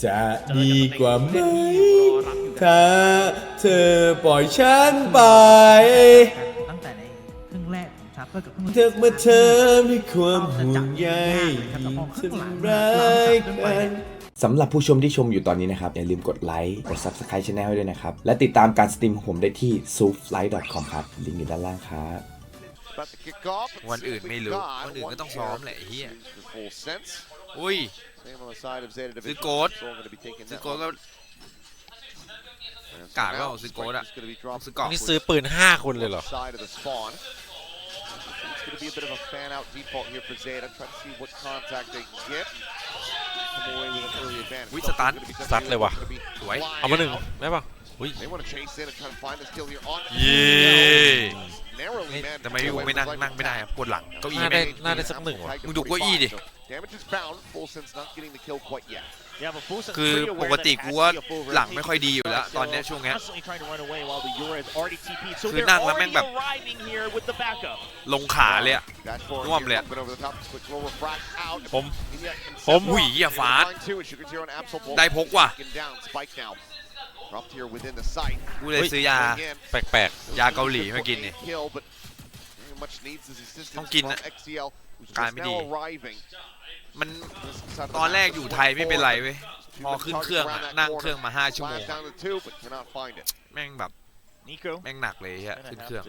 จะดีกว่าไหมถ้าเธอปล่อยฉันไปตั้งแต่ในครึ่งแรกของชาร์เปอร์กับครึ่งเธอเมื่อเธอมีความห่วงใยทำร้ายกันสำหรับผู้ชมที่ชมอยู่ตอนนี้นะครับอย่าลืมกดไลค์กด Subscribe Channel ให้ด้วยนะครับและติดตามการสตรีมของผมได้ที่ soopflight.com ครับลิงก์อยู่ด้านล่างครับวันอื่นไม่รู้วันอื่นก็ต้องซ้อมแหละไอ้เหี้ยอุ้ยซื้อโกดก็กาดก็ซื้อโกดอะซื้อเกาะนี่ซื้อปืน5 คนเลยเหรอวิสตันซัดเลยว่ะสวยเอามา1ได้ป่ะอุ้ยเย้แต่ไม่นั่งไม่ได้ปวดหลังเก้าอี้น่าได้สัก1ว่ะมึงดูเก้าอี้ดิคือปกติกูว่าหลังไม่ค่อยดีอยู่แล้วตอนนี้ช่วงนี้คือนั่งแล้วแม่งแบบลงขาเลยอะน่วมเลยผมหุยอย่าฟาดได้พกว่ะกูเลยซื้อยาแปลกยาเกาหลีมากินนี่ต้องกินนะการไม่ดีมันตอนแรกอยู่ไทยไม่เป็นไรเว้ยพอขึ้นเครื่องนั่งเครื่องมา5 ชั่วโมงแม่งแบบแม่งหนักเลยฮะขึ้นเครื่อง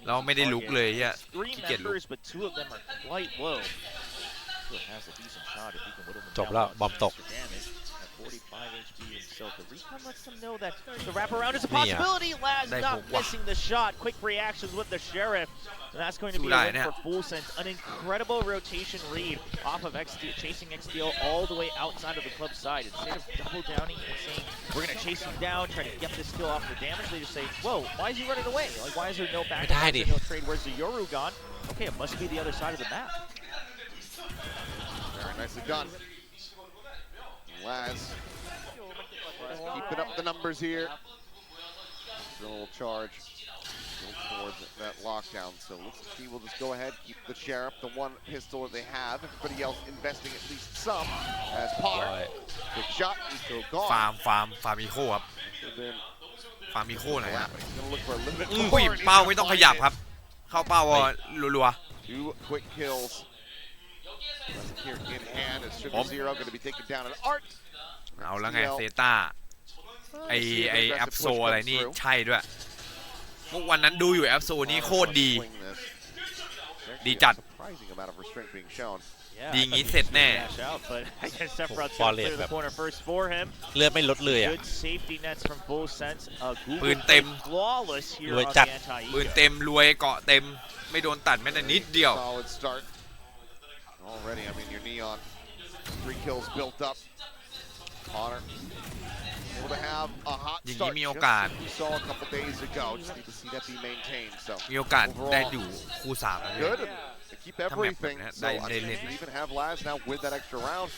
เราไม่ได้ลุกเลยฮะขี้เกียจลุกจบแล้วบอมตก45 HP himself. The recon lets them know that the wraparound is a possibility. Laz not missing the shot. Quick reactions with the Sheriff. And that's going to be a win for Full Sense. An incredible rotation read off of XD, chasing XDL all the way outside of the club side. Instead of double downing and saying, we're going to chase him down, try to get this kill off the damage, they just say, whoa, why is he running away? Like, why is there no back? No trade? Where's the Yoru gone? Okay, it must be the other side of the map. Very nicely done. Laz keeping up the numbers here. Little charge towards that lockdown. So looks like he will just go ahead, keep the Sheriff, the one pistol that they have. Everybody else investing at least some. As Potter, good shot, he's still gone. ฟาร์มอีโคครับฟาร์มอีโคไหนฮะอุ้ยเป้าไม่ต้องขยับครับเข้าเป้ารัวๆ Two quick kills. Here in hand as Sugar Zero going to be taken down an Art. เอาแล้วไงเซต้าไอแอปโซอะไรนี่ใช่ด้วยเมื่อวันนั้นดูอยู่แอปโซนี่โคตรดีจัดดีงี้เสร็จแน่ฟอร์เรสแบบเลือดไม่ลดเลยอ่ะปืนเต็มรวยจัดปืนเต็มรวยเกาะเต็มไม่โดนตัดแม้แต่นิดเดียวAlready, I mean, your Neon, 3 kills built up. Potter able to have a hot start. มีโอกาส We saw a couple days ago. Just need to see that be maintained. So มีโอกาสได้อยู่คู่3แล้ว good. To keep everything. So I mean, even have Laz now with that extra round.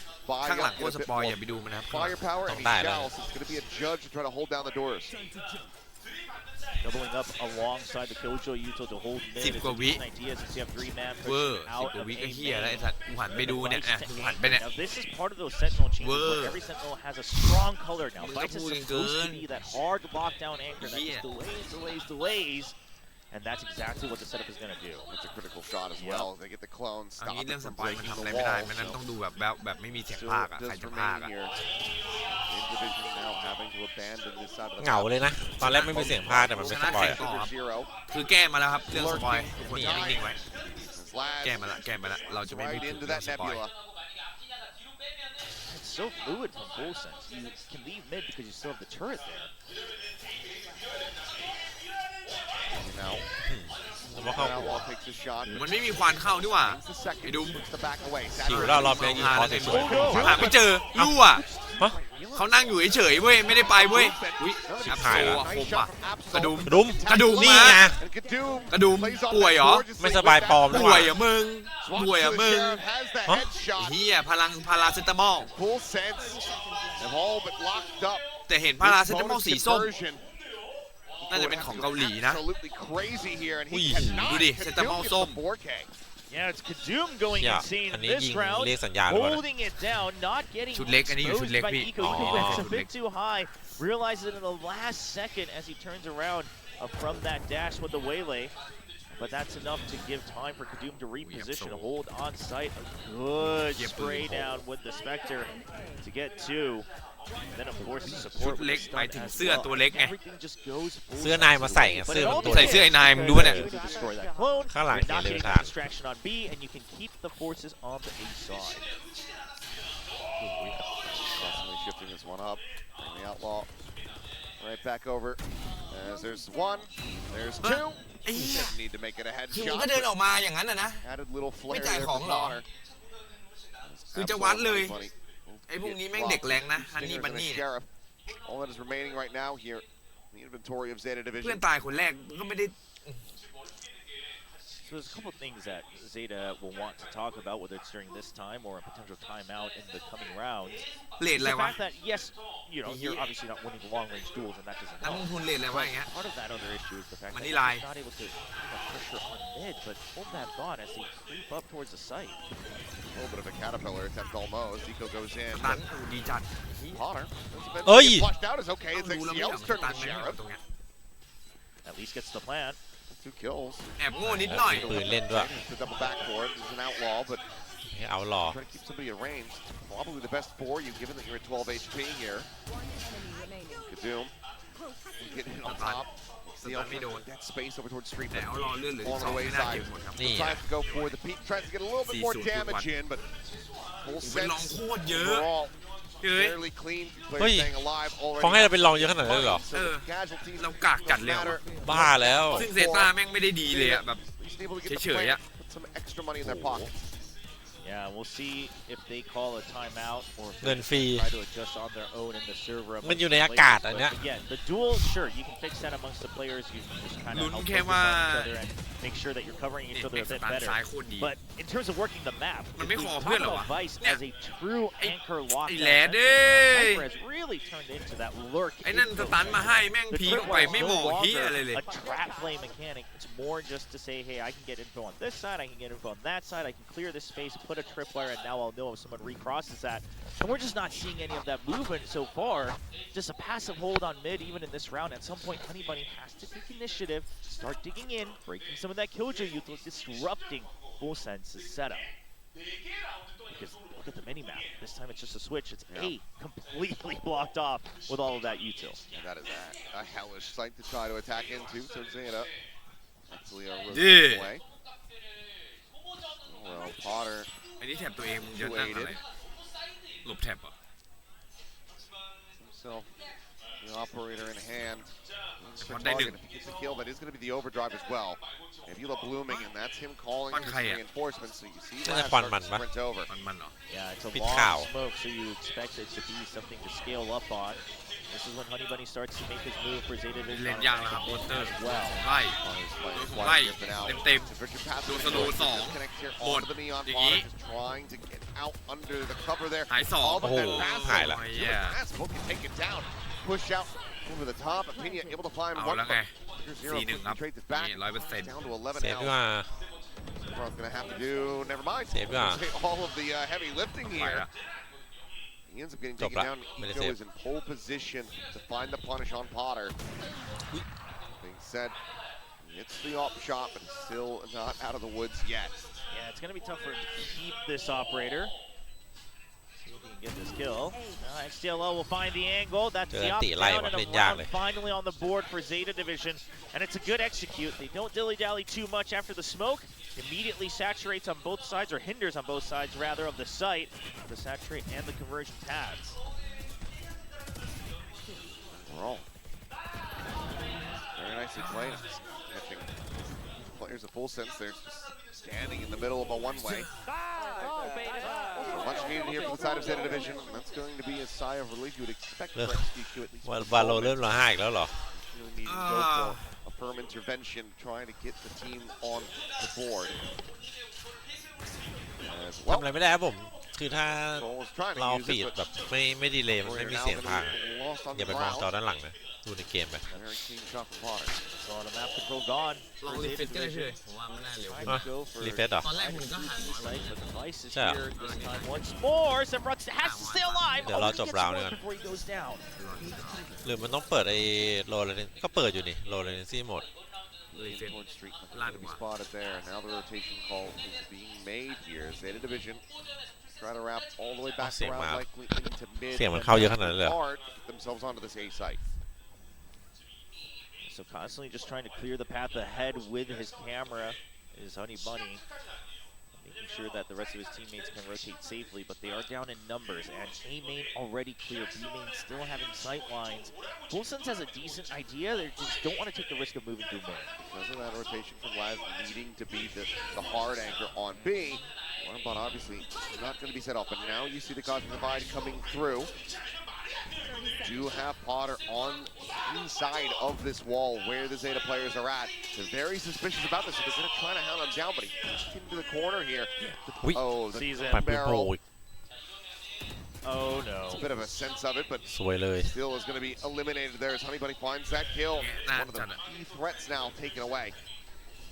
ข้างหลังโคตรสปอยอย่าไปดูมันนะครับ Firepower and Gals. It's going to be a judge to try to hold down the doors. Doubling up alongside the Killjoy Yuto to hold mid. 10 กว่าวิเวอร์10 กว่าวิก็เฮียแล้วไอ้สัตว์กูหันไปดูเนี่ยกูหันไปเนี่ย This is part of those Sentinel changes where every Sentinel has a strong color now. Fights is supposed to be that hard lockdown anchor that just delays. And that's exactly what the setup is going to do. It's a critical shot as well. They get the clone. อันนี้เรื่องสปอยมันทำอะไรไม่ได้มันนั้นต้องดูแบบไม่มีเสียงพากย์ใครจะพากย์เหงาเลยนะตอนแรกไม่มีเสียงพากย์แต่มันไม่สปอยคือแก้มาแล้วครับเรื่องสปอยทุกคนนิ่งๆไว้แก้มาละเราจะไม่มีถึงเรื่องสปอยIt's so fluid from Full Sense. You can leave mid because you still have the turret there. Now, มันไม่มีควันเข้านี่หว่าไอ้ดุมหิวแล้วรอบนี้ยิงคอสวยๆหาไม่เจอรั่วเขานั่งอยู่เฉยๆเว้ยไม่ได้ไปเว้ยอุ้ยอัพโซอ่ะคมอ่ะกระดุมนี่ไงกระดุมป่วยเหรอไม่สบายปลอมป่วยอ่ะมึงเฮียพาราเซตามอลแต่เห็นพาราเซตามอลสีส้มน่าจะเป็นของเกาหลีนะดูดิเซตามอลส้ม Yeah, it's Kadum going insane in this round, holding it down, not getting exposed by Eco. Eco went a bit too high, realizes it in the last second as he turns around from that dash with the waylay. But that's enough to give time for Kadum to reposition, hold on site. A good spray down with the Spectre to get 2. Then of course the support ชุดเล็กหมายถึงเสื้อตัวเล็กไง เสื้อนายมาใส่ไงเสื้อมันตัว ใส่เสื้อไอ้นายมึงดูป่ะเนี่ย ข้างหลังเขียนเลยทาง distraction on B and you can keep the forces on the A side. Constantly shifting this one up. And the outlaw right back over. As there's 1, there's 2. Doesn't need to make it a คือ headshot. ก็เดินออกมาอย่างนั้นนะ Added little flair ไม่จ่าย there ขอ for งหรอ Connor. คือจะวัดเลย Funny. ไอ้พวกนี้แม่งเด็กแรงนะฮันนี่บันนี่ Sheriff. All that is remaining right now here. The inventory of Zeta เพื่อน Division. ตายคนแรกก็ไม่ได้ So there's a couple of things that Zeta will want to talk about, whether it's during this time or a potential timeout in the coming rounds. เลท The อะไรวะ fact that yes, you know, you're obviously not winning the long-range duels, and that doesn't นักลง help. ทุนเลทอะไรวะอย่างเงี้ย Part of that other issue is the fact that Manila. he's not able to pressure on mid, but hold that thought as they creep up towards the site. A little bit of a caterpillar attempt almost. Eco goes in. ตันดีจัด Connor. Oi. Flushed out is okay. ต้ It's องดูแล้วไม่อยาก XCL's ส turn ตั to น the แม่ง Sheriff. ตรงเนี้ย At least gets the plant. 2 kills. แอบโง่นิดหน่อย ปืนเล่นด้วย The double backboard. He's an outlaw, but เอาหล่อ trying to keep somebody at range. Probably the best for you, given that you're at 12 HP here. Kadum. Getting it on top. สตันไม่โดน That space over towards Street. แต่เอารอเลื่อนเหลือ On สอง the ไม่ way น่า side. เก็บหมดครับ นี่ Tries to go for the peak. Tries to get a little bit more 4-0 damage in, but full เป็นลอง sense โคตรเยอะ overall. เฮ้ย Fairly clean. Oi. Players staying alive เขาให้ already. เราเป็นรองเยอะขนาดนั้นเลยเหรอ So the casualties เรากากจัดเลยเหรอ บ้าแล้ว ซึ่งเซต้าแม่งไม่ได้ดีเลยอะแบบ Just able to get the เฉยๆ player, อะ put some extra money in their pockets. Yeah, we'll see if they call a timeout or if เงิน they ฟรี try to adjust on their own in the server. มันอยู่ใน amongst อา the กาศ players. อันเนี้ย But again, the duel, sure, you can fix that amongst the players. You can just kind of ลุ้น help แค่ focus ว่า on each other and make sure that you're covering นี่ each แม่ other ง a ส bit ตัน better. ซ้ายโคตรดี But in terms of working the map, Man, if may we gewoon talk พื่อนเหรอ about วะ Vice เนี่ย as a true anchor ไอ้ lockdown, แหลด that's เอ้ย Viper has really turned into that lurk. ไอ้นั่นสตันมาให้แม่ง The พี trip ออกไป was ไม่ no มองเฮีย longer อะไรเลย a trap play mechanic. It's more just to say, hey, I can get info on this side, I can get info on that side, I can clear this space, put a tripwire, and now I'll know if someone recrosses that. And we're just not seeing any of that movement so far. Just a passive hold on mid, even in this round. At some point, Honey Bunny has to take initiative, start digging in, breaking some of that Killjoy youth, disrupting Full Sense's setup. Because look at the mini-map. This time it's just a switch. It's A completely blocked off with all of that util. And that is a hellish sight to try to attack into. So Zeta actually a Yeah. away. Well, Potter ไอ้นี่แถบตัวเองมึงจะนั่งอะไรหลบแถบเหรอ himself the operator in hand. One day Target. If he gets a kill, that is going to be the overdrive as well. If you look blooming, and that's him calling One for guy, some yeah. reinforcements. So you see น่าจะ that ควัน start มัน to ปะ sprint over. มันเหรอ Yeah, it's a Bit long cow. smoke, so you expect it to be something to scale up on. This is when Honey Bunny starts to make his move for Zeta Division เล่น on ยากนะครับ attack มอนเตอร์ as well. ไล่ On his play, โดน flying ไล่ dripping out. เต็ม Richard passes Doon it sa loob forward, song. disconnects here หมด onto the neon อย่างนี้ Potter, just trying to get out under the cover there. หายสอง All โอ้ but โห that pass หายละ โอ้ยเหี้ย Smoke can take it down. Push out over the top. And Pena able to find เอา one. แล้วไง Zero 4-1 ครับ trades it นี่ back 100% down to 11 เซฟ now. ดีกว่า Bro's gonna have to do. Never mind. Save Gonna lah. take all of the heavy lifting ไป here. ละ He ends up getting Jop taken lah. down. Boleh Eco save. is in pole position to find the punish on Potter. Being said, it's the op shot, but still not out of the woods yet. Yeah, it's going to be tough for him to keep this operator. See if he can get this kill. XTLO will find the angle. That's the op down and a round finally on the board for Zeta Division. And it's a good execute. They don't dilly-dally too much after the smoke. Immediately saturates on both sides, or hinders on both sides, rather, of the site. The saturate and the conversion tabs. Roll. Very nicely played. Catching players of full sense. They're just standing in the middle of a one-way. Much needed here for the side of Zeta Division. And that's going to be a sigh of relief you would expect for XQQ at least. วาโลเริ่มร้องไห้อีกแล้วเหรอ Really needing to go for a firm intervention, trying to get the team on the board. As ทำ well, อะไรไม่ได้ครับผม คือถ้า Cole was trying to เรา use ฟีด it, but แบบไม่ดีเลยมันไม่มี Warrior เสียง now พาก gonna be lost on อย่า the ไปมองจอ ground. ด้านหลังนะดูในเกมไป Very clean shot from Potter. So the map control gone. ลองรีเฟซก็ได้พี่เลยผมว่าไม่น่าเร็ว Trying to go for รีเฟซเหรอ ตอนแรกผมก็หัน Right, but the Vice is Yeah. here this time once more. Sephiroth has to stay alive. They're Oh, lots he of gets round one again. before he goes down. หรือมันต้องเปิดไอ้โรเลนก็เปิดอยู่นี่โรเลนซี่โหมด รีเฟซ Towards street, Land to be one. spotted there. Now the rotation call is being made here. Zeta Division try to wrap all the way back Xiềng around, mà. likely into mid. เสียงมันเข้าเยอะขนาดนั้นเลยเหรอ Hard to get themselves onto this A site. So constantly just trying to clear the path ahead with his camera is Honey Bunny. Making sure that the rest of his teammates can rotate safely, but they are down in numbers, and A main already clear, B main still having sight lines. Bullsense has a decent idea, they just don't want to take the risk of moving through main. Because of that rotation from Laz needing to be the hard anchor on B. But obviously not going to be set up. But now you see the Cosmic Divide coming through. Do have Potter on inside of this wall where the Zeta players are at. They're very suspicious about this, so they're going to try to hound him down, but he pushed into the corner here. Wait. Oh, the Sees it. ไปเป็นโปร barrel. อีก Oh no. It's a bit of a sense of it, but สวยเลย still is going to be eliminated there as Honey Bunny finds that kill. One of the key threats now taken away.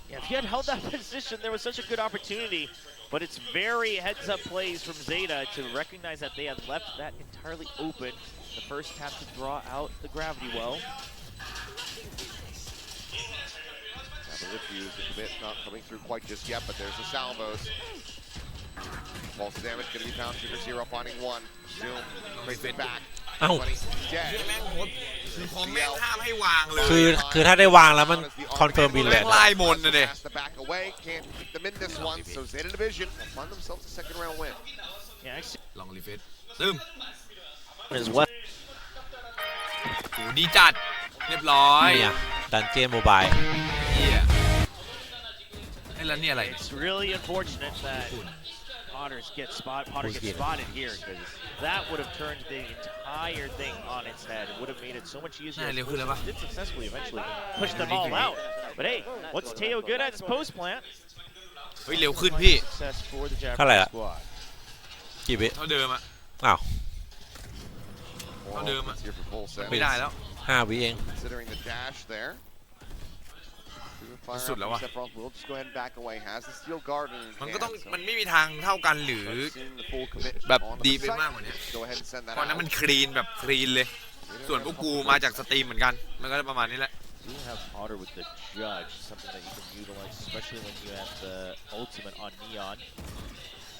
Yeah, if he had held that position, there was such a good opportunity, but it's very heads-up plays from Zeta to recognize that they had left that entirely open. The first tap to draw out the gravity well. Now the refuse, the commit not coming through quite just yet, but there's the salvos. False damage going to be found. Sugar Zero finding one. Zoom, brings it back. เอ้า Bunny dead. แม่งโคตรคือคอมแม่งห้ามให้วางเลย คือถ้าได้วางแล้วมันคอนเฟิร์มวินแหละ ไล่มนนะเด็ Has to back away. Can't keep them in this one. So Zeta Division will find themselves a second round win. Yeah, actually, ลองรีเฟซซึม as well. โหดีจัดเรียบร้อย นี่อ่ะดันเจียนโมบาย เหี้ยไอ้แล้วนี่อะไร It's really unfortunate that Potter gets spotted here, because that would have turned the entire thing on its head. It would have made it so much easier. Nah, Liu Hu Did successfully eventually push them all out. But hey, what's Teo good at his post plant? เฮ้ยเร็วขึ้นพี่ Success for the เท่าไหร่ Japanese ละ squad. กี่วิ เท่าเดิมอะ อ้าว I'll do 'em. It's here for full set. ไม่ได้แล้ว 5 วิเอง Considering the dash there. Suitแล้วอะ Sephiroth will just go ahead and back away. Has the steel guard in his มันก็ต้อง hand, so มันไม่มีทางเท่ากันหรือ let's see the full commit แบบ onto ดี the ไป site. มากกว่านี้ Go ahead and send that ตอนนั้น out. มันคลีนแบบคลีนเลย ส่วนพวกกูมาจากสตรีมเหมือนกัน มันก็ประมาณนี้แหละ You have Potter with the judge, something that you can utilize, especially when you have the ultimate on Neon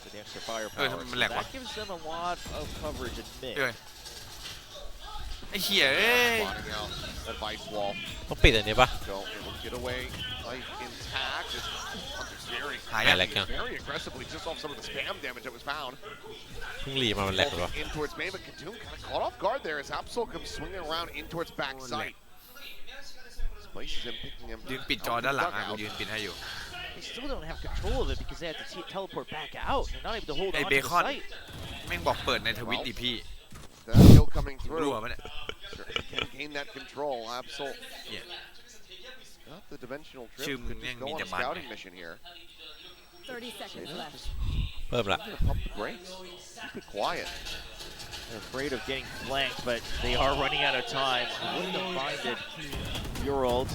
for the extra firepower. Ôi, So lẹt quá. that gives them a lot of coverage in mid. เอ้ยไอ้เหี้ยเอ้ย Spotting out that vice wall. ต้องปิดอันนี้ปะ Don't able to get away. Life intact. It's very, หาย หา ยั ย ง แล้วกัน very aggressively just off some of the spam damage that was found. เพิ่งรีมามันแหลกหรือเปล่า In towards May, but Katoon kind of caught off guard there as Absol comes swinging around in towards backside. Displaces him, picking him. ยืนปิดจอด้านหลังอ่ะกูยืนปิดให้อยู่ They still don't have control of it because they had to teleport back out. They're not able to hold ไอ้ on เบ to the คอน site. แม่งบอกเปิดในทวิตดิพี่ That kill coming รั่ through. วปะเนี่ย Can gain that control. Absol. Yeah. Got the dimensional trip. Chum Could yang just go ni on a depan scouting eh. mission here. 30 seconds left. เพิ่มละ Gonna pump the brakes. Keep it quiet. They're afraid of getting flanked, but they are running out of time. Wouldn't have minded your ult.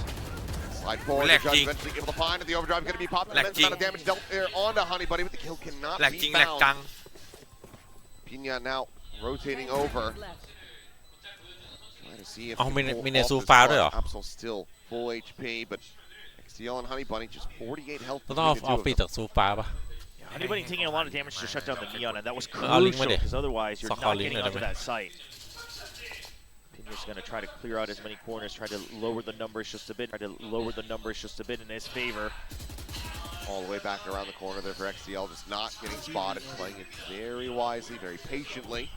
Slide forward. The Lag judge king. eventually able to find it. The overdrive going to be popped. Lag Immense amount of king. damage dealt there onto Honey Bunny, but the kill cannot แหลก be จริงแหลกจัง found. Pina now rotating over. Left. Trying to see if เอา they มี pull มีใน off ซู this ฟ้า one. ด้วยเหรอ Absol still full HP, but XTL and Honey Bunny just 48 health. เราต้องเอา between the two ปี of them. จากซูฟ้าปะ Anybody taking a lot of damage to shut down the Neon, and that was I'll link crucial with it. because otherwise you're Fuck, not I'll link getting with onto it. that site. Pina's going to try to clear out as many corners, try to lower the numbers just a bit, in his favor. All the way back around the corner there for XTL, just not getting spotted, playing it very wisely, very patiently.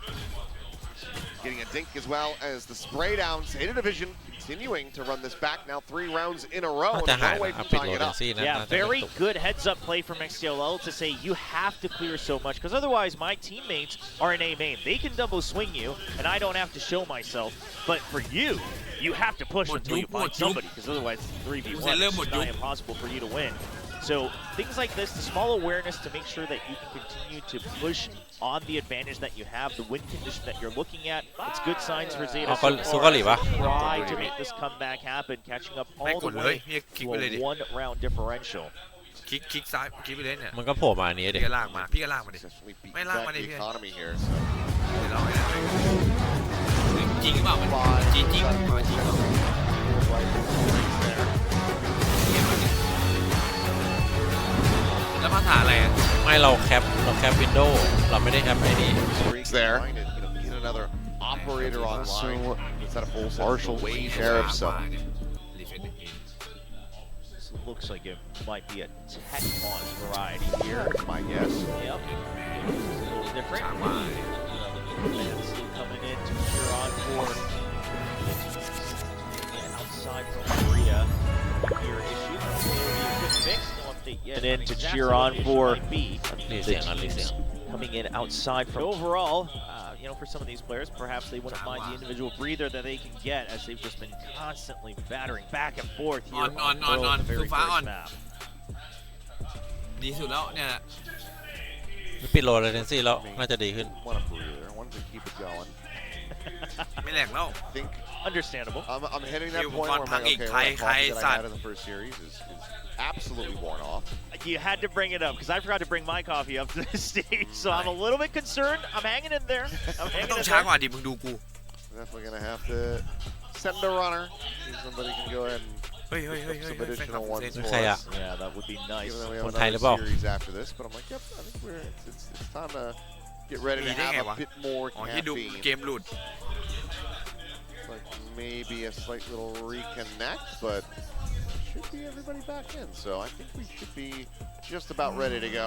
Getting a dink as well as the spray down. Zeta Division continuing to run this back now 3 rounds in a row น่า and จะ one หาย away นะ from ปิด tying โร it เดน up. ซี่นะ Yeah, น่าจะ very ตก good heads-up play from XTLL to say you have to clear so much because otherwise my teammates are in A main. They can double swing you and I don't have to show myself. But for you, you have to push until you find somebody because otherwise 3v1 is nigh impossible for you to win. So things like this, the small awareness to make sure that you can continue to push on the advantage that you have, the win condition that you're looking at. It's good signs for Zeta so far. Try to make this comeback happen, catching up all the way to a one-round differential. คลิกซ้ายคลิกไปเลยเนี่ย มันก็โผล่มาอันนี้ดิ พี่ก็ลากมาพี่ก็ลากมาดิ Successfully beat ไม่ลากมา back ดิ the พี่ economy here. เดี๋ยวเราไม่ได้จริงหรือเปล่ามันจริงจริงจริงแล้วภาษาอะไรอ่ะ ไม่เราแคปวินโดว์เราไม่ได้แคปไอ้นี่ Streaks there. Get another operator online. It's at a full partial sheriff, so. This looks like it might be a tech launch variety here. My guess. Yep. It's a little different. Fans still coming in to cheer on for outside from Korea. Here issue. Maybe a quick fix. No update yet. In to cheer on for coming in outside from overall. For some of these players, perhaps they wouldn't mind the individual breather that they can get as they've just been constantly battering back and forth here on the very first map. ดีสุดแล้วเนี่ย ปิดโลเลนซี่แล้วน่าจะดีขึ้น Want a breather. I wanted to keep it going. ไม่แหลกแล้ว I think Understandable. I'm hitting that point where I'm like, okay, well, the coffee that I had in the first series is absolutely worn off. You had to bring it up because I forgot to bring my coffee up to the stage, so I'm a little bit concerned. I'm hanging in there. ต้องช้ากว่าดิมึงดูกู Definitely gonna have to send a runner. See if somebody can go ahead and เฮ้ย pick some additional ones for ใครอะ us. Yeah, that would be nice. Even though we have คนไทยหรือเป another ล่า series after this, but I'm like, yep, I think it's time to get ready to have a bit more อ๋อที่ดู caffeine. เกมหลุด Like maybe a slight little reconnect, but should be everybody back in. So I think we should be just about ready to go.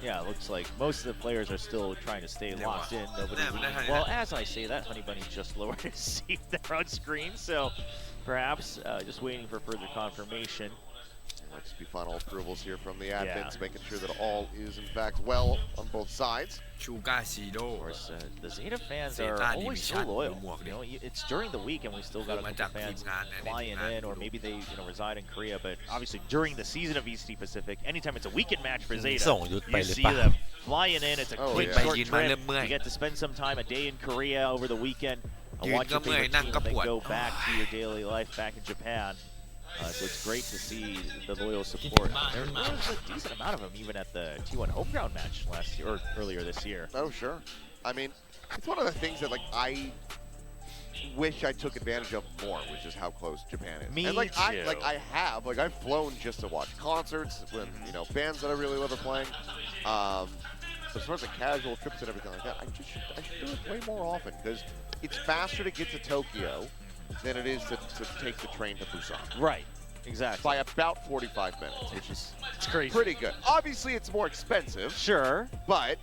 Yeah, it looks like most of the players are still trying to stay locked in. Nobody's leaving. Well, as I say that, Honey Bunny just lowered his seat there on screen, so perhaps just waiting for further confirmation. Might just be final approvals here from the admins, making sure that all is in fact well on both sides. ชูการ์ซีโร่ Of course, the Zeta fans Zeta are always so division, loyal. boomwalk You know, it's during the week and we still got a couple fans flying in, or maybe they reside in Korea. But obviously, during the season of East Pacific, anytime it's a weekend match for Zeta, ส่งยุทธไป you หรือ see เปล่า them flying in. It's a quick yeah. short ยืนมาเริ่ม trip. เมื่อย You get to spend some time, a day in Korea over the weekend, and ยืน watch ก็ your เมื่อย favorite นั่ง team, ก็ and ปวด then go back to your daily life back in Japan. So it's great to see the loyal support. There was a decent amount of them even at the T1 home ground match last year or earlier this year. Oh sure. I mean, it's one of the things that like I wish I took advantage of more, which is how close Japan is. Me and like too. I've flown just to watch concerts when bands that I really love are playing. But as far as the casual trips and everything like that, I should do it way more often because it's faster to get to Tokyo than it is to take the train to Busan. Right. Exactly. By about 45 minutes, which is It's crazy. pretty good. Obviously, it's more expensive. Sure. But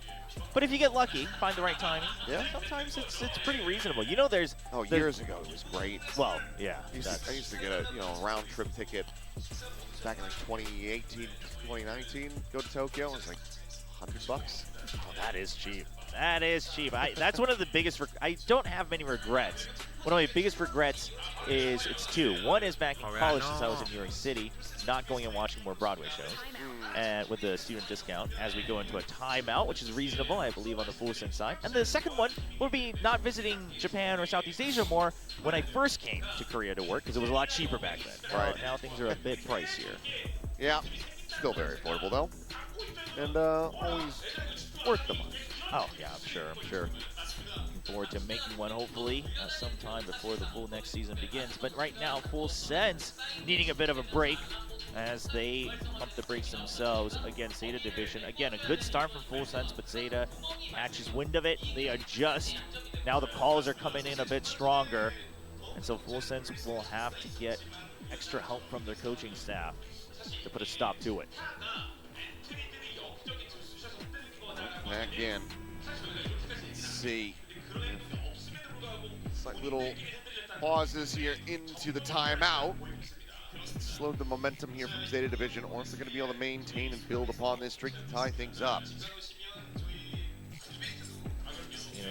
if you get lucky, find the right timing. Yeah. Sometimes it's pretty reasonable. There's. Years ago it was great. Well, yeah. I used to get a round trip ticket back in like 2018, 2019. Go to Tokyo. It was like $100. Oh, that is cheap. That is cheap. That's one of the biggest. I don't have many regrets. One of my biggest regrets is it's two. One is back in college since I was in New York City, not going and watching more Broadway shows, and with the student discount as we go into a timeout, which is reasonable, I believe, on the Full Sense side. And the second one would be not visiting Japan or Southeast Asia more when I first came to Korea to work because it was a lot cheaper back then. Right. Now things are a bit pricier. Yeah, still very affordable though, and always worth the money. Oh yeah, I'm sure. Looking forward to making one hopefully sometime before the full next season begins. But right now, Full Sense needing a bit of a break as they pump the brakes themselves against Zeta Division. Again, a good start from Full Sense, but Zeta catches wind of it. They adjust. Now the calls are coming in a bit stronger. And so Full Sense will have to get extra help from their coaching staff to put a stop to it. Back in. Let's see. It's like little pauses here into the timeout. Slowed the momentum here from Zeta Division, or if they're going to be able to maintain and build upon this streak to tie things up.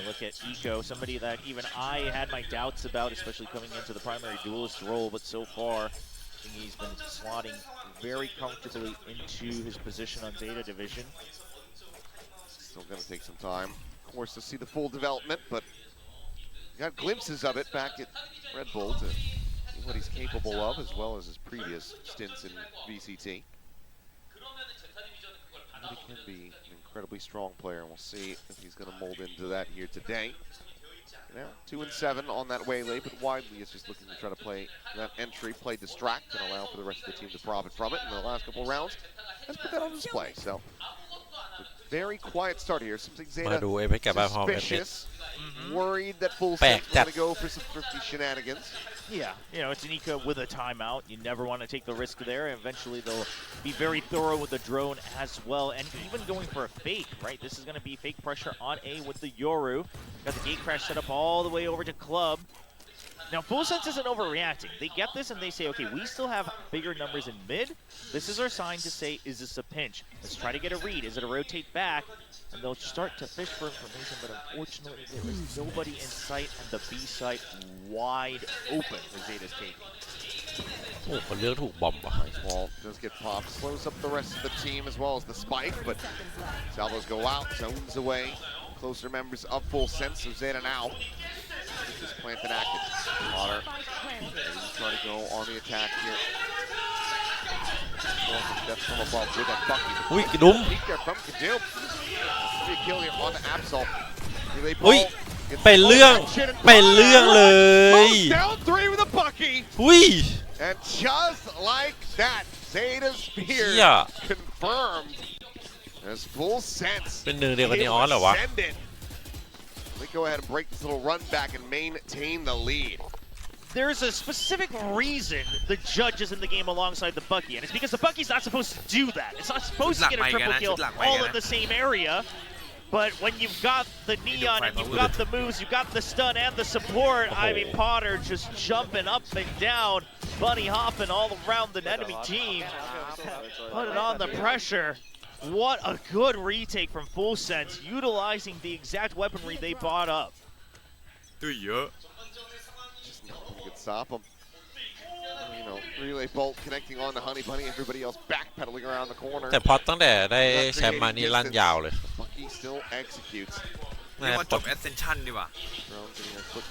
Look at Eco, somebody that even I had my doubts about, especially coming into the primary duelist role, but so far He's been slotting very comfortably into his position on Zeta division. Still going to take some time, of course, to see the full development, but got glimpses of it back at Red Bull to see what he's capable of, as well as his previous stints in VCT. He can be an incredibly strong player, and we'll see if he's going to mold into that here today. Now 2-7 on that waylay, but Widely is just looking to try to play that entry, play distract, and allow for the rest of the team to profit from it. In the last couple of rounds, let's put that on display. So, a very quiet start here. Something Zeta suspicious, worried that Full Sense is going to go for some thrifty shenanigans. Yeah, you know, it's an eco with a timeout. You never want to take the risk there. And eventually, they'll be very thorough with the drone as well. And even going for a fake, right? This is going to be fake pressure on A with the Yoru. Got the gate crash set up all the way over to Club. Now, Full Sense isn't overreacting. They get this and they say, okay, we still have bigger numbers in mid. This is our sign to say, is this a pinch? Let's try to get a read. Is it a rotate back? And they'll start to fish for information, but unfortunately, there is nobody in sight, and the B site wide open for Zeta's taking. โอ้คนเลือกถูกบอมว่ะ Nice wall does get popped, slows up the rest of the team as well as the spike, but salvos go out, zones away. Closer members of Full Sense, so Zeta now just planted active. Potter trying to go on the attack here. That's from above with that bucky. อุ้ยกระดุม Peek there from Kadil. Be a kill here on the Absol. อุ้ยเป็นเรื่องเลย Down 3 with a bucky. อุ้ย And just like that, Zeta's spear confirmed as Full Sense. เป็นหนึ่งเดียวกันนีออนเหรอวะ Let me go ahead and break this little run back and maintain the lead. There's a specific reason the judge is in the game alongside the Bucky, and it's because the Bucky's not supposed to do that. It's not supposed to get a triple kill all in the same area. But when you've got the neon and you've got the moves, you've got the stun and the support, I mean, Potter just jumping up and down, bunny hopping all around the enemy team, putting on the pressure. What a good retake from Full Sense, utilizing the exact weaponry they bought up. Just nothing could stop him. You know, relay bolt connecting on to Honey Bunny, everybody else backpedaling around the corner. แต่พอตั้งแต่ได้แชมป์มานี่ลั่นยาวเลย Bucky still executes. เรียกว่าจบ Ascension ดีกว่า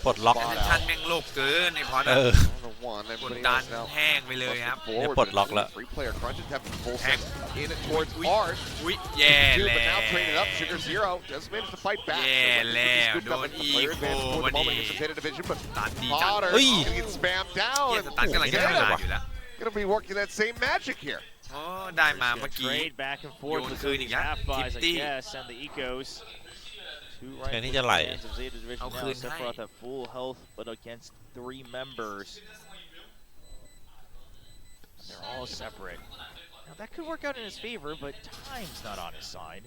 ปลดล็อก Ascension แม่งโลกเกินในพอดกดดันแห้งไปเลยครับ นี่ปลดล็อกแล้ว Three-player crunches have Full Sense in it towards Art. อุ้ยแย่ Two, แล้ but now ว traded up. Sugar Zero does manage to fight back. แย่แล้วโดนอีโควันนี้ but ตัดดีจัง Potter เฮ้ย gonna get spammed down. เกียร์สตันกำลังจะทำงานอยู่แล้ว Gonna be working that same magic here. อ๋อได้มาเมื่อกี้ Trade back and forth with Yoon these half buys, I guess, and the ecos. Two right Can he just like- hands of Zeta division now. Sephiroth at full health, but against 3 members. They're all separate. Now that could work out in his favor, but time's not on his side.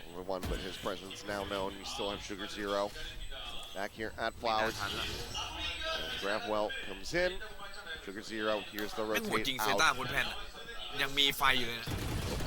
Number one, but his presence now known. You still have Sugar Zero back here at Flowers. Gravwell comes in. Sugar Zero, here's the แม่งโหดจริง rotate เซต้า out. บนแผ่นยังมีไฟอยู่เลยนะ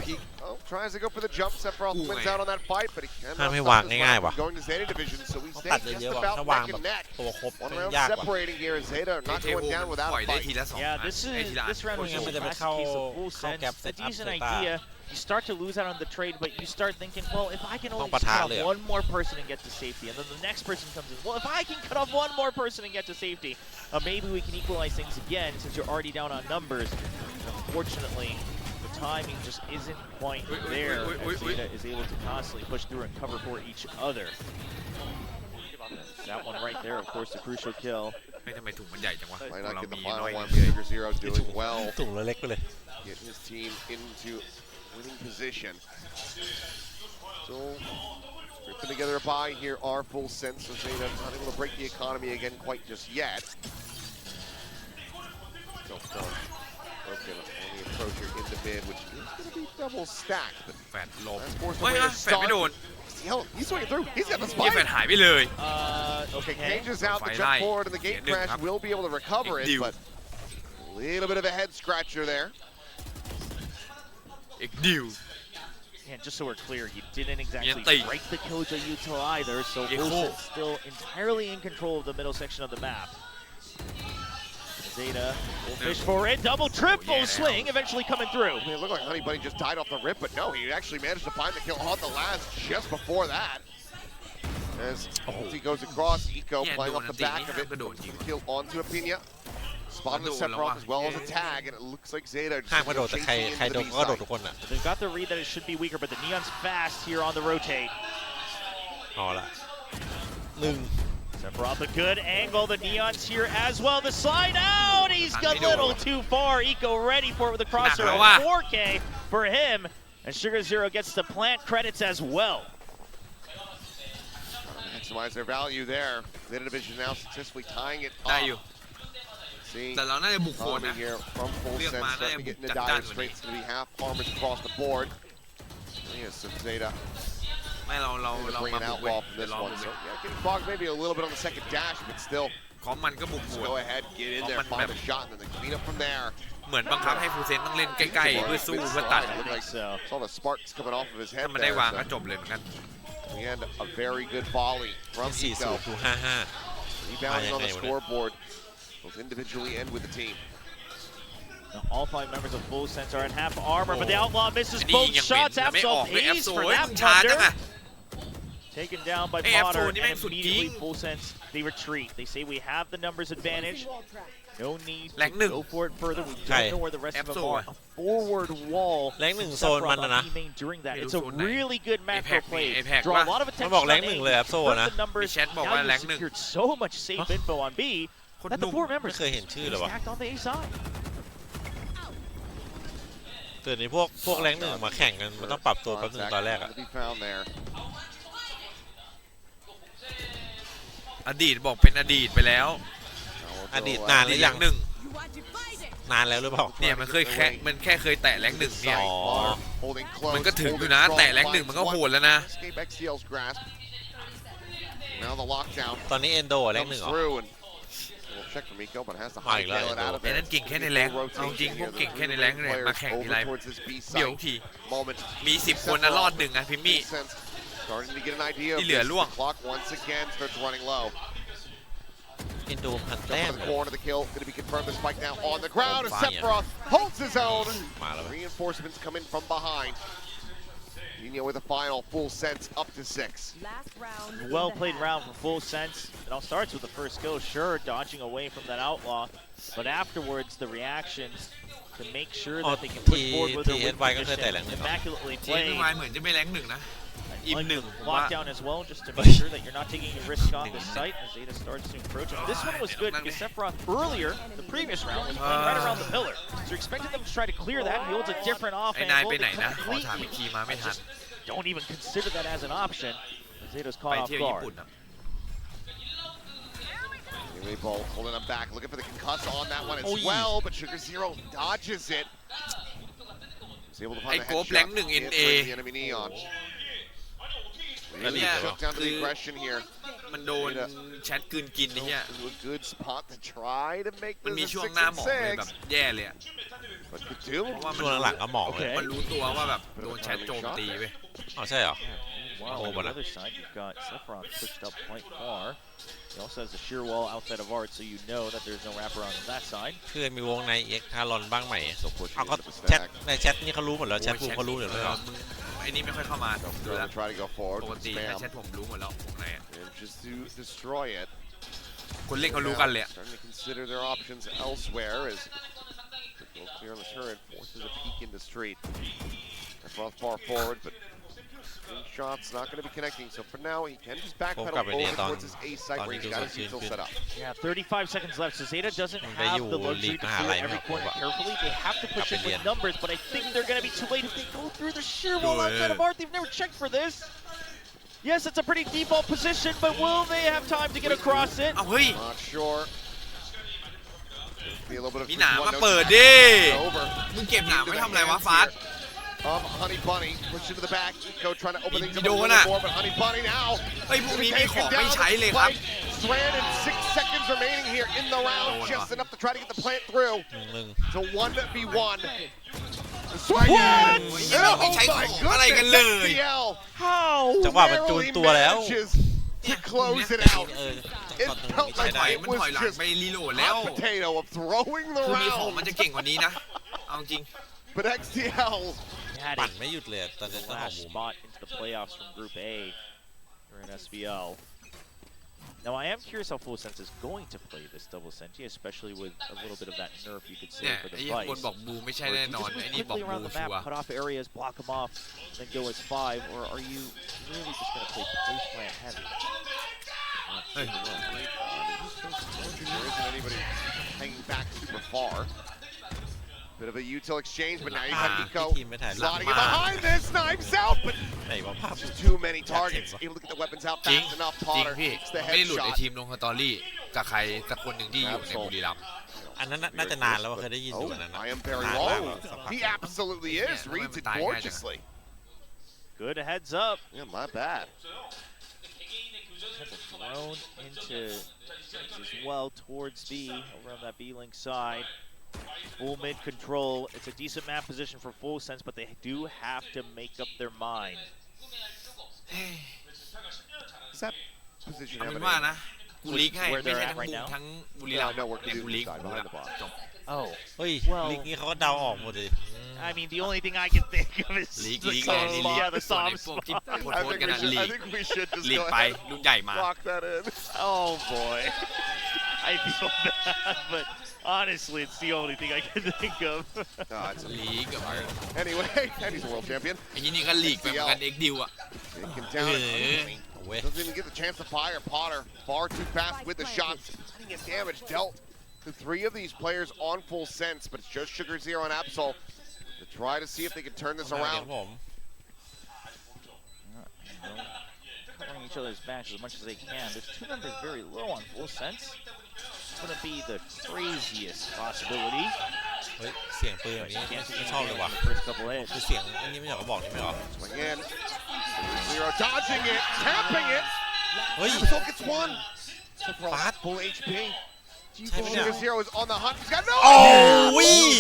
Peek, oh, tries to go for the jump. Sephiroth wins out on that fight, but he cannot ถ้าไม่ stop วาง this ง่าย round ๆว่ะ from going to Zeta division, so we ต้อง stay ตัด just เยอะๆว่ะ about ถ้าวาง neck แบบ and neck. ตัวครบ One มัน round ยากกว่า separating here as Zeta เท not เท going โฮ down มัน without ปล่อย a ได้ fight. ทีละ2 Yeah, อัน this ไอ้ที is ละอัน this round was ไม่งั้นมัน a จะไป classic เข้า case of full เข้า sense. แก็ปเซ A ตอัพ decent เซต้า idea. You start to lose out on the trade, but you start thinking, well, if I can onlyต้องปะทะ cut เลย off อะ one more person and get to safety, and then the next person comes in, well, if I can cut off one more person and get to safety, maybe we can equalize things again since you're already down on numbers. Unfortunately, the timing just isn't quite there as Zeta is able to constantly push through and cover for each other. That one right there, of course, the crucial kill. ไม่ทำไมถุงมันใหญ่จังวะ Might ของ not เรา get the มีน้อย final นิ one. ดเดียว Sugar Zero doing well. ถุงเล็กไปเลย Get his team into winning position. So, ripping together a buy here are Full Sense. So Zeta not able to break the economy again quite just yet. So, broken on the approacher in the mid, which is going to be double stacked. But แฟนลม that's forced เฮ้ย away to แฟนไม่โดน Hell, he's swinging through. He's got the เฮียแฟน spike. หายไปเลย Okay, Okay. Cages out the Fight jump light. forward, and the gate Yeah, crash dude, will be able to recover it, Dude. but a little bit of a head scratcher there. เอกดิว And just so we're clear, you didn't exactly break the Killjoy util either, so Wilson's still entirely in control of the middle section of the map. Zeta will fish for it, double, triple swing, eventually coming through. I mean, it looked like Honey Bunny just died off the rip, but no, he actually managed to find the kill on the last just before that. As he goes across, Eco playing off the back of it, the kill onto Apina. Spotted the Sephiroth as well as a tag, and it looks like Zeta just chasing into the B side. They've got the read that it should be weaker, but the Neon's fast here on the rotate. Sephiroth, a good angle. The Neon's here as well. The slide out. He's got a little too far. Eco ready for it with the crosser. 4K for him. And Sugar Zero gets the plant credits as well. Maximize their value there. Zeta Division now statistically tying it up. ได้อยู่ See, แต่เราน่าจะบุกโขน Tommy นะ here from full sense, starting to get into dire straits. It's going to be half armors across the board. Yes, some Zeta. ไม่เรา Bring มา an บุกเว้ย outlaw from เดี๋ยว this รอ one. บุก So เว้ย yeah, getting bogged maybe a little bit on the second dash, but still, ของมันก็บุก just บวก go ahead, get in there, find a shot, and then they clean up from there. เหมือนบังคับให้ฟูเซนต้องเล่นใกล้ๆเพื่อสู้เพื่อตัด Saw the sparks coming off of his head ถ้ามันได้ there. วาง So ก็จบเลยเหมือนกัน and a very good volley from Eco. 4-5 Rebounding on the scoreboard, both individually and with the team. Now, all 5 members of Full Sense are in half armor, but the Outlaw misses นี่ both ยังเป็น shots. ยังไม่ออก Absol เลยแอป pays โซ for เฮ้ย that มึงช้าจัง blunder. อะ Taken down by Hey, Potter, F4 and นี่แม่งสุดจริง immediately Full Sense, they retreat. They say we have the numbers advantage. No need แรง to หนึ่ง go for it further. We ใช่ don't know where the rest of them F4 are. A forward wall. แรงหนึ่งโซนมันนะ During that, ไม่รู้ it's a โซนไหน really good macro Apex play. มี Apex Draw ปะ a lot of มัน attention บอกแรง on หนึ่ง A. เลยแอปโซ Hurt นะ the numbers. มีแชทบอก Now ว่า you แรงหนึ่ง secured so much safe info on B คน that หนุ่ the ม 4 ไม่ members เคยเห็นชื่อเลยวะ stacked on the A side. เกิดนี้พวกแรงหนึ่งมาแข่งกันมันต้องปรับตัวแป๊บนึงตอนแรกอะ To be found there. อดีตบอกเป็นอดีตไปแล้ว อดีตนานหรือยัง หนึ่ง You want to fight it? นานแล้วหรือเปล่า เนี่ยมันแค่เคยแตะแรงหนึ่งเนี่ย Holding close, มันก็ถึงอยู่ holding นะ strong แตะแรงหนึ่งมันก็โหดแล้วนะ Escape XCL's grasp. Now the lockdown ตอนนี้เอนโดแรงหนึ่ comes งเหรอ through and we'll check from Eco, but has to Mày hightail it lại out of ไอ้ there. นั่นเก่งแค่ในแรงเอาจริงพวกเก่งแค่ในแรงเนี่ยมาแข่งทีไร Over towards this B เดี๋ยว site ที moment. มี10 คนนะรอดหนึ่งอะพิมมี่ Starting to get an idea of ที่เหลือ this. ล่วง The clock once again starts running low. เอนโดพัน Jump แต้ม to the corner, the kill going to be confirmed. The spike now on the ground, and Fire. Sephiroth holds his own. มาแล้ว Reinforcements come in from behind. Nino with a final full sense up to 6. Last round. Well played round for Full Sense. It all starts with the first kill, sure, dodging away from that Outlaw, but afterwards the reactions to make sure that they can push forward with their win position. Immaculately เจน played. วายเหมือนจะไม่แรงหนึ่งนะ อิ่มหนึ่งผมว่า Lockdown as well, just to make sure that you're not taking any risk on this site as Zeta starts to encroach. And this one was good because Sephiroth earlier, the previous round, was playing right around the pillar. So you're expecting them to try to clear that. He holds a different ไอ้ off นาย angle. ไปไหน They นะขอถามอีก completely ทีมาไม่ทัน don't even consider that as an option. Zeta's ไป caught off เที่ยวญี่ guard. ปุ่นอะ Anyway, Bolt holding him back, looking for the concuss on that one as well, but Sugar Zero dodges it. He's able to find the Gob headshot. rank 1 Hit NA with the enemy Neon. แล้ว Really เนี่ย shook down to คื the อ aggression here. มันโดนแชทกลืนกินไอ้เนี่ย To a good spot to try to make มัน this มี a ช่วง 6 หน้า and หมองเลยแบบ 6. แย่เลยอะ But could do. เพราะว่ามัน ช่วงหลังๆก็หมองเลย มันรู้ตัวว่าแบบโดนแชทโจมตีเว้ย อ๋อใช่เหรอ Wow, Oh, on but the other side, you've got Sephiroth pushed up quite far. He also has a sheer wall outside of Art, so you know that there's no wraparound on that side. เพื่อนมีวงในเอ็กทารอนบ้างไหม So pushing เอาก็ into the แชท stack. ในแชทนี่เขารู้หมดแล้วแชทรูมเขารู้อยู่แล้ว มึงไอ้นี่ไม่ค่อยเข้ามาดู They're แล้ว gonna try to go forward ปก with ติ spam. ถ้าแชทผมรู้หมดแล้ววงในอะ And just to destroy it. คนเล่นเขารู้กันเลยอะ Starting to consider their options elsewhere as the goal clear on the turret forces a peek into street. That's both far forward, but shots not going to be connecting. So for now, he can just backpedal over towards his A site where he's got his util set up. Yeah, 35 seconds left, so Zeta doesn't have the luxury to clear every corner carefully. They have to push in with numbers, but I think they're going to be too late if they go through the sheer wall outside of Art. They've never checked for this. Yes, it's a pretty default position, but will they have time to get across it? เอาเฮ้ย Not sure. Be a little bit of มีหนา one มา note เปิดดิ over. มึงเก็บหนาไม่ทำอะไรวะฟาส Honey Bunny push into the back. Eco trying to open things up a โดน little อะ more, but Honey Bunny now. เฮ้ยพวกนี้มีของไม่ใช้เลยครับ Strand and 6 seconds remaining here in the round, just enough to try to get the plant through หนึ่ง to 1v1. Swing What? it!ไม่ใช้ของอะไรกันเลย STL จังหวะมันจูนตัวแล้ว manages to close it out. เออ It ตอนหนึ่ง felt ไม่ใช่ like ได้ it มัน was ถอยหลัง just ไปรีโหลดแล้ว hot potato of throwing the คือมีของมัน round. จะเก่งกว่านี้นะ เอาจริง But XTL, Had ปั่ a นไม่หยุดเลยตอนนี้ต้องของ last บูม spot into the playoffs from Group A here in SBL. Now I am curious how Full Sense is going to play this double Senti, especially with a little bit of that nerf you could say เนี่ย for ไอ้ the คน Vice. บอกบูไม่ใช่ Or แน่ do you นอน just move ไอ้นี่บอก quickly บู around the ชัว map, cut off areas, block them off, then go as 5, or are you really just going to play post plant heavy? Hey. There isn't anybody hanging back super far. Bit of a util exchange, but now you got Eco ทีมไม่ถ่ายหลัง slotting it มา behind this, knives out, but ไหนว่าภาพ just too many targets. Able to get the weapons out จริง fast enough. จริง Potter พี่ takes the ไม่ได้หลุดใน headshot. ทีมลงสตอรี่กับใครสักคนหนึ่งที่อยู่ในบุรีรัมย์ อันนั้นน่าจะนานแล้วว่าเคยได้ยินอยู่อันนั้น I am very นานมาก low. แล้วสักพัก He absolutely is. Yeah, Reads it no, gorgeously. Good heads up. Yeah, my bad. Thrown into as well towards B, over on that B link side. Full mid control. It's a decent map position for Full Sense, but they do have to make up their mind. Does that position เอา have เป็ an นว่า aim? นะ กูลีกให้ Where ไม่ they're ใช่ at ทั้ง right บู now? ทั้งบุรีรัมย์ No, we're เนี่ยกูลีก behind หมด the ละ box. จบ Oh, เฮ้ย Well- ลีกนี้เขาก็เดาออกหมดเลย I mean, the only thing I can think of is League, the league, soft league, spot. league. Yeah, the ส่วน soft ไอ้พวกที่ spot. โพ I สต์ think กัน we นะ should, ลี I ก think we should just ลีก go ไป ahead รุ่นใหญ่มา and lock that in. Oh boy. I feel bad, but honestly, it's the only thing I can think of. It's ลีกกับ Anyway, and he's a world champion. ไอ้ยี่นี่ก็ลีกไปเหมือนกันเอ็กดิวอะ Taken down. Yeah. Doesn't even get the chance to fire. Potter far too fast with the shots. Letting get damage dealt to 3 of these players on Full Sense, but it's just Sugar Zero and Absol to try to see if they can turn this เดี๋ยว around. ผม Covering each other's backs as much as they can. There's 2 members very low on Full Sense. It's going to be the craziest possibility. เฮ้ยเสียงปืนแบบนี้ Can't see ไม่ชอบเลยว่ะ the first couple hits. คือเสียงอันนี้ไม่อยากจะบอกนี่ไม่หรอ Swing in. Zero dodging it, tapping it. เฮ้ย Absol gets one. So for all Fast. full HP. Time it Sugar out. Zero is on the hunt. He's got no โอ้ idea. ย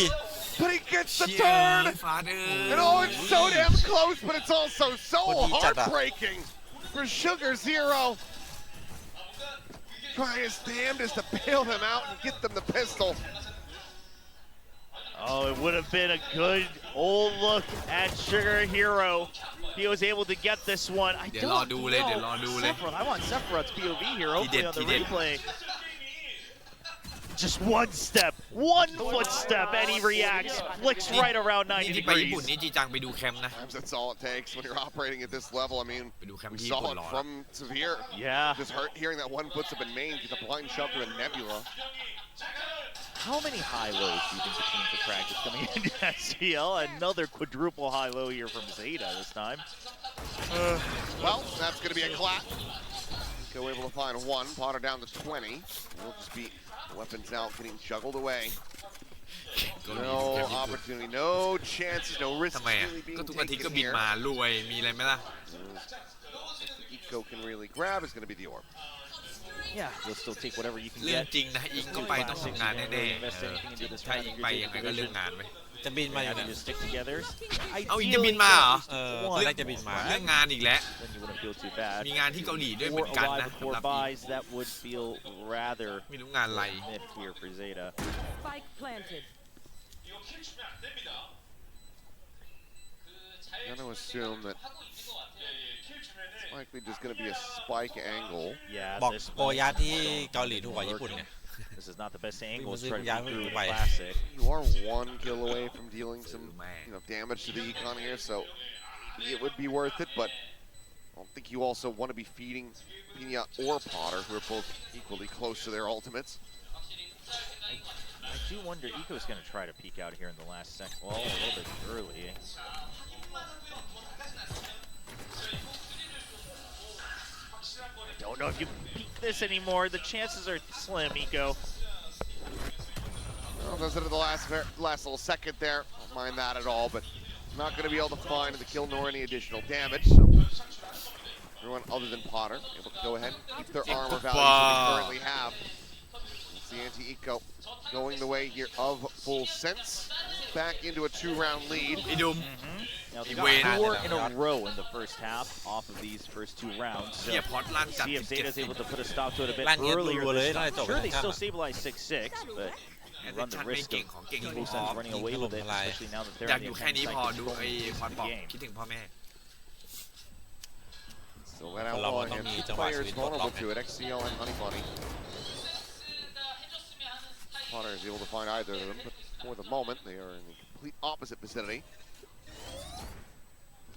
But he gets the เชี่ย turn. ฟาดเอ้ย And oh, it's so damn close, but it's also so What he did that. heartbreaking for Sugar Zero. Trying his damnedest to bail them out and get them the pistol. Oh, it would have been a good old look at Sugar Hero. He was able to get this one. I เดี๋ยว don't รอดูเลย know. เดี๋ยวรอดูเลย Sephiroth, I want Sephiroth's POV here. Hopefully on the did. replay. Just one step, 1 footstep, and he reacts. Flicks right around 90 นี่ที่ไปญี่ปุ่น degrees. นี่จีจังไปดูแคมป์นะ Sometimes that's all it takes when you're operating at this level. I mean,ไปดูแคมป์ we ที่ญี่ saw ปุ่น it รอ from Severe. Yeah. Just hearing that one footstep in main, get a blind shove to a nebula. How many high-lows do you think the team could practice coming into SCL? Another quadruple high-low here from Zeta this time. Well, that's going to be a clap. Go able to find 1. Potter down to 20. We'll just be weapons now getting juggled away. เกาหลี No แคมป์ญี่ปุ่น opportunity, no chances, no risks ทำไมอ่ะ really ก็ being ทุกอาทิตย์ก็ taken บิน here. มารวยมีอะไรไหมล่ะ Eco can really grab is going to be the orb. Yeah, you'll still take whatever you can เรื่อง get. จริงนะอิงก็ไปต้องทำงานแน่ๆถ้าอิงไปยังไงก็เรื่องงานไป จะบินมาอยู่ Having เนี่ย to stick together. เอาอิงจะบินมาเหรอ เออตอนแรกจะบินมา เรื่องงานอีกแล้ว Then you wouldn't feel too bad. มีงานที่เกาหลีด้วยเห Or มือนกัน alive นะ with 4 สำหรับ buys, that would feel rather ไม่รู้งานอะไร mid here for Zeta. Spike planted. I'm going to assume that it's likely just going to be a spike angle. Yeah, บอก this โปรยัดที่เกาหลีถูกกว่าญี่ปุ่นไง This is not the best angle People to try to say get through the why. classic. You are 1 kill away from dealing some damage to the econ here, so it would be worth it, but I don't think you also want to be feeding Pina or Potter, who are both equally close to their ultimates. I do wonder, Eco's going to try to peek out here in the last second. Well, a little bit early. I don't know if you peek this anymore. The chances are slim, Eco. Well, those are the last little second there. Don't mind that at all, but not going to be able to find the kill nor any additional damage. So everyone other than Potter able to go ahead and keep their armor values that they currently have. the anti-eco going the way here of Full Sense. Back into a 2-round lead. ไอ้ดุม Now they Win. got 4 in a row in the first half off of these first 2 rounds. So เฮียพอดลั่นจัด see if Zeta's able to put a stop to it a bit ลั่นเงี้ย earlier รัวๆเลย this น่า time. จะจบ Sure, ใน they ขั้น still stabilize 6-6, but แอด run ชั the นไม่ risk เก่ง of ของเก่ง Full พอ Sense running away with it, especially now that อ they're ยาก on อ the ยู่แค่นี้ 10 พอ seconds ดู going ไอ้ into คอนบอก the game. คิดถึงพ่อแม่ So that outlaw and 2 players vulnerable to it, XCL and Honey Bunny. Potter is able to find either of them, but for the moment, they are in the complete opposite vicinity.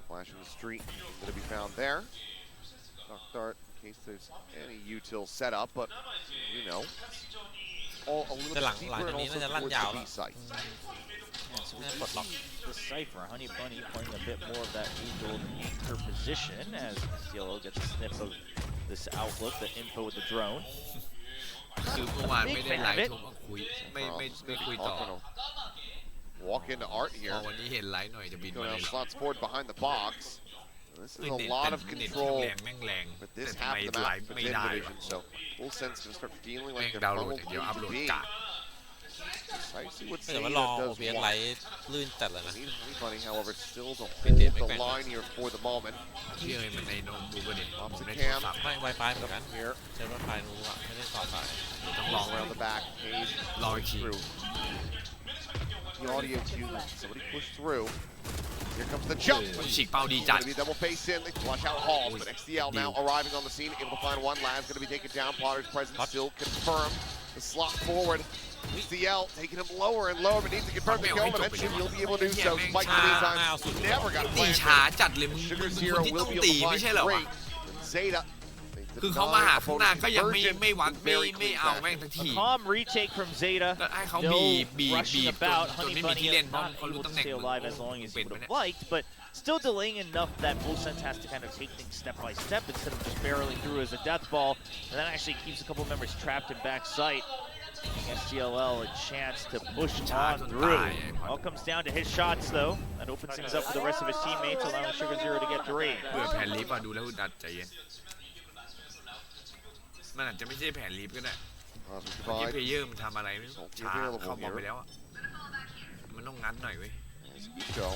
Flash in the street going to be found there. Knock dart in case there's any util set up, but you know, all a little bit deeper and also towards the B site. Yeah, so we see the Cypher, Honey Bunny playing a bit more of that neutral anchor position as CLO gets a sniff of this outlook, the info with the drone. คือเมื่อวานไม่ได้ไลฟ์โทรมาคุยไม่คุยต่อ Walk into Art พอ here. วันนี้เห็นไลฟ์หน่อยจะบิน Go มาเล now ย slots forward behind the box. This is เน็ a ต lot of เน็ต control แรงแม่งแรง but แต่ this ทำไม half the ไล map ฟ์ for ไม่ Tin ได้ Division. So Full Sense gonna start feeling แม่ like ง they're ดาวน์โหลด funneled อย่างเดียวอัพโหลด into B. กาก Precisely what แต่ Zeta ว่ารอ does OBS ไล want. ท์ลื่นจัดเลยนะ Need Honey Bunny, however, still to It did, hold the it went. line here for the moment. พี่เอ๋ยมันในโน้ตบุ๊กเลยผมในโทรศัพท์ ไม่ Wi-Fi เหมือนกัน Here, ใช้ Wi-Fi รู้อะไม่ได้ต่อสาย ต้องล long อง around the back. Hayes Long push key. through. The audio cue. Somebody push through. Here comes the jump. ฉีกเป้าดีจัด Gonna be double face in. They flush out Hall, but XDL now arriving on the scene, able to find one. Lad's gonna be taken down. Potter's presence still confirmed. The slot forward. XDL taking him lower and lower, but needs to confirm the kill. Eventually, he'll be able to do so. Spike in the meantime. Never got ตี planted. ช้าจัดเลยมึง Sugar คน Zero ที่ต้อ will ง be ตี able to ไม่ find ใช่เหรอวะ Great. Zeta. คือเขามาหาข้างหน้าก็ยังไม่หวังไม่เอาแม่งทันที A calm retake from Zeta. ก็ให้เขา No บีบ rushing จ about. น Honey ไม่มี Bunny ที่เล่น is เพราะ not เขารู้ able ตำ to แหน่ง stay alive as long as he เป็น would ไป have เนี่ย liked, but still delaying enough that Full Sense has to kind of take things step by step instead of just barreling through as a death ball. And that actually keeps a couple members trapped in back sight. Giving STLL a chance to push on through. All comes down to his shots though. That opens things up for the rest of his teammates, allowing Sugar Zero to get 3. เพื่อแผนลีฟอะดูแล้วดัดใจเย็นมันอาจจะไม่ใช่แผนลีฟก็ได้ที่เพลเยอร์มันทำอะไรไม่รู้ช้าเข้าบอลไปแล้วอะมันต้องงัดหน่อยเว้ย Go.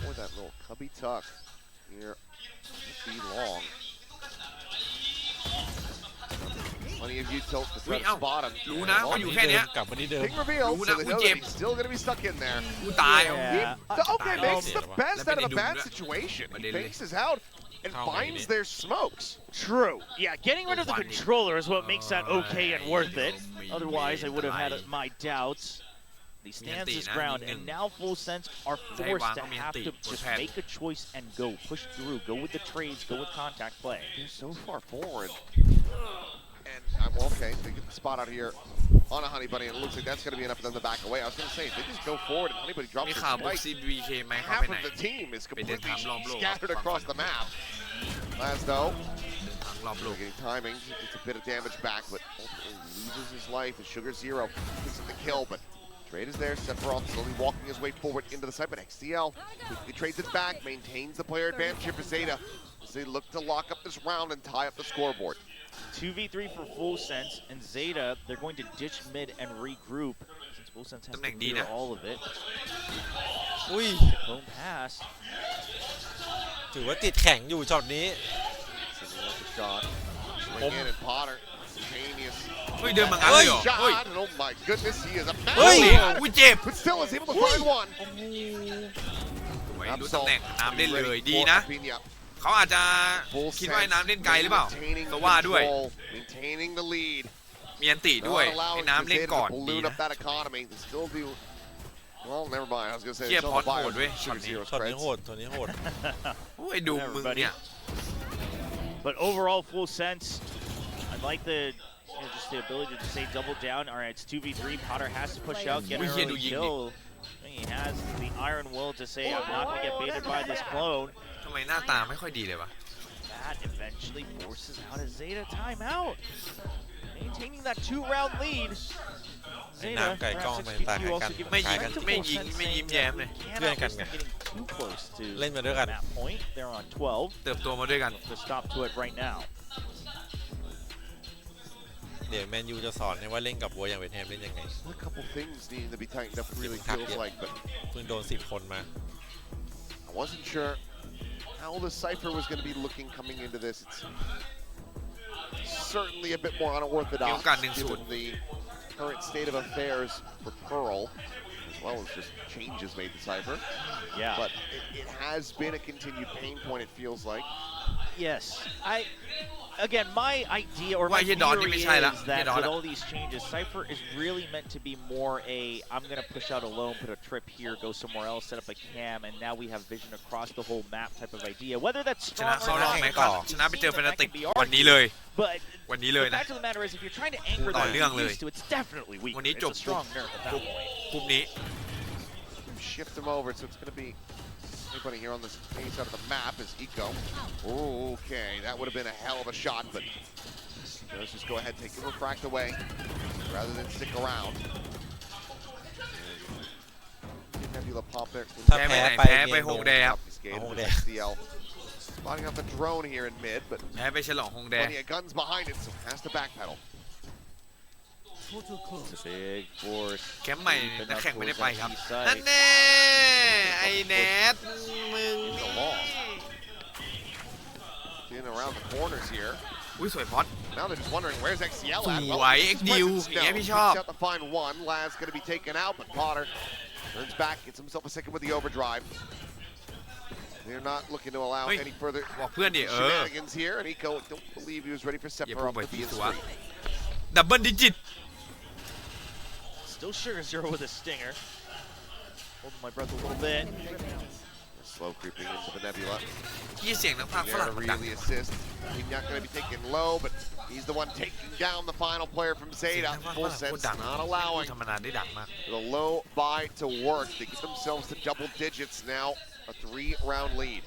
Boy, that little cubby tuck here. Be long. Plenty of util to try to spot him. รู้นะว่าอยู่แค่เนี้ย กลับมาที่เดิม Big reveal, so they know that he's still going to be stuck in there. กูตาย Yeah. Okay, makes the best out of a bad situation. He faces out and finds their smokes. True. Yeah, getting rid of the controller is what makes that okay and worth it. Otherwise, I would have had my doubts. He stands his ground, and now Full Sense are forced to have to just make a choice and go. Push through, go with the trades, go with contact play. They're so far forward. And I'm okay. They get the spot out here on a Honey Bunny, and it looks like that's going to be enough for them to back away. I was going to say, if they just go forward and Honey Bunny drops มี his ข่าวบอก spike, CBK ไหมเขา half ไปไหน of the team is completely ไปเดินทางรอบโลก scattered across the map. Laz, though, ทางรอบโลก getting timing, gets a bit of damage back, but ultimately loses his life as Sugar Zero picks up the kill, but trade is there. Sephiroth slowly walking his way forward into the site, but XDL quickly trades it back, maintains the player advantage here for Zeta as they look to lock up this round and tie up the scoreboard. 2v3 for Full Sense, and Zeta, they're going to ditch mid and regroup since Full Sense has to clear all of it. อุ้ย Boom pass. ถือว่าติดแข็งอยู่ช็อตนี้ Sending out the shot. Swing in and Potter. Instantaneous. เฮ้ยเดินมางั้นเลยเหรอ Shot, เฮ้ย and oh my goodness, he is a เฮ้ย massive. อุ้ยเจ็บ But still is able to find one. ไว้รู้ตำแหน่งน้ำเล่นเลยดีนะ เขาอาจจะคิดว่าน้ำเล่นไกลหรือเปล่าก็ว่าด้วย Maintaining the lead. มีอันติด้วยไอ้น้ำเล่นก่อนดี balloon นะ up that economy. They still do. Well, never mind. I was gonna say เทียบ it's พอ all ดโห the ดเว้ย bios. ช็อต Sugar นี้ Zero ช็อตนี้ spreads. โหดช็อตนี้โหด โอ้ยดูมึงเนี่ย But overall, Full Sense, I like the just the ability to say double down. All right, it's 2v3. Potter has to push out, get an early kill. And he has the iron will to say, I'm not going to get baited by this clone. ทำไมหน้าตาไม่ค่อยดีเลยวะ That eventually forces out a Zeta timeout. Maintaining that 2-round lead. น้ำไก่กล้องไปต่างกัน ไม่ยิงไม่ยิ้มแย้มเลย เพื่อนกันไง เล่นมาด้วยกัน They're on 12. เติบโตมาด้วยกัน The stop to it right now. เดี๋ยวแมนยูจะสอนให้ว่าเล่นกับวัวอย่างเวทแฮมเล่นยังไง A couple things needing to be tightened up. Really feels like, but เพิ่งโดน10 คนมา I wasn't sure how the Cypher was going to be looking coming into this. It's certainly a bit more unorthodox given the current state of affairs for Pearl, as well as just changes made to Cypher. Yeah. But it has been a continued pain point, it feels like. Yes. Again, my idea or my ว่าเฮียดอนนี่ theory ไม่ใช่ละ is เฮีย that ดอน with อะ all these changes, Cypher is really meant to be more I'm going to push out alone, put a trip here, go somewhere else, set up a cam, and now we have vision across the whole map type of idea. Whether that's ชนะ strong เข้าร or อบไหม not, ครับชนะไปเจอแฟนตาติกวันนี้เลย but วันนี้เลย the นะ fact of the matter is, if you're trying to anchor ต่อ that เนื่องเลย used to, it's definitely weak. วันนี้ It's จบ a strong nerf at that point. กลุ่มนี้ Shift him over, so it's going to be anybody here on this main side of the map is Eco. Okay, that would have been a hell of a shot, but let's just go ahead and take the refract away rather than stick around. Nebula pop there. ถ้าแพ้ไป แพ้ไป เมนู โฮงแดครับ CL spotting out the drone here in mid, but แพ้ไปฉลองฮงแด plenty of guns behind it, so has to backpedal. Big force. แคมป์ใหม่นักแข่งไม่ได้ไปครับนั่นแน่ไอ้แนทมึง In the long. In around the corners here. อุ้ยสวยพอด Now they're just wondering where's XCL at. สวย XDU อย่างเงี้ยพี่ชอบ Out to find one. Laz going to be taken out, but Potter turns back, gets himself a second with the overdrive. They're not looking to allow any further บอกเพื่อนดิ shenanigans here. And Eco, don't believe he was ready for อย่า Sepper พูด off ไป the ที่ BS ตัว 3. ดับเบิลดิจิต Still Sugar Zero with a stinger. Holding my breath a little bit. Slow creeping into the Nebula. ยี่เสียงนักพากย์ฝ There รั่ง to มันดัง really assist. He's not going to be taken low, but he's the one taking down the final player from เสียง Zeta. นักพากย์ฝ Full รั่งโคตร sense ดัง not allowing ธรรมดาได้ดังมาก the low buy to work. They get themselves to double digits now. A 3-round lead.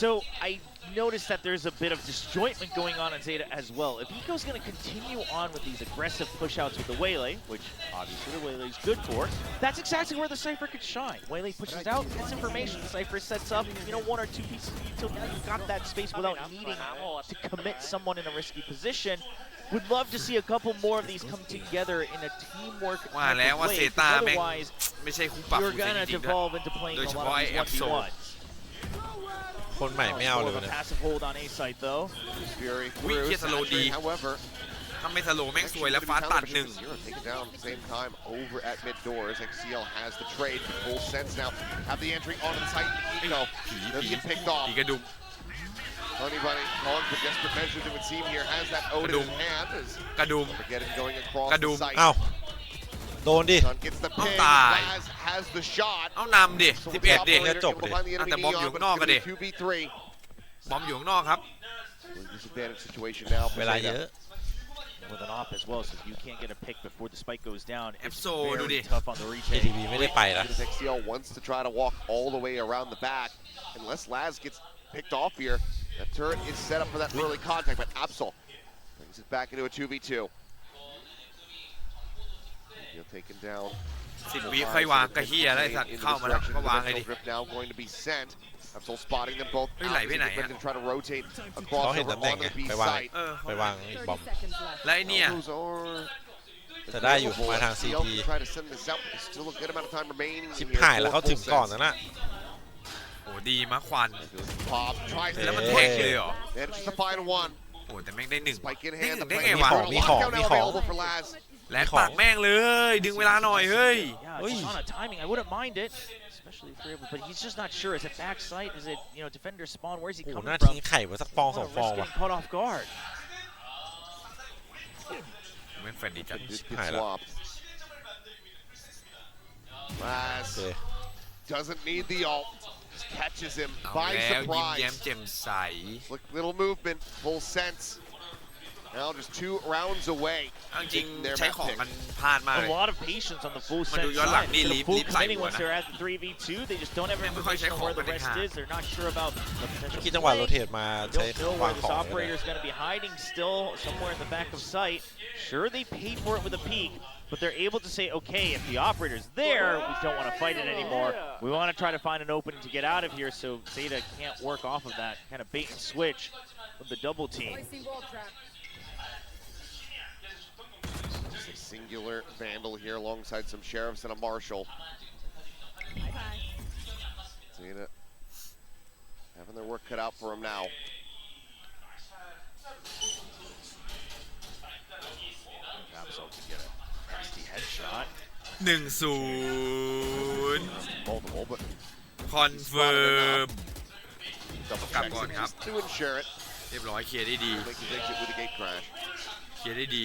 So I noticed that there's a bit of disjointment going on in Zeta as well. If Eco's going to continue on with these aggressive push-outs with the Waylay, which obviously the Waylay's good for, that's exactly where the Cypher could shine. Waylay pushes out, gets information, Cypher sets up, one or two pieces until now you've got that space without needing to commit someone in a risky position. Would love to see a couple more of these come together in a teamwork ว่าแล้วว่า way, เซ because ตาแม่ง otherwise ไม่ใช่คู่ปรับ you're คู่เซน going to จริงๆด้วย devolve into playing a lot of these 1v1s. คนใหม่ไม่เอาเลย More of a passive hold on A site though. Fury อุ้ย through. เฮียสโลดี However, ถ้าไม่สโลแม่งสวยแล้วฟ้าตัดหนึ่ง Taken down at the same time over at mid doors. XCL has the trade. Full sense now. Have the entry onto the site. Eco doesn't get picked off. ผีกระดุม Anybody calling for desperate measures, it would seem here, has that ode in his hand. As กระดุม forget him going across the Kadum. site. อ้าวโดนดิ Sun gets the pin. tải. Laz has the shot. เอานำดิ So 11 the ดิ operator Chọc able to đi. find the enemy À, tại bom neon, dùng but ngon it's gonna cơ be 2v3. บอมอยู่ข้างนอกครับ Disadvantage situation now เว for ลา Zeta. เยอะ With an op as well, so if you can't get a pick before the spike goes down, it's Epso, very Dudy. tough on the retake. ATV ไม่ได้ไปนะ Because XCL wants to try to walk all the way around the back. Unless Laz gets picked off here, that turret is set up for that early contact, but Absol brings it back into a 2v2. He'll taken down. 10 วิค่อยวางกระเฮียแล้วไอ้สัตว์เข้ามาแล้วก็วางเลยดิ Drift now going to be sent. Absol spotting them both. เฮ้ยไหลไปไหน Ready อะ to try to rotate เขา across เห็น over ตำแหน่ง onto ไง the B ไปวาง site. เออ ไปวางอีกบอม 30 seconds left. และไอ้เนี่ย Those are จะได้อยู่มาทาง CT. CT Try to send this out. There's still a good amount of time remaining ชิบ here หายแล้วเขา for ถึง full ก่อน sense. นะน่ะ โอ้ดีมะควัน Pop tries to แล้วมัน เอ๊ะ แทกเลยเหรอ manages to find one. โอ้แต่แม่งได้หนึ่ง Spike in ได้ hand. หนึ่ The งได้ play ไง is วะ through. มีของ Lockdown มี now ของ available for Laz. แลกปากแม่งเลย ดึงเวลาหน่อยเฮ้ย Yeah, just on a timing, I wouldn't mind it, especially if you're able, but he's just not sure. Is it backside? Is it, defender spawn? Where's he โอ้โห coming น่า from? ทิ้งไข่ไว้สักฟอง I สอง don't ฟอง risk ว่ะ getting caught off guard. แม่งแฟนดีจัด It gets Hại lắm. swapped. Laz โอเค doesn't need the ult. Just catches him เอา by แล้วยิ้มแย้ม surprise. แจ่มใส Slick little movement. Full sense. Now just 2 rounds away. เอาจริง Taking their ใช้ map ของ pick. มันพลาดมากเล A ย lot of patience on the full Mà set dù gió lặng side. đi, Instead of líp- full líp xài committing của once nó. they're at the 3v2, they just don't have Em mới information khỏi on where the chạy rest khổ bên is. They're not sure about the potential คิดจังหวะโร play. เทตมาใช้ Don't know วา where ง this ของเลย operator is going to be hiding still somewhere in the back of sight. Sure, they paid for it with a peek, but they're able to say, okay, if the operator's there, we don't want to fight it anymore. We want to try to find an opening to get out of here, so Zeta can't work off of that kind of bait and switch with the double team. Placing wall trap. a singular vandal here alongside some sheriffs and a marshal. Zeta having their work cut out for him now. Absol can get a nasty headshot. 1-0 Multiple, but คอนเฟิร์ม double Cặp checks còn and cặp. he's to ensure it. เรียบร้อยเคลียร์ได้ดี Make his exit with a gate crash. เคลียร์ได้ดี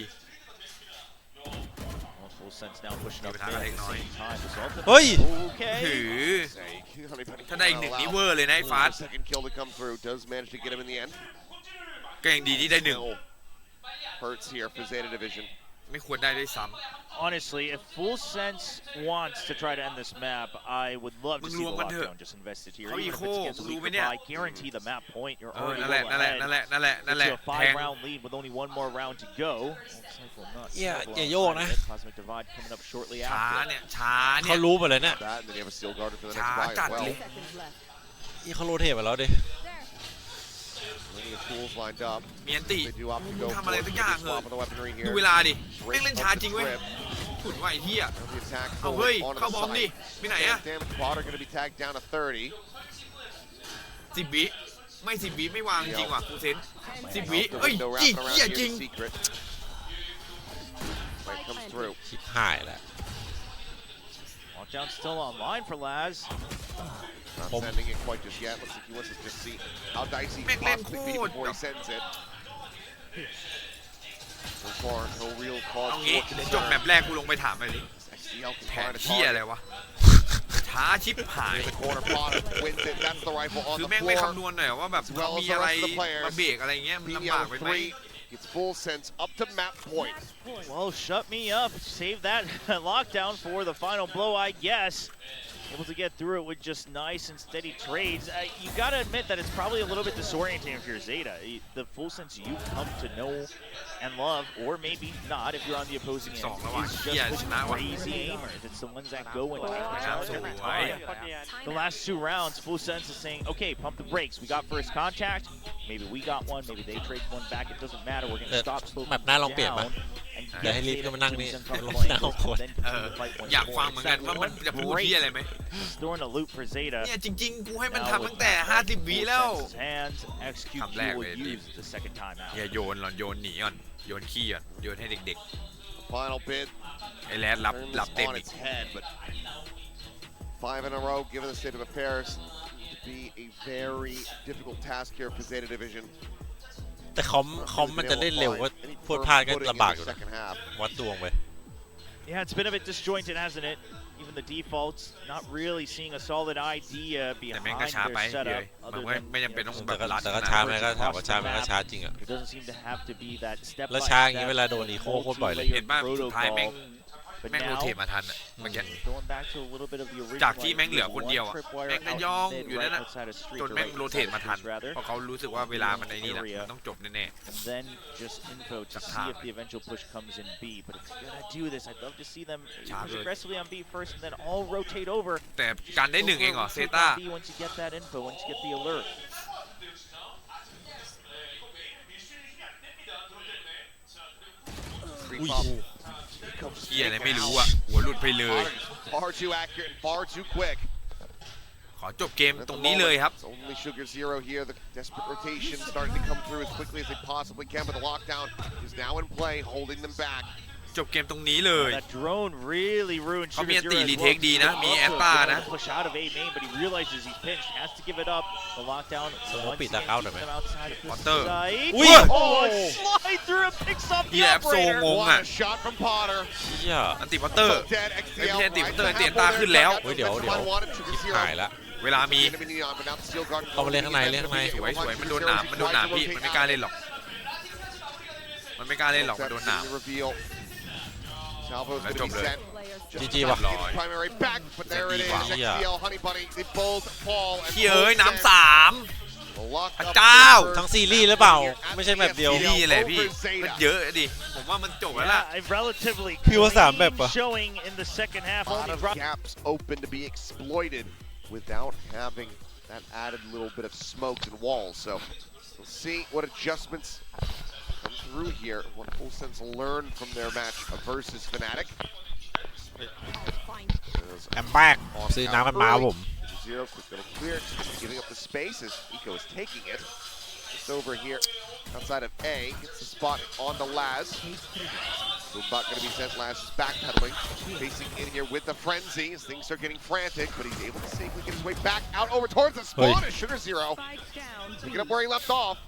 Well, full sense now pushing up Give it mid a at the leg same time. This ultimate- เฮ้ย ถื Okay. อถ้าได้1นี่เวอร์เลยนะไอ้ฟาส Second kill to come through. Does manage to get him in the end. ก็ยังดีที่ได้1 Still hurts here for Zeta Division. ไม่ควรได้ด้วยซ้ Honestly, if Full Sense wants to try to end this map, I would love to see the lockdown just invested here. Even if it's against weak I guarantee the map point. You're ำ already นั่นแหละ well นั่นแหละ ahead. นั่นแหละนั่นแหละนั่นแหละ It's a แทง 5-round lead with only one more round to go.อย่าโยกนะ Cosmic Divide coming up shortly ช้า after. เนี่ยช้าเนี่ เขา ย รู้หมดเลยเนี่ย That and then you have a steel guarder for the Chả next buy chặt as well. đi. Seconds left. นี่เขาโรเทตมาแล้วดิ Plenty of tools lined up. มีอันติ They do opt to go ทำอะไรสักอย่างเหอะ swap of the weaponry ดู here. เวลาดิแม่งเล่นช้าจริงเว้ยขุนว่าไอ้เหี้ย The attack เอาเฮ้ย forward onto เข้า the บอมดิ side. ไปไหนอะ Damage Potter going to be tagged down to 30. 10 วิไม่10 วิไม่วางจริงว่ะกูเซน 10 วิ Out the เอ้ย window จี้ wrapping เหี้ย around จริ here ง in secret. Right comes through. ชิบหายแล้ว Lockdown still online for Laz. Not Bom. sending it quite just yet. Looks like he wants to just see how dicey he Mẹ can lên possibly be code. before he sends it. So far, no real เอา cause งี้ for เดี๋ยวจบแม concern. ปแรกกูลงไปถามไปดิ XDL แผน trying to เหี้ยอะไร target. วะ ช้าชิบหาย The corner Potter wins it. That's the rifle คื on อ the แม่งไม่ floor. คำนวณหน่อยว่าแบบ As well as มี the อะไร rest of the players. มาเบรกอะไรเงี้ยมันลำบากไปไหม BO3 gets full sense up to map point. Well, shut me up. Save that lockdown for the final blow, I guess. Able to get through it with just nice and steady trades. You got to admit that it's probably a little bit disorienting if you're Zeta. The full sense you've come to know and love, or maybe not if you're on the opposing end, is just crazy aimers. It's the ones that go and the last 2 rounds, full sense is saying, okay, pump the brakes. We got first contact. Maybe we got one. Maybe they trade one back. It doesn't matter. We're going to stop slowing แบบหน้าลองเปลี่ยนปะ down. เดี๋ยวให้รีบขึ้นมานั่งนี่ลงนั่งของคน เอออยากฟังเหมือนกันว่ามันจะพูดที่อะไรไหม Throwing a loop for Zeta. เนี่ยจริงๆกูให้มันทำตั้งแต่50 วิแล้ว Hands, execute Come back, will baby. use the second time out. อย่าโยนหรอนโยนหนีก่อนโยนขี้ก่อนโยนให้เด็ก Final bid. ๆไอ้แรดรับ Turns เต็ม on อีก its head, but 5 in a row, given the state of affairs, to be a very difficult task here for Zeta Division. แต่คอมมันจะเล่นเร็วก็พูดพลาดก็ลำบากอยู่นะ Second half. วัดดวงไป Yeah, it's been a bit disjointed, hasn't it? Even the defaults, not really seeing a solid idea แต่แม่ง behind ก็ช้าไป their เย setup. อะมัน Other ไม่ than ไม่จำเป็นต้อง just แบบ แต่ก็ รัด ช้าไหมก็ถามว่าช้าไหมก็ช้าจริงอ่ะ It doesn't seem to have to be that step แล้ว by ช้าอย่างนี้ step เวลาโดนอีโคโคตรบ่อยเลย เห็นป่ะสุดท้ายแม่ง But แม่งโร now, เทตมาทันอะเมื่อกี้ going back to a little bit of the original จากที่แม่งเหลือ idea, คนเดียว one อะ tripwire แม่งก็ out ย่อง mid อยู่ right นั่นน่ะ outside of street, จน or แม่ง right โรเทต outside มา of ทัน streets, rather. เพราะเขารู้สึกว่าเวลามันในนี่แหละมันต้องจบแน่ And then just info to see if the eventual push comes in B. But if you're gonna do this, I'd love to see them push aggressively on B first and then all rotate over. ๆแต่การได้1เองเหรอเซต้า B once you get that info, once you get the alert. อุ้ยเฮียอะไรไม่รู้อะหัวหลุดไปเลย Far too accurate and far too quick. ขอจบเกมตรงนี้เลยครับ It's only Sugar Zero here. The desperate rotation starting to come through as quickly as they possibly can, but the lockdown is now in play, holding them back. จบเกมตรงนี้เลย That drone really ruined เขามี Sugar อันติ Zero รี as เท well. คดีนะมีแอตตานะ Push out of A main, but he realizes he's pinched, has to give it up. The lockdown onceปิด again ตาเข้า keeps หน่อยไหม them outside of the Potter. site. อุ้ย Oh, a slide through and picks up เฮี the ยแอปโซ operator. งง What อ่ะ a shot from Potter. เชี่ย อันติพัตเตอร์ Dead ไม่ XDL ใช่อันติพั right ตเตอร์ to อันติ half ตา order. ขึ้นแล้ว เฮ้ยเดี๋ยว Wanted Sugar ชิบ Zero. หายละ เวลามี Enemy neon, but now the steel guard เข้ามาเล่นข้างในเล่นข้างใน สวยสวยมันโดนหนามมันโดนหนามพี่มันไม่กล้าเล่นหรอกมันไม่กล้าเล่นหรอกมันโดนหนาม Reveal. Salvo's Let's going to be go, sent. Players Just GG toว่ะ get his primary back, but there it is. Yeah. XDL, Honey Bunny, they both fall. and เฮียเอ้ย both น้ำ send. สาม Lock พระ up เจ้า the ทั้งซีรีส์หรือเปล่า ไม่ใช่แบบเดียว ซีรีส์อะไรพี่มันเยอะดิผมว่ามันจบแล้วล่ะ Yeah, a relatively He was clean a map, showing in the second half. A lot Only of drop gaps open to be exploited without having that added little bit of smokes and walls. So we'll see what adjustments come through here. What Full Sense learn from their match versus Fnatic. แอมแบกซื้อน้ำกันมาผม Zero quick little clear, giving up the space as Eco is taking it. Just over here outside of A, gets the spot on the Laz. Boombot gonna be sent. Laz is backpedaling, facing in here with the frenzy as things are getting frantic, but he's able to safely get his way back out over towards the spawn as Sugar Zero picking up where he left off.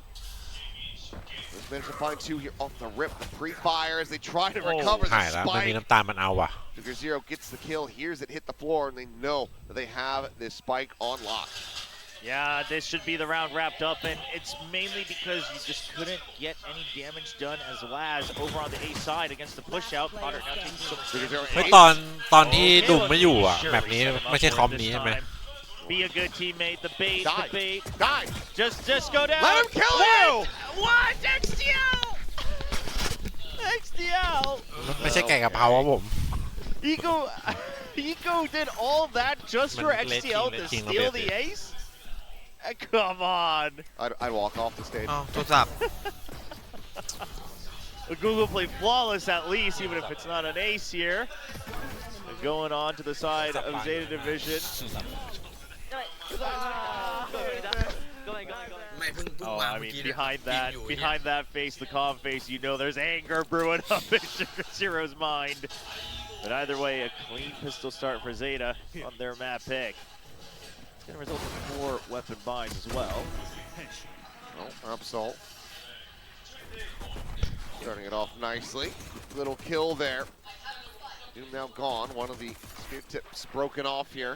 Let's manage to find two here off the rip. The pre-fire as they try to recover หาย the แล้วมันมี spike. น้ำตาลมันเอาว่ะ Sugar Zero gets the kill, hears it hit the floor, and they know that they have this spike on lock. Yeah, this should be the round wrapped up, and it's mainly because you just couldn't get any damage done as Laz over on the A side against the push out. Potter now taking some Sugar Zero เฮ้ย hates ตอนที่ดุ่มไม่อยู่อ่ะแบบนี้ไม่ใช่คอมนี้ใช่ไหม Be a good teammate. The bait, Die. the bait. Die! Just go down. Let him kill you! What? XDL! XDL! ไม่ใช่ไก่กะเพราครับผม Eco did all that just for Man, let XDL King to let steal King the ace? Come on. I'd walk off the stage. อ้าวโทรศัพท์ Google played flawless at least, even if it's not an ace here. Going on to the side of Zeta Division. ไม่เพิ่ง Oh, มา I เมื่อ mean, กี้เนี่ย behind that face, the calm face, you know there's anger brewing up in Sugar Zero's mind. But either way, a clean pistol start for Zeta on their map pick. It's going to result in 4 weapon buys as well. Oh, Absol. Starting it off nicely. Little kill there. Doom now gone. One of the spear tips broken off here.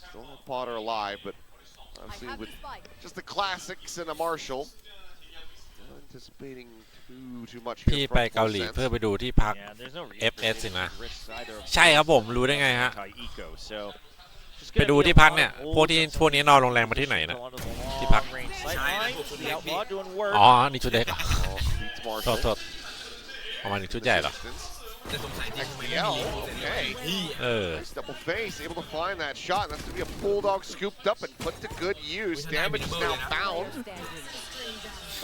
Still have Potter alive, but obviously with just the classics and a Marshall. Not anticipating too much พี่ here ไป from เกาหลี Full Sense. เพื่อไปดูที่พัก Yeah, there's no reason for FS Zeta สินะ to risk either of ใช่ครับผมรู้ได้ไงฮะ Eco, so just ไป gonna ดู be a ที่พักเนี่ย lot of พวก ults and พวกนี้นอนโรงแรมมาที่ไหนนะ onto the ที่พัก long range sight line. The outlaw doing work. อ๋อนี่ชุดเล็กเหรอ Beats โท Marshall. ษประมาณชุดใหญ่เหรอ Distance. จะสงสัยจริงทำไมไม่ Yeah, มี okay. เออ Nice double face, able to find that shot. That's going to be a bulldog scooped up and put to good use. Damage is now found.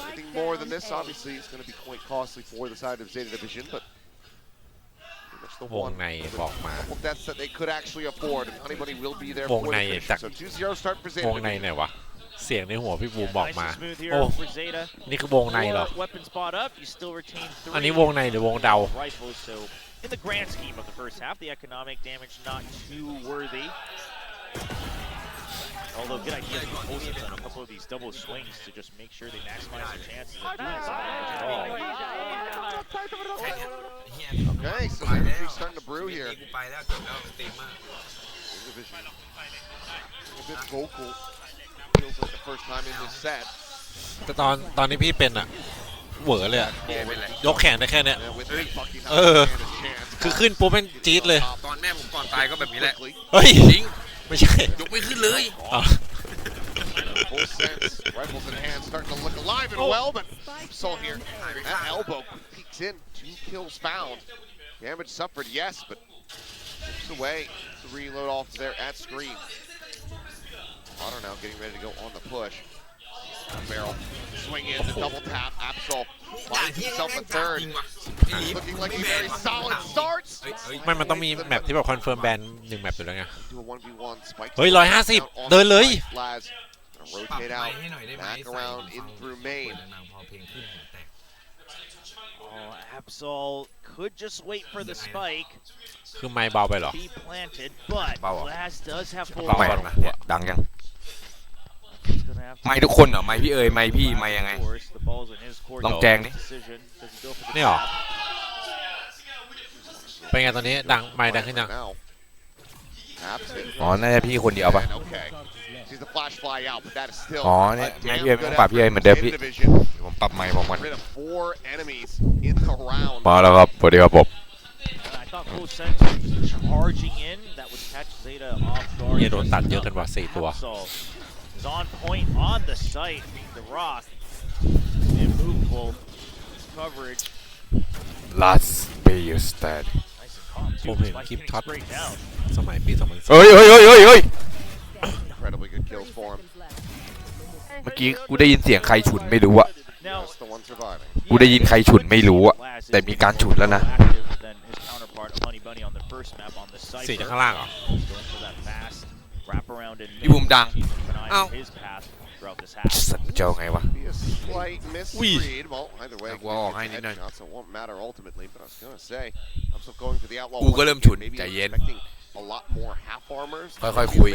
Anything more than this, obviously, is going to be quite costly for the side of Zeta Division, but pretty much the วง one ในบอกมา couple deaths that they could actually afford, and Honey Bunny will be there วง for ใน the finish. จาก So 2-0 start for ว Zeta งใน Division. ไหนวะเสียงในหัวพี่บูม Yeah, บอก nice มา and smooth โอ้ here for Zeta. นี่คือวงในเหรอ 4 weapon spot up. You still retain อัน 3 นี้วงในหรือวงเดา rifles, so in the grand scheme of the first half, the economic damage not too worthy. Although good idea to be posted on a couple of these double swings to just make sure they maximize their chances of doing some damage at all. แค่เนี้ยเฮีย Okay, so ไปแล้ว Zeta starting to brew เก here. มนี้กูไปแล้วเก็บแล้วเต็มมาก Zeta Division a bit vocal. Feels like the first time in this set. แต่ตอนนี้พี่เป็นอะเหวอเลยอะ เกมเป็นไร ยกแขนได้แค่เนี้ย Yeah, with that fucking Uh. stand a chance. คือขึ้นปุ๊บเป็นจี๊ดเลย ตอนแม่ผมก่อนตายก็แบบนี้แหละ Quickly. เฮ้ย จริง ไม่ใช่ ยกไม่ขึ้นเลย อ๋อ Full sense. Rifles in hand, starting to look alive and well, but Absol here. That elbow peeks in. 2 kills found. Damage suffered, yes, but chips away. The reload off there at screen. Potter now getting ready to go on the push. Barrel. Swing in, the double tap. Absol finds himself a third. Looking like a very solid start. ไม่มันต้องมีแมปที่แบบคอนเฟิร์มแบน1แมปอยู่แล้วไง Do a 1v1 spike. เฮ้ย150เดินเลย Laz gonna ปรับ rotate ไม out. ค์ให้หน่อยได้ไหม Back ใส่ around ฟั in ง through เปิ main. ดนางพอเพลงขึ้นหัวแตก Oh, Absol could just wait for the spike. คือไม้เบาไปเหรอ Be planted, but Power. Laz does have full เบา ไม่ ไป auto. เนี่ยดังยัง He's gonna have to ไม่ทุกคนเหรอไม่พี่เอ๋ยไม่พี่ไม่ยังไง Of course, the ball's in his court. ลองแจงดิ Decision. Does he go for the นี่หรอ trap? เป็นไงตอนนี้ดังไม้ดังขึ้นยัง Now. Absent. อ๋อน่าจะพี่คนเดียวปะ Okay. Sees the flash fly out, but that is still อ๋อ a เนี่ย damn พี่เอ๋ย good ต้องปรับพี่เอ๋ย effort เหมือนเดิม from พี่ Zeta Division. ผมปรับไมค์บอกมัน Rid of 4 enemies in the round. มาแล้วครับสวัสดีครับผม I thought Full Sense was charging in. That would catch Zeta off guard. เนี่ยโดนตัดเยอะกันว่ะ4ตัว Absol is on point on the site, being the rock. Immovable coverage. Last be you stand Nice and calm too. ผมเห็น despite คลิป getting ช็อต sprayed down. สมัยปี2010 เฮ้ยเฮ้ยเฮ้ยเฮ้ยเฮ้ย Incredibly good kills for him. เมื่อกี้กูได้ยินเสียงใครฉุนไม่รู้อะ Now, กูได้ยินใครฉุนไม่รู้อะแต่มีการฉุนแล้วนะ สีจากข้างล่างเหรอ พี่บูมดังเอ้าสัตว์เจ้าไงวะ Wee. กูเอาออกให้นิดหน่อย กู ก็เริ่มฉุนใจเย็น ค่อยๆคุย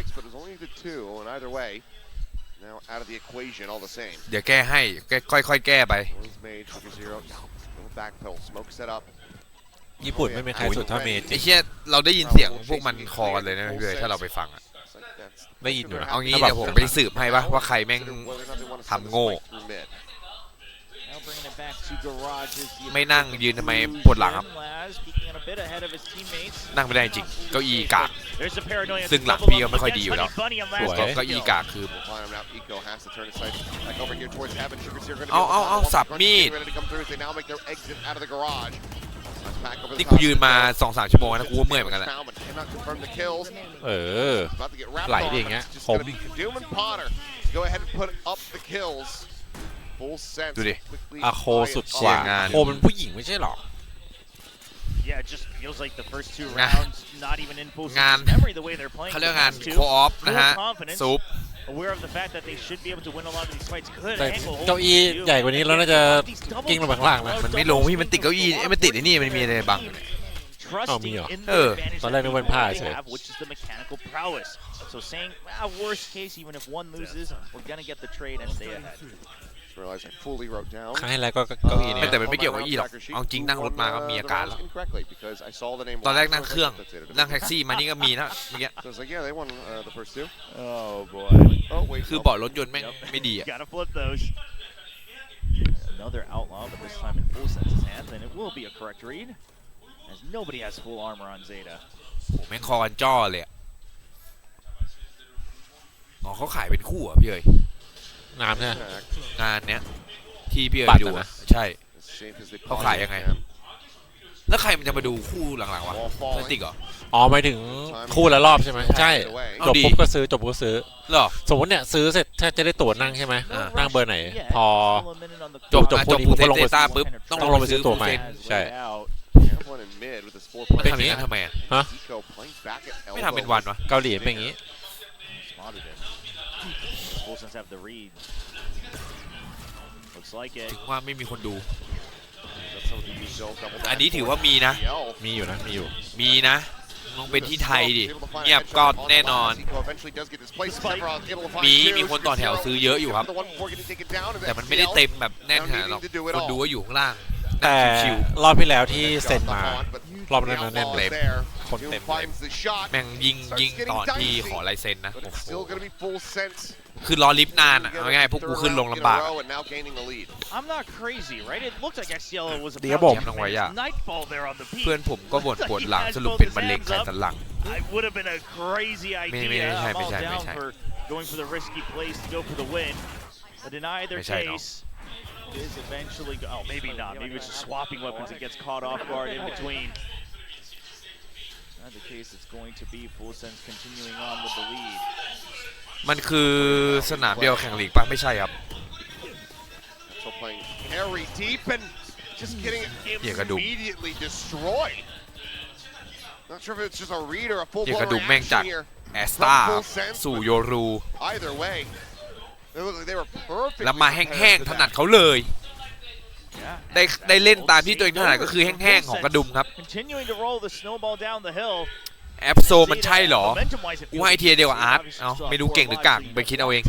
เดี๋ยวแก้ให้ค่อยๆแก้ไป ญี่ปุ่นไม่มีใครสุดเท่าเมจิ ไอ้เชี่ยเราได้ยินเสียงพวกมันคอกันเลยนะพี่เบย์ถ้าเราไปฟังอะ ได้ยินอยู่นะ เอางี้เดี๋ยวผมไปสืบให้ปะว่าใครแม่งทำโง่ ไม่นั่งยืนทำไมปวดหลังครับ นั่งไม่ได้จริงเก้าอี้กากซึ่งหลังพี่ก็ไม่ค่อยดีอยู่แล้วเก้าอี้กากคือเอาสับมีดนี่กูยืนมา 2-3 ชั่วโมงนะกูก็เมื่อยเหมือนกันแหละ ไหลดิอย่างเงี้ยผม ดูดิ อาโคสุดกว่าโคเป็นผู้หญิงไม่ใช่หรอ Yeah, it just feels like the first two rounds, not even in full sense memory the way they're playing. เขาเรียกงานโคออฟนะฮะซุป Aware of the fact that they should be able to win a lot of these fights. แต่เก้าอี้ใหญ่กว่านี้แล้วน่าจะกิ้งลงไปข้างล่างนะ มันไม่ลงพี่มันติดเก้าอี้มันติดไอ้นี่มันมีอะไรบัง Trusting in the advantage that they have, which is the mechanical prowess. So saying, worst case, even if one loses, we're gonna get the trade and stay ahead. ครั้งที่แล้วก็เก้าอี้เนี่ย แต่มันไม่เกี่ยวกับเก้าอี้หรอกเอาจริงนั่งรถมาก็มีอาการแล้วตอนแรกนั่งเครื่องนั่งแท็กซี่มานี่ก็มีนะเมื่อกี้คือเบาะรถยนต์แม่งไม่ดีอ่ะ Gotta flip those. Another outlaw, but this time in full sense's hands, and it will be a correct read, as nobody has full armor on Zeta. ผมแม่งคอกันจ้อเลยอ๋อเขาขายเป็นคู่อ่ะพี่เอ๋ย น้ำใช่ไหม งานเนี้ยที่พี่เอ๋ยดูอ่ะใช่เขาขายยังไงแล้วใครมันจะมาดูคู่หลังๆวะเซนติกเหรอ อ๋อหมายถึงคู่ละรอบใช่ไหมใช่จบปุ๊บก็ซื้อจบปุ๊บก็ซื้อ เหรอ สมมติเนี่ยซื้อเสร็จถ้าจะได้ตั๋วนั่งใช่ไหมนั่งเบอร์ไหนพอ จบ คู่นี้ผมก็ลง เซ ไป ต้าปุ๊บต้องลงไปซื้อ ตั๋วใหม่ ใช่ มันทำอย่างนั้นทำไมอ่ะ ฮะ ไม่ทำเป็นวันวะ เกาหลีเป็นอย่างนี้ Full sense have the read. Looks like it. ถึงว่าไม่มีคนดู อันนี้ถือว่ามีนะ มีอยู่นะมีอยู่ มีนะลองเป็นที่ไทยดิเงียบก็แน่นอนมีคนต่อแถวซื้อเยอะอยู่ครับแต่มันไม่ได้เต็มแบบแน่นขนาดหรอกคนดูก็อยู่ข้างล่าง แต่รอบที่แล้วที่เซ็นมารอบนั้นแน่นเต็มคนเต็มแม่งยิงตอนที่ขอลายเซ็นนะคือรอลิฟต์นานอ่ะเอาง่ายพวกกูขึ้นลงลำบาก I'm not crazy, right? It looked like XCL was about ต้องไว้อะ nightfall there on the peak. เพื่อนผมก็บ่นปวดหลังสรุปเป็นมะเร็งไขสันหลัง It would have been a crazy idea. I'm all down for going for the risky plays to go for the win, but in either case, it is eventually. Oh, maybe not. Maybe it's just swapping weapons and gets caught off guard in between. In either case, it's going to be Full Sense continuing on with the lead. มันคือสนามเดียวแข่งลีกป่ะไม่ใช่ครับ อย่ากระดุมอย่ากระดุมแม่งจากแอสตาสู่โยรูแล้วมาแห้งๆถนัดเขาเลยได้เล่นตามที่ตัวเองถนัดก็คือแห้งๆของกระดุมครับแอปโซมันใช่เหรอกูให้เทียเดียวกับอาร์ตเอาไม่รู้เก่งหรือกากไปคิดเอาเอง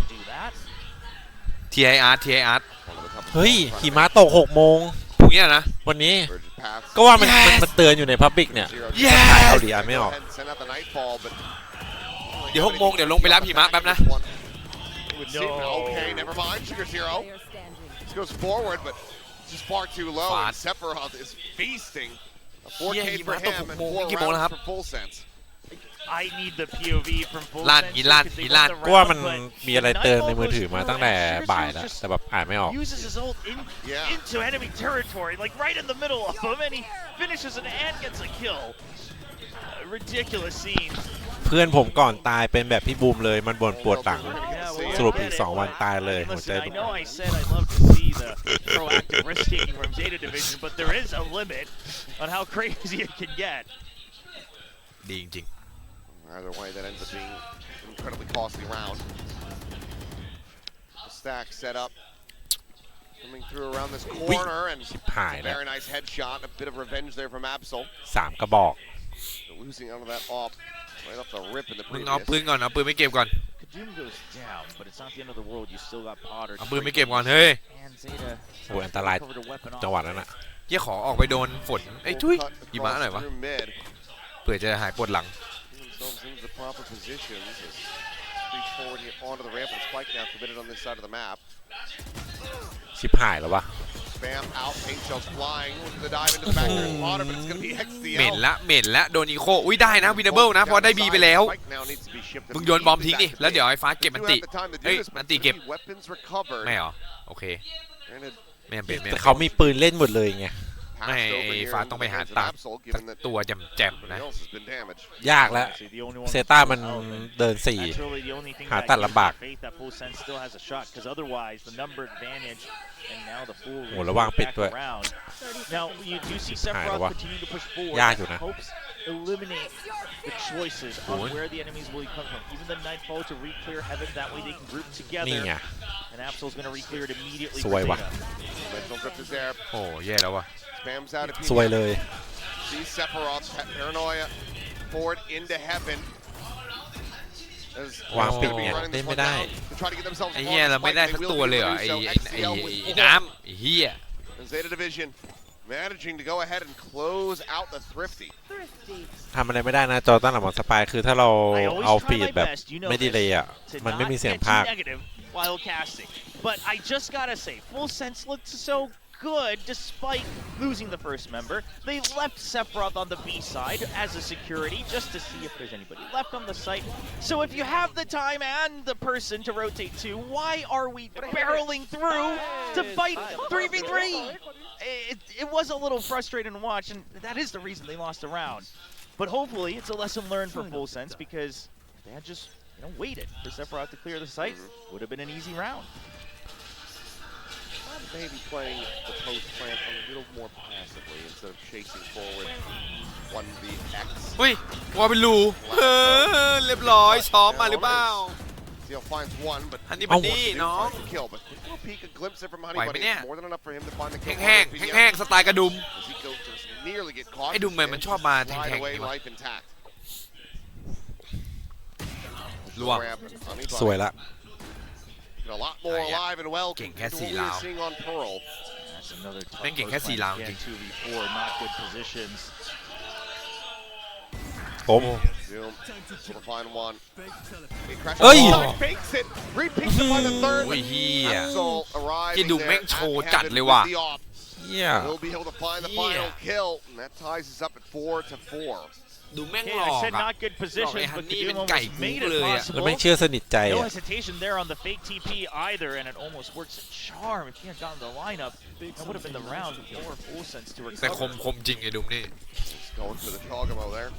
ทีไออาร์ตเฮ้ยหิมะตก6 โมงพรุ่งนี้นะวันนี้ก็ว่ามันเตือนอยู่ในพับบิกเนี่ยถ่ายเกาหลีไม่ออกเดี๋ยว6 โมงเดี๋ยวลงไปรับหิมะแป๊บนะหิมะตก6 โมงกี่โมงแล้วครับI need the POV from Full ลั่นก็ว่ามันมีอะไรเตือนในมือถือมาตั้งแต่บ่ายแล้วแต่แบบอ่านไม่ออก uses his ult into enemy territory like right in the middle of him and he finishes it and gets a kill ridiculous scene เพื่อนผมก่อนตายเป็นแบบพี่บูมเลยมันบ่นปวดหลังสรุปอีก2 วันตายเลยหัวใจ the proactive risk taking from Zeta division, but there is a limit on how crazy it can get. ดีจริง Either way, that ends up being an incredibly costly round. The stack set up, coming through around this corner, and a very nice headshot. A bit of revenge there from Absol. 3 กระบอก Losing out of that off, right off the rip in the มึง previous. เอาปืนก่อนเอาปืนไม่เก็บก่อน Kadoom goes down, but it's not the end of the world. You still got Potter. เอาปืนไม่เก็บก่อนเฮ้ย And Zeta โอ้ยอันตรายจังหวะนั้นอะ เยี่ยขอออกไปโดนฝนไอ้ทุยหิมะหน่อยวะ Through mid. เผื่อจะหายปวดหลัง Themselves into the proper positions. Reach forward here onto the ramp and spike now committed on this side of the map. ชิบหายแล้ววะ Spam out, paint shells flying. Looking to dive into the back there. Potter, but it's going to be XDL. เหม็นละโดนอีโคอุ้ยได้นะวินเนเบิลนะเพราะได้บีไปแล้ว มึงโยนบอมทิ้งดิแล้วเดี๋ยวไอ้ฟ้าเก็บมันติเฮ้ยมันติเก็บไม่เหรอโอเคไม่จำเป็นไม่ แต่เขามีปืนเล่นหมดเลยไง ไม่ไอ้ฟ้าต้องไปหาตัดตัวแจ่มๆนะ ยากแล้วเซต้ามันเดิน 4 หาตัดลำบาก And now the full โหระวังปิดด้วย Now you do see Sephiroth continue to push forward. ยากอยู่นะ Hopes eliminate the choices of where the enemies will come from. Even the Nightfall to re-clear heaven, that way they can group นี่ together. ไง And Absol's going to re-clear it immediately. สวยว่ะ โอ้แย่แล้วว่ะ สวยเลย See Sephiroth paranoia forward into heaven. วางปิดเนี่ยเล่นไม่ได้ ไอ้เหี้ยเราไม่ได้สักตัวเลยเหรอไอ้น้ำไอ้เหี้ย Zeta division managing to go ahead and close out the thrifty. ทำอะไรไม่ได้นะจอตั้งหลังมอนสปายคือถ้าเราเอาฟีดแบบไม่ดีเลยอ่ะมันไม่มีเสียงพากย์ While casting, but I just gotta say, Full Sense looked so good despite losing the first member. They left Sephiroth on the B side as a security just to see if there's anybody left on the site. So if you have the time and the person to rotate to, why are we barreling through to fight 3v3? It was a little frustrating to watch, and that is the reason they lost the round. But hopefully it's a lesson learned for Full Sense because if they had just waited for Sephiroth to clear the site, would have been an easy round. Maybe playing the post plant a little more passively instead of chasing forward 1vx. เฮ้ยว่าเป็นรูเรียบร้อยซ้อมมาหรือเปล่า Seal finds one, but ฮันนี่บันนี่น้อง kill. But a peek, a glimpse there from Honey Bunny. More than enough for him to find the kill. แห้งสไตล์กระดุม Zico just nearly get caught. ไอ้ดุมมันชอบมาแทง away ๆวะ life intact. ล่วง สวยละ A lot more alive and well. เก่งแค่4 we're ราว seeing on Pearl. That's another tough แม่งเก่งแค่4 ราวจริง 2v4, not good positions. ผม Zoom. Will find one. He crashes. เอ้ย Fakes it. Repeats it by the third. โอ้ยเฮีย Absol arriving ที่ดูแม่ง there โชว์ at จัด heaven เลยว่ะ with the op. เหี้ย Will be able to find the final kill, and that ties us up at 4-4. ดูแม่งห Yeah, ล I อก said อะ not good positions, Hey, but Honey, Kadoom even guy almost made it Google it. แล้ว possible. ไม่เชื่อสนิทใจ No อ่ะ hesitation there on the fake TP either, and it almost works a charm. If he had gotten the lineup, that would have been the round for Full Sense to แต่ recover. คมจริงไอ้ดุมนี่ He's going for the Chogamo there.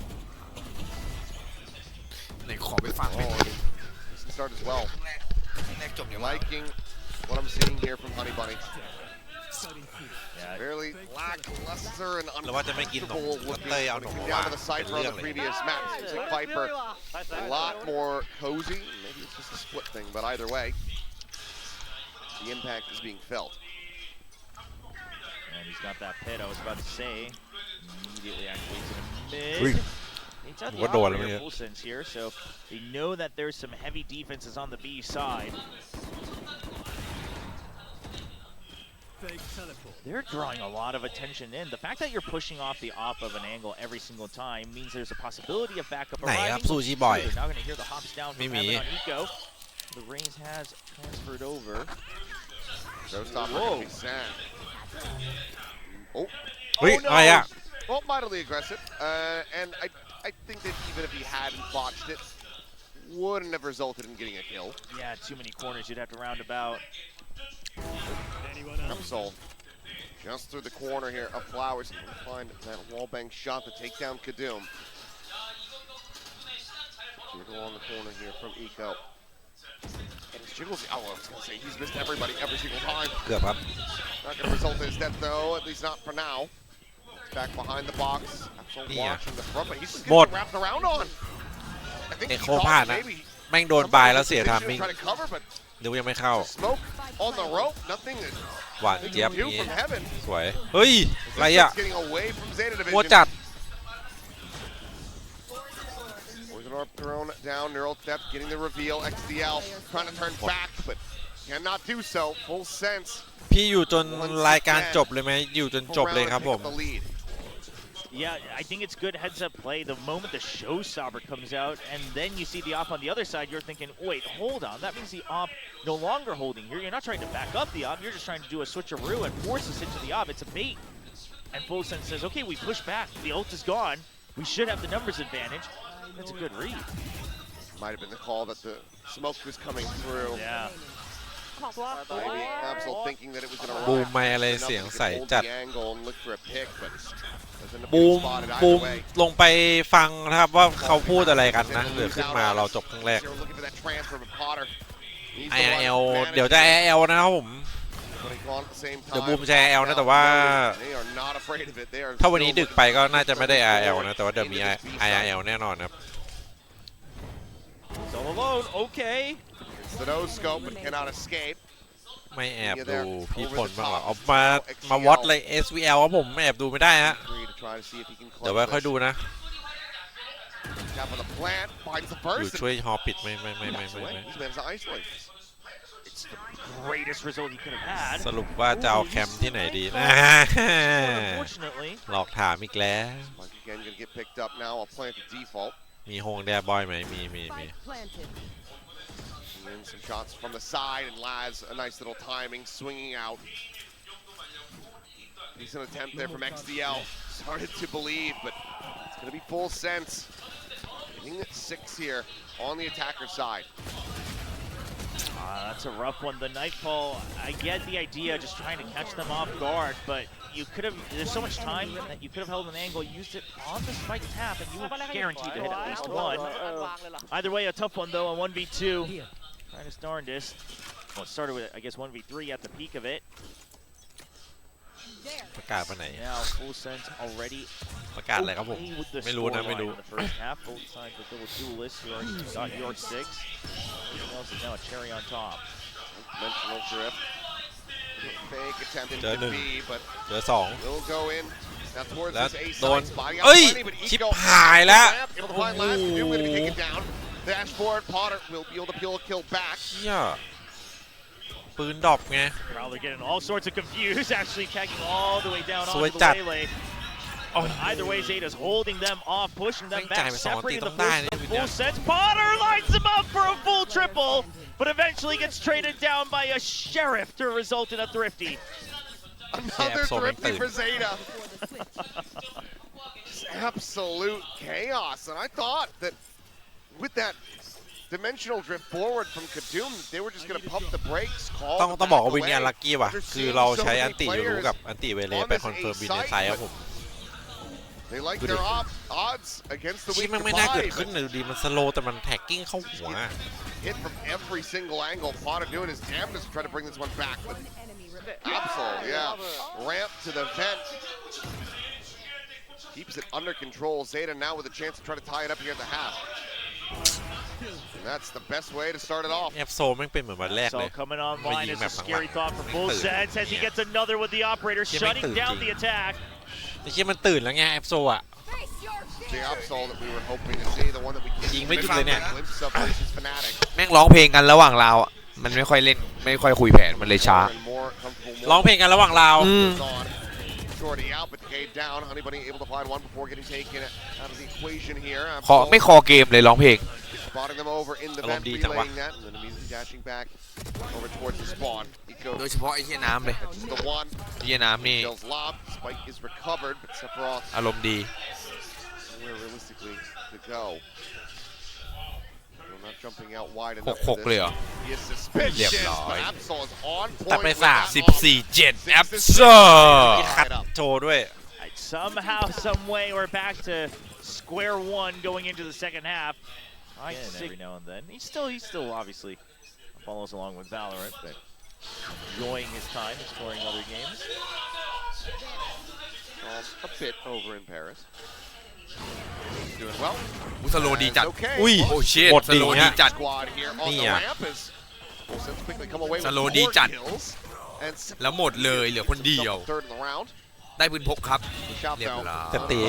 ไหนขอไปฟังไป Decent start as well. แรกจบเดี๋ยวว่า Liking what I'm seeing here from Honey Bunny. Yeah, Fairly lackluster and หรือว่าจะไม่กินหนม uncomfortable แล้ว looking เต้ยเอาหนม looking มาวาง down to the เป็น side for เรื่อ the งเลย previous map. Seems like Viper a lot more cozy. Maybe it's just a split thing, but either way, the impact is being felt. and he's got that pit. I was about to say, immediately activates in a Ui. mid. It's out the What door operator, here? Full Sense here, so they know that there's some heavy defenses on the B side. They're drawing a lot of attention in. The fact that you're pushing off the op of an angle every single time means there's a possibility of backup ไหนครับ arriving. ซูชิบอย They're now going to hear the hops down from ไม่มี Evan on Eco. The Rays has transferred over. Showstopper Whoa. can be sad. Oh. เฮ้ย อะไรอ่ะ Well, mightily aggressive. And I think that even if he hadn't botched it, wouldn't have resulted in getting a kill. Yeah, too many corners you'd have to round about. Absol just through the corner here of Flowers. Find that wallbang shot to take down Kadoom. Go on the corner here from Eco. Getting Jiggles, oh, I was gonna say he's missed everybody every single time. เกือบครับ Not gonna result in his death though, at least not for now. Back behind the box. Absol watching the front, but he's just getting wrapped around on. I think he thought maybe แม่งโดนบายแล้วเสียทามมิ่ง try to cover, but นึกว่ายังไม่เข้า smoke on the rope, nothing หวานเจี๊ยบ new นี้ from heaven. สวย เฮ้ย อะไรอ่ะ Getting away from Zeta มัว division. จัด Poison Orb thrown down, neural theft, getting the reveal. XDL trying to turn back, but cannot do so. Full sense. พี่อยู่จนรายการจบเลยไหมอยู่จนจบเลยครับผม Yeah, I think it's good heads-up play. The moment the showstopper comes out, and then you see the op on the other side, you're thinking, wait, hold on. That means the op no longer holding here. You're not trying to back up the op. You're just trying to do a switcheroo and force us into the op. It's a bait. And Full Sense says, okay, we push back. The ult is gone. We should have the numbers advantage. That's a good read. Might have been the call that the smoke was coming through. Yeah. Maybe Absol thinking that it was going to บูมไม่อะไรเสียงใสจัด angle and look for a pick, but doesn't appear บูม spotted บู either ม way. ลงไปฟังนะครับว่าเขาพูดอะไรกันนะเหลือขึ้นมาเราจบครั้งแรก They're looking for that transfer, but Potter needs to IRL manage เดี๋ยวจะ IRL นะครับผม Putting on at the same เดี๋ยว time. บูมจะ IRL นะแต่ว่า They are not afraid of it. They are ถ้าวันนี้ still ดึกไปก็น่าจะไม่ได้ IRL นะแต่ว่าเดี๋ยวมี IRL แน่นอนครับ He's all alone. Okay. It's the nose scope, but cannot escape. ไม่แอบดูพี่พลบ้างเหรอเอามาวัดเลย SVL ครับผมแอบดูไม่ได้ฮะ Three to try to see if he can เดี๋ยว close ไว้ค่อย this. ดูนะ Tap on the plant, finds the อยู่ first. ช่วยฮอปิดไม่ He's managed to isolate this. It's the greatest result he could have had. สรุปว่าจะเอาแคมป์ที่ไหนดีนะ Unfortunately. หลอกถามอีกแล้ว Spike again gonna get picked up now. I'll plant the default. มีโฮงแดบอยไหมมี Spike planted. And some shots from the side, and Laz, a nice little timing, swinging out. Decent attempt there from XDL. Started to believe, but it's going to be Full Sense. Hitting at 6 here on the attacker side. That's a rough one. The Nightfall, I get the idea, just trying to catch them off guard, but you could have, there's so much time that you could have held an angle, used it on the spike tap, and you were guaranteed to hit at least one. Either way, a tough one though, a 1v2. Trying his darndest. Well, it started with, I guess, 1v3 at the peak of it. ประกาศไปไหน Now, Full Sense already ประกาศอะไรครับผม okay with the ไม่รู้นะ ไม่รู้ scoreline in the first half. Both sides with double duelists. We already got York 6. Everything else is now a cherry on top. Dimensional drift. Fake attempt Chờ into đừng. B, but เจอสอง will go in. Now towards แล้ว this A โดน side, spotting out เอ้ย plenty, but ชิบ Ego หายแล้ว able to find Laz. New going to be taken down. Dashboard, Potter will be able to peel a kill back. เชี่ยปืนดรอปไง Prowler getting all sorts of confused, actually tagging all the way down onto Sôi the chặt. waylay. But either way, Zeta's holding them off, pushing them Anh back, chạy mà sòng separating tí the tông đai forces đấy, of Việt Full Nam. Sense. Potter lines him up for a full triple, but eventually gets traded down by a Sheriff to result in a Thrifty. Another Absol thrifty mạnh for Zeta. Absolute chaos. And I thought that with that dimensional drift forward from Kadum, they were just going to pump the brakes, call ต้อง the ต้องบอก back ว่าวิญญาณ away. ลักกี้ว่ะ They're คือ seeing เรา so ใช้ many อันติอยู่รู้ players กับอันติเวเล on ไป this คอนเฟิร์ม A วินใน site, ไซด์ครับผม They like Good their idea. odds against the ที่ weak มันไม่น่าเกิด divide, ขึ้นเลยดูดีมันสโลว์แต่มันแท็กกิ้งเข้าหัว hit from every single angle. Potter doing his damnedest to try to bring this one back, but One enemy remaining. Absol, yeah, ramp to the vent. Keeps it under control. Zeta now with a chance to try to tie it up here at the half. And that's the best way to start it off. แอปโซแม่งเป็นเหมือนวันแรกเลย So coming online is a map scary lang. thought for Fullตื่น Sense as he gets another with the operator, Chứ shuttingตื่น down จริง the attack. แต่ที่มันตื่นแล้วไงแอปโซอ่ะ Face your The fear. Absol that we were hoping to see, the one that weยิง get ไม่หยุดเลยเนี่ย a glimpse of versus Fnatic. แม่งร้องเพลงกันระหว่างเราอ่ะมันไม่ค่อยเล่นไม่ค่อยคุยแผนมันเลยช้า More and more comfortable, more ร้องเพลงกันระหว่างเรา on. Shorty out, but Cade down. Honeybunny able to find one before getting taken out of the equation here. ขอไม่คอเกมเลยร้องเพลง Spotting them over in the vent, Along D chẳng relaying that, and then immediately dashing back over towards the spawn. Eco โดยเฉพาะไอ้เหี้ยน้ำเลย catches the one. ไอ้เหี้ยน้ำนี่ Kills lob. Spike is recovered, but Sephiroth อารมณ์ดี nowhere realistically to go. We're not jumping out wide ห enough ก for เลย this. เหรอ He is suspicious, เรียบร้อย but Absol is on ตัด point ไป with สาม that bomb. 14-7 แอปโซ คัดโชว์ด้วย Somehow, some way, we're back to square one going into the second half. Again, every now and then. He's still obviously a follows along with Valorant, but enjoying his time exploring other games. A bit over in Paris. Doing well. สโลดีจัด Okay. อุ้ย โอ้เชี่ย หมด ส ดิ โล เนี้ ดี ย จัด Squad here on the Yeah. ramp as Wilson's quickly come away with Salo 4 ดีจัด kills. And แล้วหมดเลยเหลือคนเดียว third in the round. ได้ปืนพกครับ The shot เรียบ though ร้อย จะตี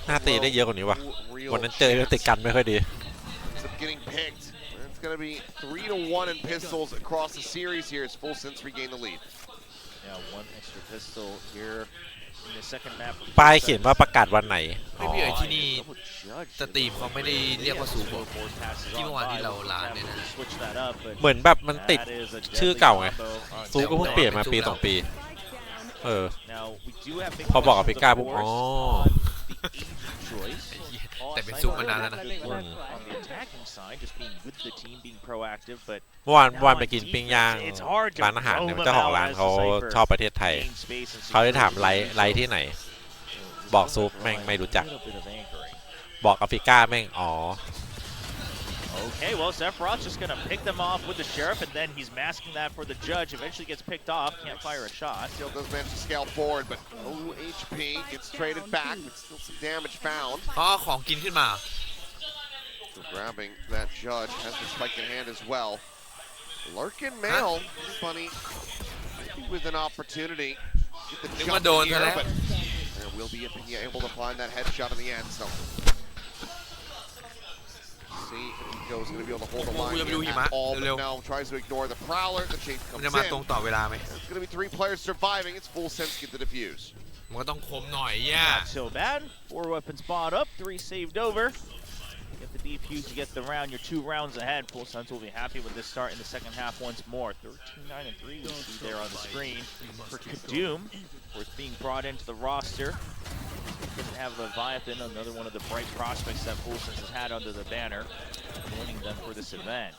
หน้าตีได้เยอะกว่านี้วะ real วันนั้นเจอติดกันไม่ค่อยดี ends up getting picked. And it's going to be 3-1 in pistols across the series here as Full Sense regain the lead. Yeah, one extra pistol here in the second map. ป้ายเขียนว่าประกาศวันไหน ไม่พี่เอ๋ยที่นี่สตรีมเขาไม่ได้เรียกว่าซูเปอร์ที่เมื่อวานที่เราร้านเนี่ยนะ เหมือนแบบมันติดชื่อเก่าไงซูก็เพิ่งเปลี่ยนมาปี2 ปีพอบอกกับพิก้าปุ๊บอ๋อ แต่เป็นซูมมานานแล้วนะ เมื่อวานไปกินปิ้งย่างร้านอาหารเนี่ยเจ้าของร้านเขาชอบประเทศไทยเขาได้ถามไลท์ที่ไหนบอกซูปแม่งไม่รู้จักบอกกับพิก้าแม่งอ๋อ Okay, well, Sephiroth's just going to pick them off with the Sheriff, and then he's masking that for the Judge. Eventually gets picked off, can't fire a shot. Still does manage to scale forward, but no HP. Gets traded back, but still some damage found. เพราะของกินขึ้นมา So grabbing that Judge, has the spike in hand as well. Lurkin Mail, funny, with an opportunity. Get the jump here, but will be able to find that headshot in the end, so. See, Nico's going to be able to hold the line here at all, but now tries to ignore the Prowler. The chase comes in. มันจะมาตรงต่อเวลาไหม It's going to be 3 players surviving. It's Full Sense get the defuse. มันก็ต้องคมหน่อยย่า Not so bad. 4 weapons spot up, 3 saved over. Get the defuse to get the round. You're 2 rounds ahead. Full Sense will be happy with this start in the second half once more. 13-9-3 you see there on the screen for Kadoom. Of course, being brought into the roster. Didn't have Leviathan, another one of the bright prospects that Full Sense has had under the banner, joining them for this event.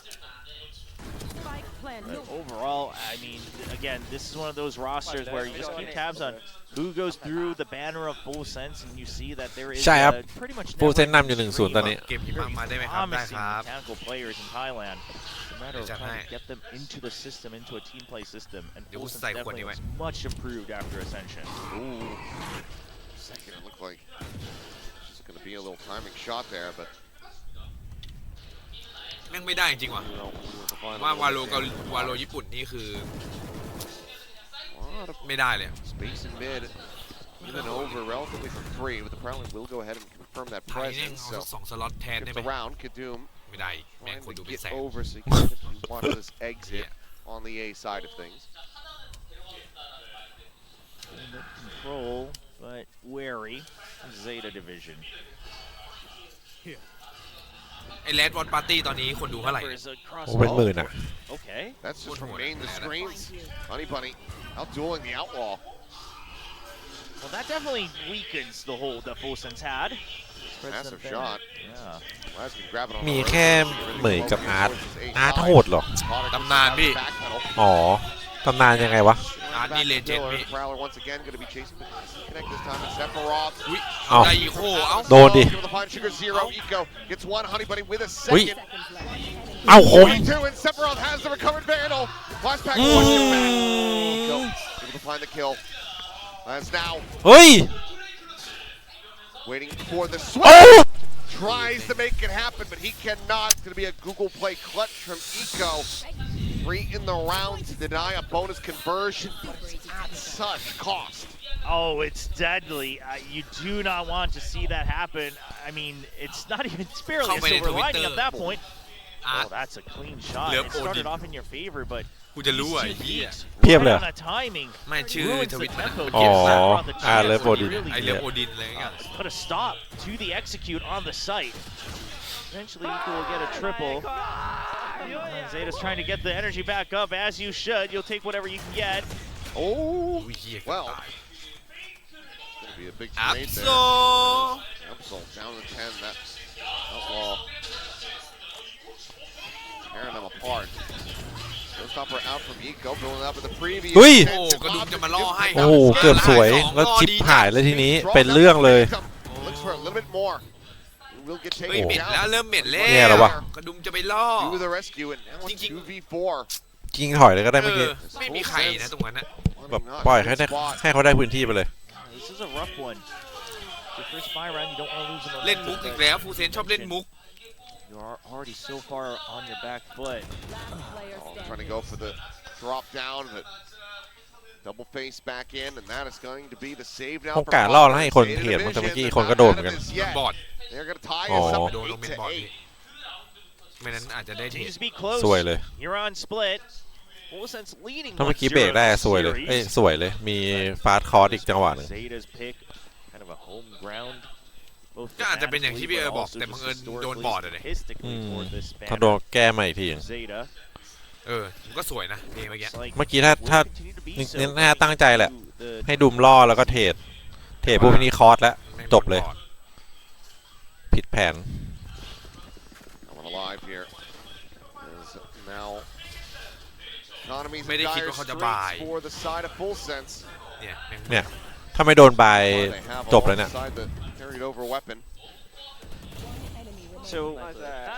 But overall, I mean, again, this is one of those rosters where you just keep tabs on who goes through the banner of Full Sense, and you see that there is pretty much Full Sense นำอยู่ 1-0 ตอนนี้ เก็บหิมะมาได้ไหมครับได้ครับ mechanical players in Thailand. It's a matter of trying to get them into the system, into a team play system, and Full Sense definitely was much improved after Ascension. Ooh. Second, it looked like it's going to be a little timing shot there, but แม่งไม่ได้จริงว่ะว่าวาโลญี่ปุ่นนี่คือไม่ได้เลย space in mid, even over relatively for 3, but the Prowler will go ahead and confirm that ไทยแม่ง presence. เอา So สองสล็อตแทนได้ gets ไหม around Kadoom, ไม่ได้แม่ง trying คนดู to เป็น get แสน over so he can watch this exit on the A side of things. Control, but wary. Zeta division. ไอ้แรดวอตปาร์ตี้ตอนนี้คนดูเท่าไหร่ โอ้เป็นหมื่นอ่ะ Okay. That's just from main the screens. Honey Bunny outdueling the Outlaw. Well, that definitely weakens the hold that Full Sense had. Massive shot. Yeah. Laz can grab it on มี the แค่เหมยกับอาร์ตโหดเหรอ ตำนานพี่ อ๋อตำนานยังไงวะ อาร์ตนี่เลเจนด์พี่ Prowler once again going to be chasing, but connect this time with Sephiroth. อุ้ย เอ้า ได้อีโคเอ้า โดนดิ Give the Fine Sugar 0. Eco gets 1. Honey Bunny with a อุ้ย second. เอ้าคม 2, and Sephiroth has the recovered Vandal. Flash back one kill back. Eco able to find the kill. That's now เฮ้ย waiting for the โอ้ switch. Tries to make it happen, but he cannot. It's going to be a Google play clutch from Eco. 3 in the round to deny a bonus conversion, but it's at such cost. Oh, it's deadly. You do not want to see that happen. I mean, it's not even, it's barely a silver lining at that point. Oh, that's a clean shot. It started off in your favor, but กูจะรู้อ่ะไอ้เหี้ย เพียบเลย on a timing ไม่ชื่อทวิตมัน อ๋อเลิฟโอดิน ไอเลิฟโอดินอะไรเงี้ย put a stop to the execute on the site. Eventually, Eco will get a triple. And Zeta's trying to get the energy back up, as you should. You'll take whatever you can get. Oh, อุ้ยเหี้ย well. ตาย Gonna be a big อัพ trade โซ there. Absol down to 10. That Outlaw tearing them apart. Showstopper out from Eco, building up with the previous. เฮ้ย โอ้กระดุมจะมาล่อให้ โอ้โหเกือบสวยแล้วชิปหายเลยทีนี้เป็นเรื่องเลย Looks for a little bit more. will get เฮ้ย taken เหม็นแล้ว down. เริ่มเหม็นแล้ เนี่ยเหรอ ว วะ กระดุมจะไปล่อ Do the rescue and now it's 2v4. ยิงถอยเลยก็ได้เมื่อกี้ ไม่มีใครนะตรงนั้นนะ แบบปล่อยให้เขาได้พื้นที่ไปเลย This is a rough one. Your first buy round, you don't want to lose the เล่นมุก momentum, อีก but แล้วฟูเซนชอบเล่นมุก you are already so far on your back foot. Player Oh, trying to go for the drop down, but double face back in, and that is going to be the save now. โอกาสรอดแล้วให้คนเห็นมันแต่เมื่อกี้คนก็โดนเหมือนกัน บอด They're going to tie อ๋อ us up โดนลง 8 เป็น to บอด 8. พี่ไม่นั้นอาจจะได้เท Continues to be close. สวยเลย You're on split. Full sense leading ถ้าเมื่อกี้เบรกได้สวยเลยเอ้ยสวยเลยมีฟาสต์คอร์สอีกจังหวะหนึ่ง Zeta's pick, kind of a home ground. ก็อาจจะเป็นอย่างที่พี่บอกแต่บังเอิญโดนบอดเลย ถ้าโดนแก้มาอีกที Zeta ผมก็สวยนะเพลงเมื่อกี้ เมื่อกี้ถ้าเน้นตั้งใจแหละให้ดุมล่อแล้วก็เทรดพวกนี้คอร์สแล้วจบเลยผิดแผน Coming alive here. Is now economies ไม่ in ได้คิด dire ว่าเขาจะบาย straits for the side of Full Sense. เนี่ยถ้าไม่โดนบาย They have จบเลยเนี่ย alongside the carried over weapon. So,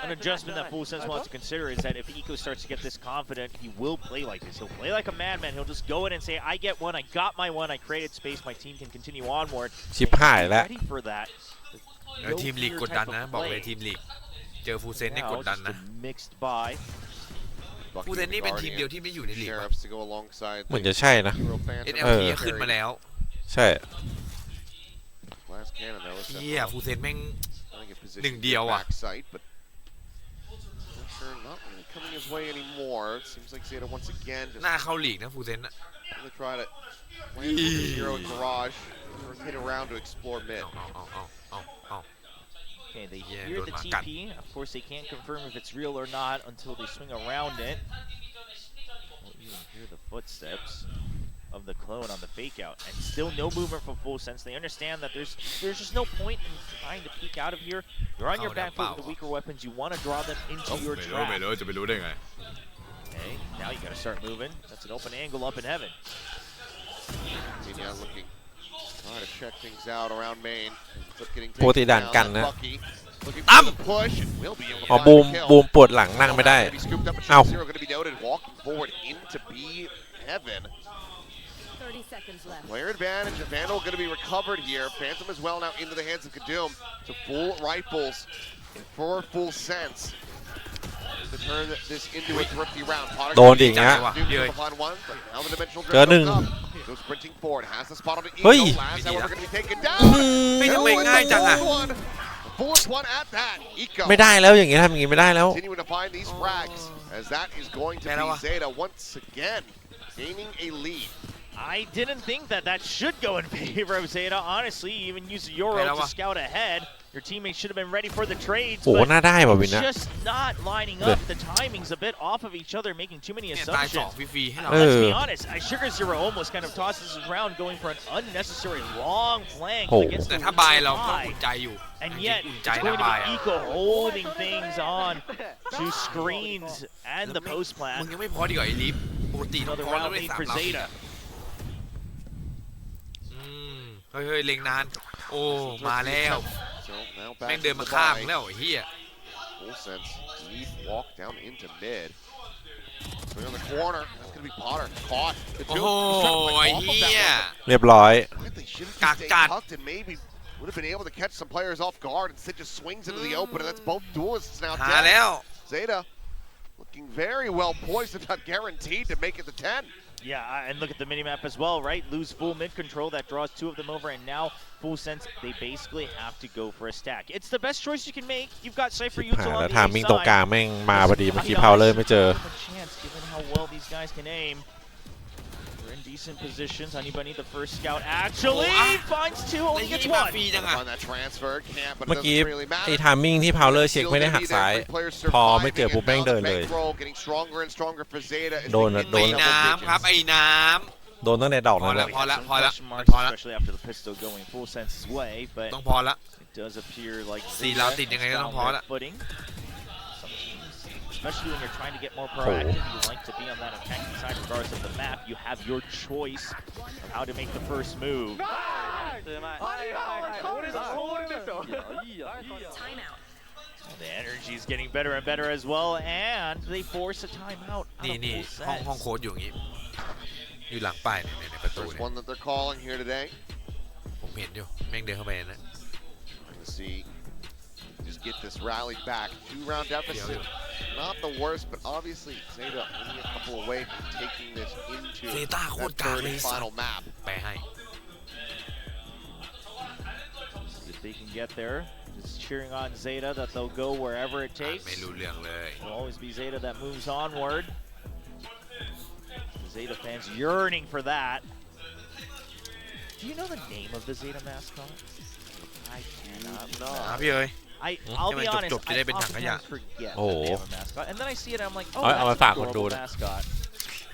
an adjustment that Full Sense wants to consider is that if Eco starts to get this confident, he will play like this. He'll play like a madman. He'll just go in and say, I get one, I got my one, I created space, my team can continue onward. ชิบหายแล้ว Ready for that. แล้วทีมลีกกดดันนะบอกเลยทีมลีกเจอฟูเซนนี่กดดัน Now, นะ just a mixed buy. ฟูเซนนี่เป็นทีมเดียวที่ไม่อยู่ในลีก Sheriffs to go alongside เหมือนจะใช่นะ Hero Phantom. NLT ขึ้นมาแล้ว ใช่ Last cannon though is เฮียฟูเซนแม่ง trying to get positioned หนึ่ง in เดียว the อ่ะ backside, but pressure not really coming his way anymore. It seems like Zeta once again หน้า just เข้าลีกนะฟูเซนนะ gonna try to land the Hero Garage, rotate around to explore mid. เอา Okay, they Yeah, hear don't the mark. TP. Of course, they can't confirm if it's real or not until they swing around it. We'll even hear the footsteps of the clone on the fake out, and still no movement from Full Sense. They understand that there's just no point in trying to peek out of here. You're on your back foot with the weaker weapons. You want to draw them into your ไม่ trap. รู้จะไปรู้ได้ไง Okay, now you got to start moving. That's an open angle up in heaven. Tina looking, trying to check things out around main. ปกติด่านกันนะ Bucky looking for the push and will be able to อ๋อ find บู the ม kill. ปวดหลังนั่งไม่ได้ Maybe scooped up, but Ow. Zero going to be noted, walking forward into B heaven. 30 seconds left. Player advantage, and Vandal going to be recovered here. Phantom as well now into the hands of Kadoom. So full rifles for Full Sense to turn this into a thrifty round. Potter โดนดิอย่างเงี้ย Kadoom behind one, but now the dimensional เจอ drift หนึ่ง goes up. Goes sprinting forward, has the spot on the เฮ้ย Eagle. Last however going to be taken down. ไม่ทำไมง่ายจังอ่ะ Fourth one at that. Eco. ไม่ได้แล้วอย่างงี้ทำอย่างงี้ไม่ได้แล้ว Continuing to find these frags, as that is going to be Zeta once again gaining a lead. I didn't think that should go in favor of Zeta. Honestly, you even use Euro to scout ahead. Your teammates should have been ready for the trades, โอ้น่าได้ว่ะวินนะ just not lining up. The timing's a bit off of each other, making too many เนี่ยตายสอง assumptions. ฟรีๆให้เรา Let's be honest, Sugar Zero almost kind of tosses his round, going for an unnecessary long flank Oh. against แต่ the ถ้าบายเราก็ high. อุ่นใจอยู่ And yet, อุ่น it's ใจ going นะ to บาย be Eco holding things on to screens and the post มึง plant. ยังไม่พอดีกว่าไอ้ลิฟปกติต้อง Another พอแล้ว round ไม่ lead สาม for เรา Zeta. เฮ้ยเล็งนาน โอ้ มาแล้ว So now แม่ back งเดิน to มา the ข้าม buy. แล้วไอ้เหี้ย Full Sense deep walk down into mid. Swing on the corner. That's gonna be Potter caught. The โอ้ Duke โห was trying to play ไอ้ off of เหี้ย that one. เรียบร้อย They should have Gạc stayed chặt. tucked and maybe would have been able to catch some players off guard. Instead, just swings into the open, and that's both duelists now หาแล้ dead. ว Zeta looking very well poised, if not guaranteed, to make it to 10. Yeah, and look at the minimap as well, right? Lose full mid control, that draws two of them over, and now Full Sense, they basically have to go for a stack. It's the best choice you can make. You've got Cypher ชิบ Util หาย on แล้ว the ทา A มิ่งตรงกลาง side. แม่งมาพอดีเมื่อกี้พาวเลอร์ไม่เจอ Chance, given how well these guys can aim. They're in decent positions. Honeybunny, the first scout, actually finds two, ไอ้ only เหี้ย gets นี่มา one. ฟรีจังอ่ะ On that transfer, can't, but it เมื่อกี้ doesn't really ไอ้ matter. ทามิ่งที่พาวเลอร์เช็คไม่ได้หักซ้าย พอไม่เจอปุ๊บแม่งเดินเลย Getting stronger and stronger for Zeta. โดนอะโด ไอ้ น น้ำครับไอ้น้ โดนตั้งแต่ดอกนั้น พอแล้ว Some พอแล้ว question marks, พอแล้ว especially after the pistol going Full Sense's way, ำ but ต้องพอละ it does appear like สี่เราติดยังไงก็ต้องพอละ footing. Some teams, especially when you're trying to get more proactive, you like to be on that attacking side regardless of the map. You have your choice of how to make the first move. The energy is getting better and better as well, and they force a timeout. นี่ห้องโค้ดอยู่อย่างงี้อยู่หลังป้ายในประตูเนี่ย One that they're calling here today. ผมเห็นอยู่แม่งเดินเข้าไปนะ Let's see. Just get this rally back. 2-round deficit. Not the worst, but obviously Zeta only a couple away from taking this into Zeta โคตร that กาก third เลย and final map. แปลให้ If they can get there, just cheering on Zeta that they'll go wherever it takes. ไม่รู้เรื่องเลย It'll always be Zeta that moves onward. The Zeta fans yearning for that. Do you know the name of the Zeta mascot? I cannot know. พี่เอ๋ย I'll be honest,จบๆจะได้เป็นถังขยะ oftentimes forget โอ้ the โห name of mascot, and then I see it and I'm like, oh, เอามา that's ฝาก an คนดู adorable นะ mascot.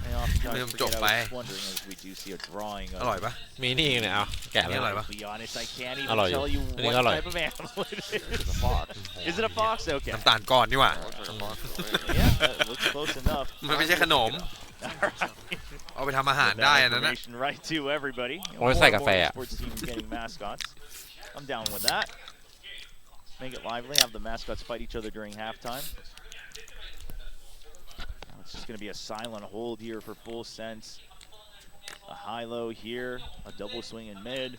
I oftentimes ไม่ต้องจบ forget. ไป I was wondering as we do see a drawing อร่อย of. ปะ มีนี่เนี่ยเอาแกะ อัน เล นี้ ย อร่อยปะ To be honest, I can't อร่อย even อยู่ tell you อันนี้ what ก็อร่อย type of animal it is. It's a fox. Is it a fox? Okay. น้ำตาลก้อนนี่หว่า Yeah, that looks close enough. มันไม่ใช่ขนม เอาไปทำอาหารได้อันนั้นนะ Information right to everybody. โอ้ยใส่กาแฟอะ Sports teams getting mascots. I'm down with that. Make it lively. Have the mascots fight each other during halftime. It's just going to be a silent hold here for Full Sense. A high-low here. A double swing in mid.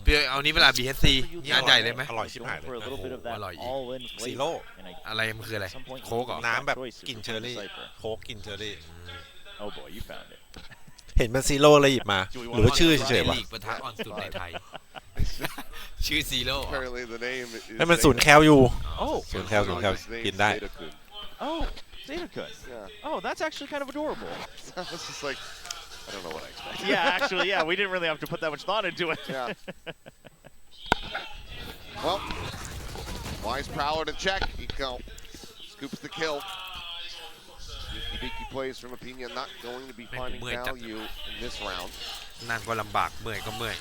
พี่เอานี้เวลา BSC งานใหญ่เลยไหม อร่อยชิบหายเลย For a little bit of that Alright. all-in Zero. flavor. And อะไรมันคืออะไร at some point, โค้กเหรอ น้ำแบบ choices กลิ่น from เชอร์รี่ Cypher. โค้กกลิ่นเชอร์รี่ Oh boy, you found it. เห็นเป็นซีโร่เลยหยิบมา หรือว่าชื่อเฉยๆวะ ลีกประทะออนสุดในไทย ชื่อซีโร่ Apparently the name is ให้มันศูนย์แคลอยู่ Oh. ศูนย์แคลกินได้ Zeta-kun. Oh, Zeta-kun. Yeah. Oh, that's actually kind of adorable. I was just like, I don't know what I expected. Yeah, actually, yeah, we didn't really have to put that much thought into it. Yeah. Well, Wise Prowler to check. Eco scoops the kill. Beaky plays from Opinion, not going to be finding value in this round. นั่งก็ลำบากเมื่อยก็เมื่อย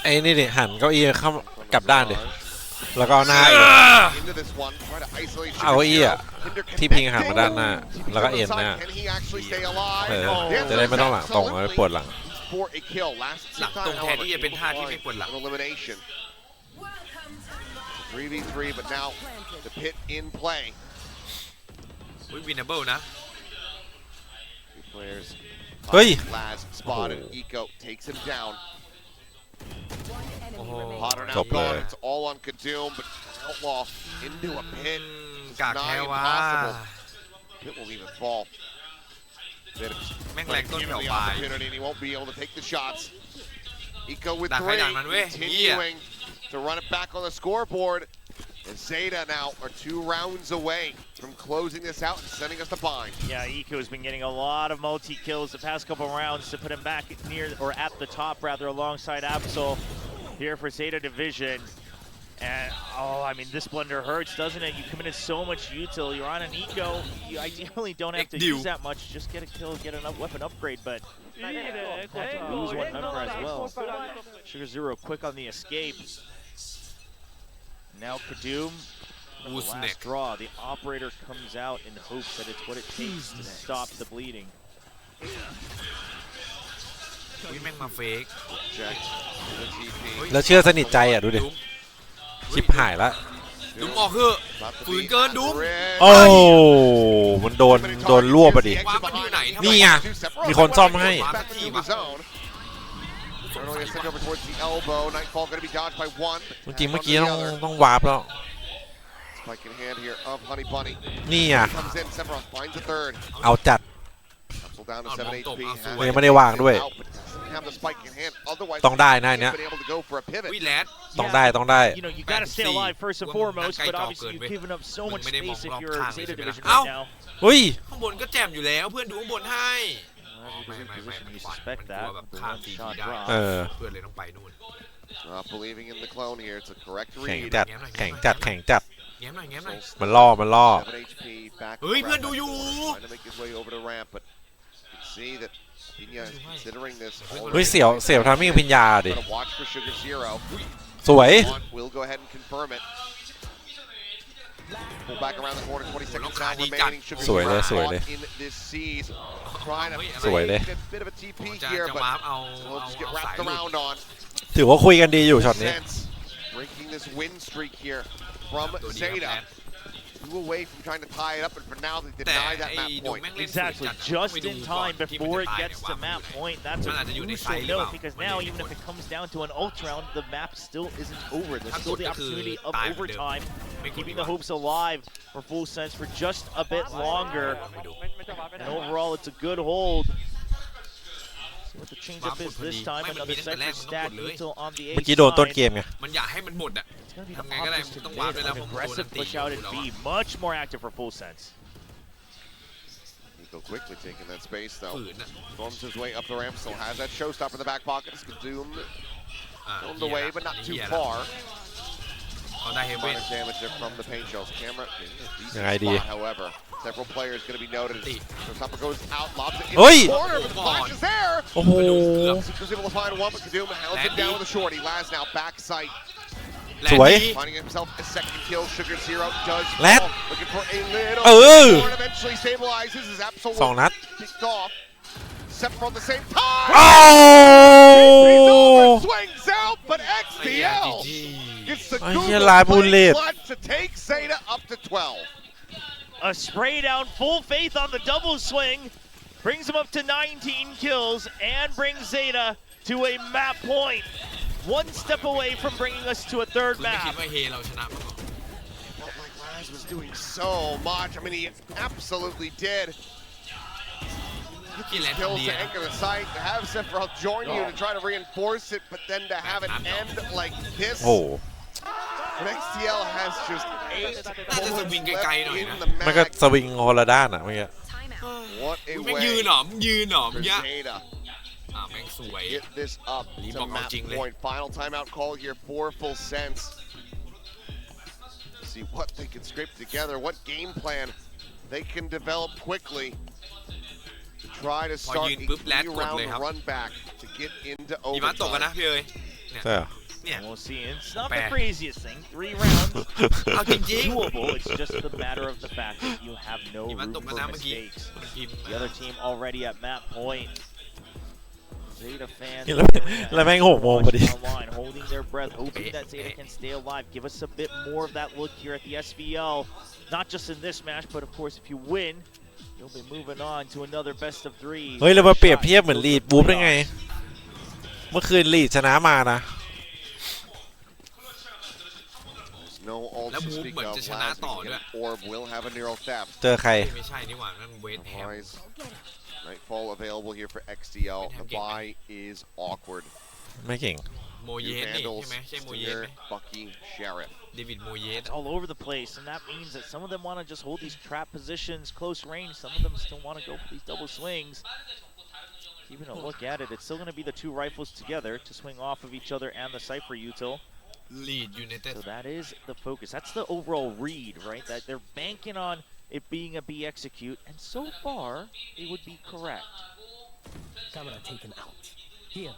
ไอ้นี่ดิหันเก้าอี้เข้ากลับด้านดิแล้วก็เอาหน้าอีก Into this one, try to isolate เอาเก้าอี้อะ Hinder ที่พิงหันมาด้านหน้า แล้วก็เอ็นหน้า Can he actually stay alive? เออจะได้ไม่ต้องหลังตรงไม่ปวดหลัง For a kill. Last หลังตรงแทนที่จะเป็นท่าที่ไม่ปวดหลัง an elimination. 3v3, but now the pit in play. อุ้ยวินเนเบิลนะ Two players. เฮ้ย Laz spotted. Eco takes him down. Enemy Oh. remaining. Potter now Top gone. player. It's all on Kadoom, but Outlaw into a pit. กากแท้ว่า Pit will even fall. แม่งแรงต้น Given แถว the ปลาย opportunity, and he won't be able to take the shots. Eco with ดักให้ three, ดักมันเว้ย continuing to run it back on the scoreboard. And Zeta now are 2 rounds away from closing this out and sending us to bind. Yeah, Eco's been getting a lot of multi-kills the past couple rounds to put him back near, or at the top rather, alongside Absol here for Zeta Division. And, oh, I mean, this blunder hurts, doesn't it? You committed so much util. You're on an Eco. You ideally don't have to use that much. Just get a kill, get a weapon upgrade, but lose one member as well. Sugar Zero quick on the escape. Now Kadoom, the last draw. The operator comes out in hopes that it's what it takes to stop the bleeding. อุ้ยแม่งมาเฟก Check the TP. แล้วเชื่อสนิทใจอ่ะดูดิ ชิปหายละ ดุมออกเถอะ ฝืนเกินดุม โอ้ มันโดนรวบอ่ะดิ ว่ามันอยู่ไหนทำไม นี่ไง มีคนซ่อมให้ Back to the zone. Turning sent over towards the elbow. Nightfall going to be dodged by one. จริงๆเมื่อกี้ต้องวาร์ปแล้ว Spike in hand here of Honey Bunny. นี่อ่ะ Comes in. Sephiroth finds a third. เอาจัด Hustle down to 7 HP. ยังไม่ได้วางด้วย Out, but doesn't have the spike in hand. Otherwise, ต้องได้นะอันเนี้ย been able to go for a pivot. วิแลด ต้องได้ You know, you got to stay alive first and foremost, but obviously you've given up so much space if you're Zeta Division right now. เฮ้ย ข้างบนก็แจ่มอยู่แล้วเพื่อนดูข้างบนให้ Position, you suspect กลั that. วแบบ The ข้าม one ที shot ได้ drop. เออ เพื่อนเลยต้องไปนู่น Not believing in the clone here. It's a correct แข่ง read. จัด แข่งจัด แข่งจัด แง้มหน่อยแง้มหน่อย มันล่อ 7 HP back. เฮ้ยเพื่อนดูอยู่ Trying to make his way over the ramp, but you can see that Pina is considering this. เฮ้ยเสียวทามิ่งพิญญาดิ Gonna watch for Sugar Zero. สวย We'll go ahead and confirm it. Pull back around the corner, 20 seconds now remaining. สวยเลยสวยเลย In this siege, trying to สวยเลย make a bit of a TP จะ here, จะ but วาร์ปเอา we'll just get สาย wrapped หลุด around on. ถือว่าคุยกันดีอยู่ช็อตนี้ Breaking this win streak here from ตัวเดียวแพ้ Zeta. 2 away from trying to tie it up, and for now they แต่ deny that ไอ้ map ดู point. แม่งเล่น Exactly, just in time before it gets to map point. That's a crucial note because now, even if it comes down to an ultra round, the map still isn't over. There's still the opportunity of overtime, keeping the hopes alive for Full Sense for just a bit longer. And overall, it's a good hold. See what the changeup is this time. Another Cypher stack until on the เมื่อ A กี้โดนต้นเก side. มไง มันอยากให้มันหมดอ่ะ It's going to be ทำ the ไงก็ได้ opposite ต้อง to วาร์ป this. ได้แล้ว An ผมโดน aggressive ตี push out at B. Much more active for Full Sense. Nico quickly taking that space though. ฝืนอ่ะ Storms his way up the ramp, still has that showstopper in the back pocket. It's doomed อ่ะ on the way, but not เหี้ too ยละ far. เขาได้เฮเว่น Minor damage there from the paint shells. Camera in a decent ยังไงดี spot, however. Several players going to be noted. Showstopper goes out, lobs it in เฮ้ย the corner, but the flash is there. โอ้โห Seeker's able to find one, but Kaduma hounds him down with a shorty. Laz now back sight, สวย finding himself a second kill. Sugar Zero does Lad. fall, looking for a little Oh. more, and eventually stabilizes. His สองนัด absolute picked off. Sephiroth at the same time. โอ้ Swings out, but XDL gets the ไอ้เหี้ย Google ลายบุลเล play ต clutch to take Zeta up to 12. A spray down, full faith on the double swing, brings him up to 19 kills and brings Zeta to a map point. One step away from bringing us to a third คุณไม่คิด map. ว่าเฮเราชนะมาก่อน Felt like Laz was doing so much. I mean, he absolutely did. ที่แลนด์ Kills ทำดี to นะ anchor the site, to have Sephiroth join you to try to reinforce it, but then to have it end like this. โอ้ But XTL has just 8 น่าจะสวิงไกลๆหน่อย in นะ the มันก็ mag. สวิงคนละด้านอ่ะเมื่อกี้ What a แม่ง way ยืนหนอมยืนหนอม for เงี้ย Zeta. แม่งสวย Get this up Lý to bọc map màu chính lên. point. Final timeout call here for Full Sense. See what they can scrape together, what game plan they can develop quickly to try to start a ยืนปุ๊บแลดกดเลยครับ 3-round run back to get into หิมะตกกันนะ overtime. พี่เอ๋ย ใช่เหรอ เนี่ย We'll see. It's not the Bad. craziest thing. 3 rounds, เอาจริง doable. It's just the matter of the fact that you have no ๆหิมะ room ตกกัน for นะเมื่อกี้ mistakes. มันพิมพ์ The other team already at map point. Zeta fans แล้วแม่ง6 โมงพอดี online, holding their breath, hoping that Zeta can stay alive. Give us a bit more of that look here at the SVL. Not just in this match, but of course, if you win, you'll be moving on to another best of 3. เฮ้ยเรามาเปรียบเทียบเหมือนลีดบูฟได้ไง เมื่อคืนลีดชนะมานะ No ult แล้ว to บูม speak เหมือน of. จะชนะ Laz ต่อ making ด้วย an orb will have a neural theft. เจอใคร ไม่ใช่นี่หว่านั่นเวทแฮม Rise. Nightfall available here for XDL. The buy is awkward. ไม่เก่ง โมเย Two สนี่ handles, ใช่ไหมใช่โมเยส Stinger, ไหม Bucky, Sheriff. เดวิดโมเยส It's all over the place, and that means that some of them want to just hold these trap positions close range. Some of them still want to go for these double swings. Keeping a look at it, it's still going to be the 2 rifles together to swing off of each other and the Cypher util. ลีดยูไนเต็ด So that is the focus. That's the overall read, right? That they're banking on it being a B execute, and so far, it would be correct. Camera taken out. Here.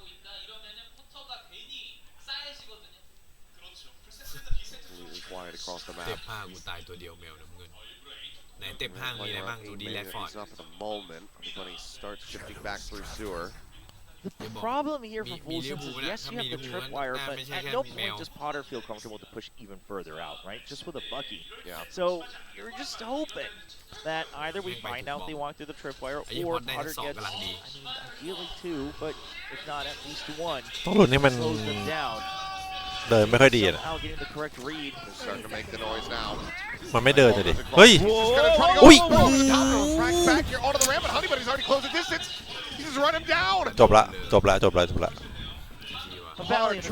Completely quiet across the เต็ map. บห้ากูตายตัวเดียวแมวน้ำเงินไหนเต็บห้างมีอะไรบ้างดูดีแลกฟอร์ด He's up at the moment. When he starts shifting back through sewer. The problem here for Me- Full me Sense is Liverpool yes, you have the me tripwire, Liverpool but me at Liverpool no me point Liverpool. does Potter feel comfortable to push even further out, right? Just with a Bucky. Yeah. So you're just hoping that either we find out they walk through the tripwire or Potter gets, I mean, ideally 2, but if not, at least 1. ต้องหลุดให้มัน Slows them down. เดินไม่ค่อยดีนะ Somehow getting the correct read. They're starting to make the noise now. มันไม่เดินเลยดิ เฮ้ย He's just gonna try to go Ui. for the top row. Crack back here onto the ramp, but Honeybody's already closed the distance. He just run him down. จบละจบละจบละจบละ A Potter valiant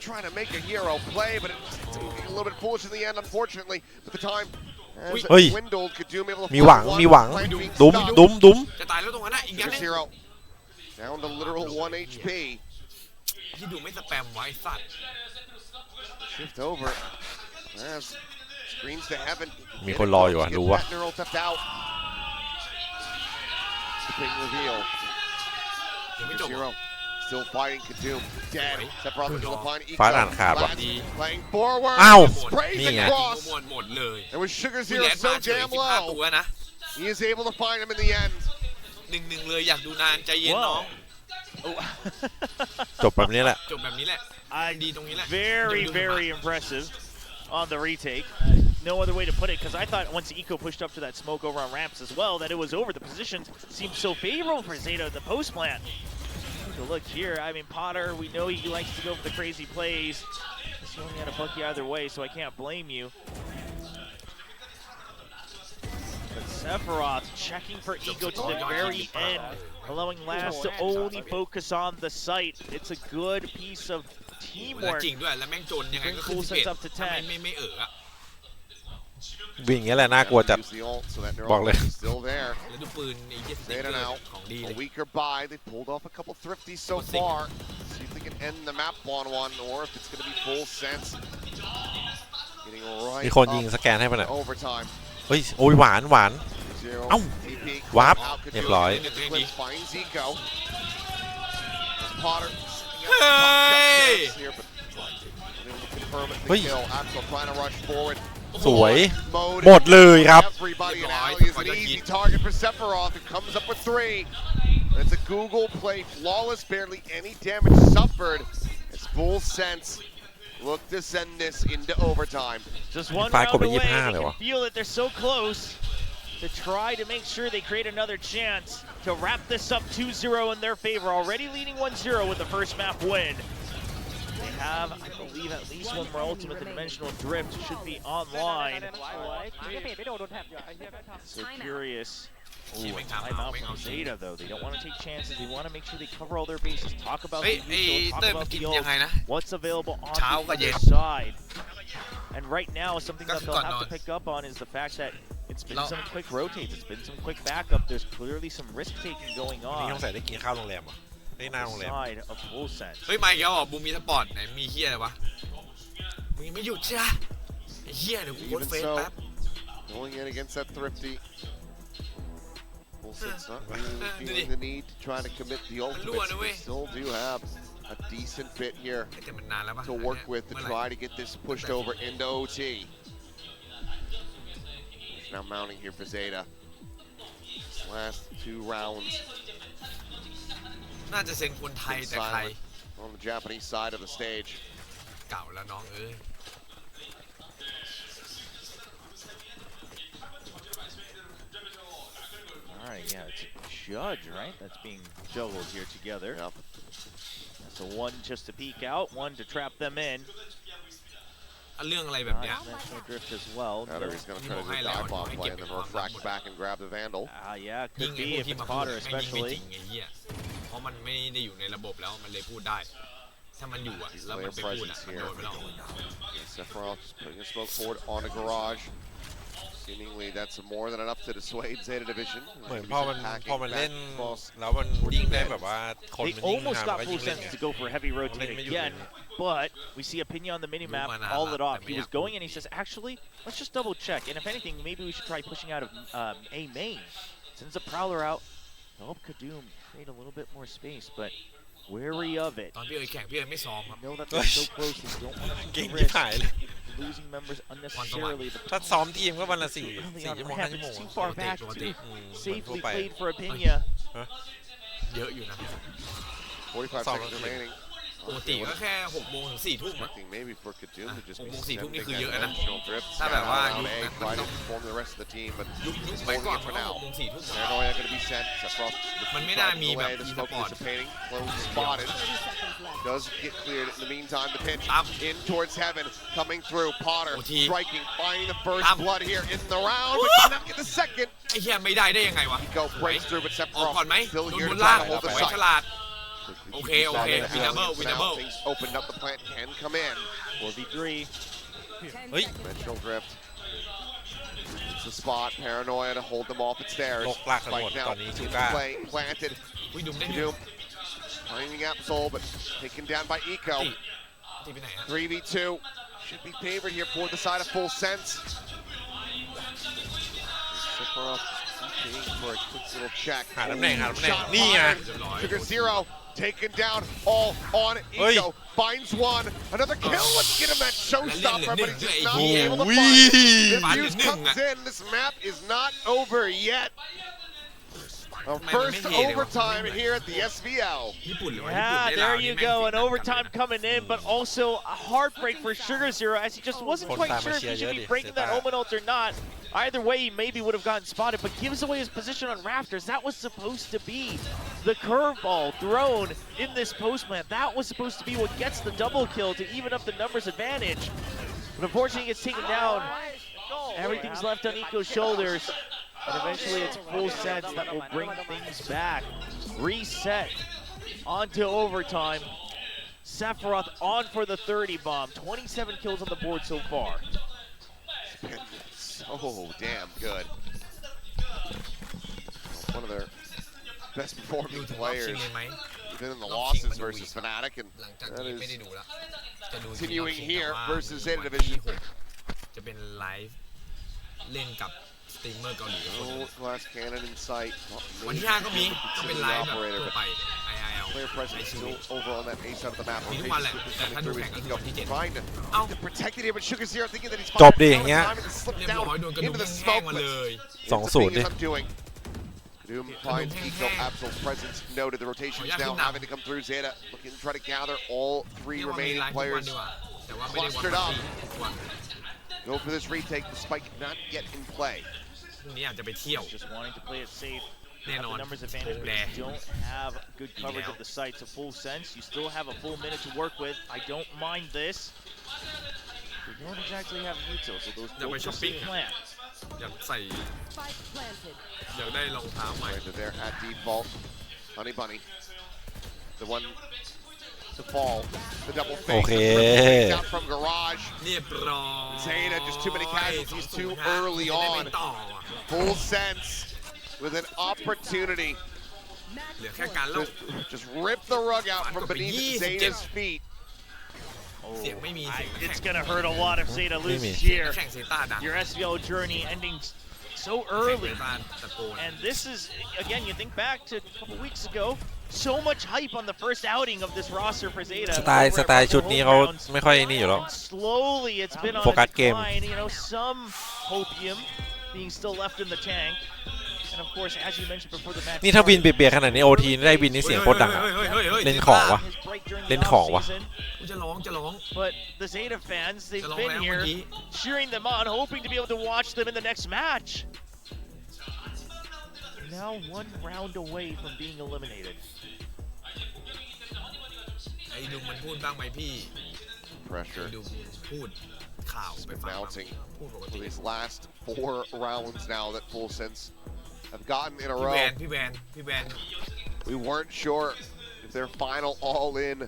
trying to make a hero play, but it's a little bit foolish in the end, unfortunately. But the time has เฮ้ย dwindled. Kaduma able to มีหวัง find มีหวัง one. Plant being ดุม stopped. ดุมดุม จะตายแล้วตรงนั้นอ่ะอีกอย่างนึ Sugar ง Zero down to literal 1 HP. ที่ดูไม่สแปมไว้สัตว์ Shift over. As screens to heaven. มีคนรออยู่อะ Get รู้ว่า that neural theft out. Big reveal. ยังไม่จบ Zero Still fighting Kadoom. Dead. Sephiroth is find Eco. ฟ้าอ่านขาดว่ะ Playing forward. อ้าว Sprays นี่ไง across. หมดเลย And with Sugar พี่ Zero แลด so มาเฉย damn 15 ตัว low, นะ he is able to find him in the end. 1-1 เลยอยากดูนานใจเย็นน้อง จบแบบนี้แหละ จบแบบนี้แหละดีตรงนี้แหละ Very impressive on the retake. No other way to put it, because I thought once Eco pushed up to that smoke over on ramps as well, that it was over. The positions seemed so favorable for Zeta in the post plant. Take a look here. I mean, Potter, we know he likes to go for the crazy plays. He's only had a bucky either way, so I can't blame you. But Sephiroth checking for Eco to the very end, allowing Last to only focus on the site. It's a good piece of และ teamwork. จริงด้วยแล้วแม่งจนยังไงก็ขึ้น Full sets up to 11ถ้า 10. ไม่อะ วิ่งอย่างนี้แหละน่ากลัวจัด Use the ult, so that บอกเลย neural is still there. แล้วดูปืนไอ้เหี้ยสเต็ก Zeta เกอ now. ร์ของดีเล A ย weaker buy. They pulled off a couple thrifties so far. See if they can end the map on one, or if it's going to be full sense. Getting right มีคนยิงสแกนให้ป่ะเนี่ย up overtime. เฮ้ยโอ้ยหวาน Zero. เอ้า TP. วาร์ป Out could เรียบ do ร้อย it. Eclipse finds Eco. Potter. Hey! Here, but confirm it. The Hey. kill. Axel trying to rush forward. สวย Mode หมดเลยครับ Everybody in Alley is an easy target for Sephiroth, who comes up with 3. It's a Google play, flawless, barely any damage suffered. It's full sense. Look to send this into overtime. Just one Five round over away. 25 They เลยวะ can feel that they're so close to try to make sure they create another chance to wrap this up 2-0 in their favor. Already leading 1-0 with the first map win. They have, I believe, at least one more ultimate. The Dimensional Drift should be online. So curious. Ooh, a timeout from Zeta, though. They don't want to take chances. They want to make sure they cover all their bases. Talk about เฮ้ย the ไอ้ Yuko, เต้ย talk มัน about กิน the ยังไง ult. นะ What's available on เช้า the กับเย็ other น side. And right now, something that they'll have to pick up on is the fact that it's been some quick rotates. It's been some quick backup. There's clearly some risk taking going นี่ต้อ on งใส่ได้กินข้าวโรงแรมเหรอได้หน้าโรงแรม side of Full Sense. เฮ้ยมาอีกแล้วเหรอบูมมีสปอร์ตไหนมีเฮียอะไรวะมึงยังไม่หยุดใช่ไหมไอ้เฮียเดี๋ยวกูกด Even เฟซ so, แป๊บ going in against that thrifty. Full sense not really feeling the need to try to commit the ultimate. They still do have a decent bit here แต่มันนานแล้วปะ to work with to try to get this pushed over into OT. Now mounting here for Zeta. This last 2 rounds น่าจะเซ็งคนไทยแต่ใคร on the Japanese side of the stage. เก่าแล้วน้องเอ้ย All right, yeah, it's a judge, right? That's being juggled here together. Yep. So one just to peek out, one to trap them in. เรื่องอะไรแบบเนี้ย Dimensional Drift as well. Battery's going to try to do a dive bomb play and then refract back and grab the Vandal. Yeah, ยิง could ไอ้ be พวก if ที่ it's มาพูด Potter แม่งยิงไม่จ especially. ริงไอ้เหี้ยเพราะมันไม่ได้อยู่ในระบบแล้วมันเลยพูดได้ ถ้ามันอยู่อ่ะแล้วมันไปพูดอ่ะมันโดนไปแล้ว Sephiroth just putting a smoke forward on a garage. Seemingly that's more than enough to dissuade Zeta Division. เหมือนพอมันเล่น False. แล้วมันยิ่งได้แบบว่าคน They มันยิ่ง almost หา got ก็ Full ยิ่งเล่น Sense ไง to go for a heavy rotate again, but we see Opinion on the minimap call it off. He was going and he says, actually, let's just double check. And if anything, maybe we should try pushing out of A main. Sends a Prowler out. Help Kadoom create a little bit more space, but wary of it. ตอนพี่เอ๋ยแข่งพี่เอ๋ยไม่ซ้อมครับ Know that they're so close, they don't want to เก่ง take the ที่ risk หายเลย losing members unnecessarily. The ถ้าซ้อมทีมก็วันละ4 early on ชั่วโมง ramp, 5 ชั่วโมง it's too far back to เหมือนทั่ว safely ไป played for Opinion. เยอะอยู่นะ 45 seconds remaining. ปกติก็แค่6 โมงถึง 4 ทุ่มอะ Expecting maybe for Kadoom to just be 6 โมง 4 ทุ่มนี่ sending คือเยอะ that นะ dimensional drift. ถ้าแบบว่า Down ยุค A, นั้นมัน try ต้ to อง inform the rest of the team, but ยุคสมัย holding ก่อน it มั for นต้อง now. 6 โมง 4 ทุ่ม Paranoia going to be sent. Sephiroth มันไม่น่ามีแบบ away. The มีส smoke ปอร์ต dissipating. Close spotted. Does get cleared. In the meantime, the pitch Up. in towards heaven. Coming through. Potter OT. striking. Finding the first Up. blood here in the round. But cannot get the second. ไอ้เหี้ยไม่ได้ได้ยังไงวะ Go breaks through, but ออกก่อน Sephiroth ไหม still โดน here บ to นล่าง try to hold the สวยฉ site. ลาด โอเค winnable winnable. Things opened up. The plant can come in. 4v3. Hey. Dimensional drift. It's the spot. Paranoia to hold them off. It's theirs. โลกลากกันหมด Spike now. ตอนนี้ชูก้า Play planted. อุ้ยดุมได้อยู่ Doom finding Absol, but taken down by Eco. ตีไปไหนอะ 3v2 should be favored here for the side of Full Sense. Sephiroth for a quick little check. หาตำแหน่งนี่ไง Sugar Zero taken down all on Eco. Finds one. Another kill. Let's get him that showstopper, but he's just not able to find it. The fuse comes in. This map is not over yet. Our first overtime here at the SVL. Yeah, there you go. An overtime coming in, but also a heartbreak for Sugar Zero as he just wasn't quite sure if he should be breaking that Omen ult or not. Either way, he maybe would have gotten spotted, but gives away his position on Rafters. That was supposed to be the curveball thrown in this post plant. That was supposed to be what gets the double kill to even up the numbers advantage. But unfortunately, he gets taken down. Everything's left on Eco's shoulders. And eventually it's full sense that will bring things back. Reset onto overtime. Sephiroth on for the 30 bomb. 27 kills on the board so far. So damn good. One of their best performing players. Even in the losses versus Fnatic, and that is continuing here versus Zeta Division. จะเป็นไลฟ์เล่นกับสตรีมเมอร์เกาหลี Glass cannon in sight. วันที่ 5 ก็มีก็เป็นไลฟ์แบบทั่วไป IIL Player presence still over on that A side of the map. มีทุกวันแหละแต่ถ้าดูแข่งก็คือวันที่ 7 Trying to protect it here, but Sugar Zero thinking that he's จบดิอย่างเงี้ย เรียบร้อยโดนกระดุมแห้งมาเลย 2-0 ดิ Doom finds Eco absolute presence noted. The rotations now having to come through. Zeta looking to try to gather all 3 remaining players clustered up. Go for this retake. The spike not yet in play. พรุ่งนี้อาจจะไปเที่ยว Just wanting to play it safe. แน่นอน The numbers advantage, but you don't have good coverage of the site. So full sense. You still have a full minute to work with. I don't mind this. We don't exactly have util, so those both just plant. อยากใส่อยากได้รองเท้าใหม่ They're at default. Honey Bunny, the one to fall, the double face. Out from garage. เรียบร้อย Zeta just too many casualties too early on. Full sense with an opportunity. เหลือแค่การเล่า Just rip the rug out from beneath Zeta's feet. It's gonna hurt a lot if Zeta loses here. Your SVL journey ending so early. And this is, again, you think back to a couple weeks ago, so much hype on the first outing of this roster for Zeta. สไตล์ชุดนี้เขาไม่ค่อยนี่อยู่หรอก Slowly it's been on a decline, you know, some hopium being still left in the tank. And of course, as you mentioned before the match. นี่ถ้าวินเปียกๆขนาดนี้โอทีได้วินนี่เสียงโคตรดังอะเล่นของวะ จะร้อง But the Zeta fans, they've been here cheering them on, hoping to be able to watch them in the next match. Now 1 round away from being eliminated. ไอ้ดุมมันพูดบ้างไหมพี่ Pressure. ดุมพูดข่าวไปฟัง Mounting for these last 4 rounds now that Full Sense have gotten in a row. พี่แวน We weren't sure if their final all-in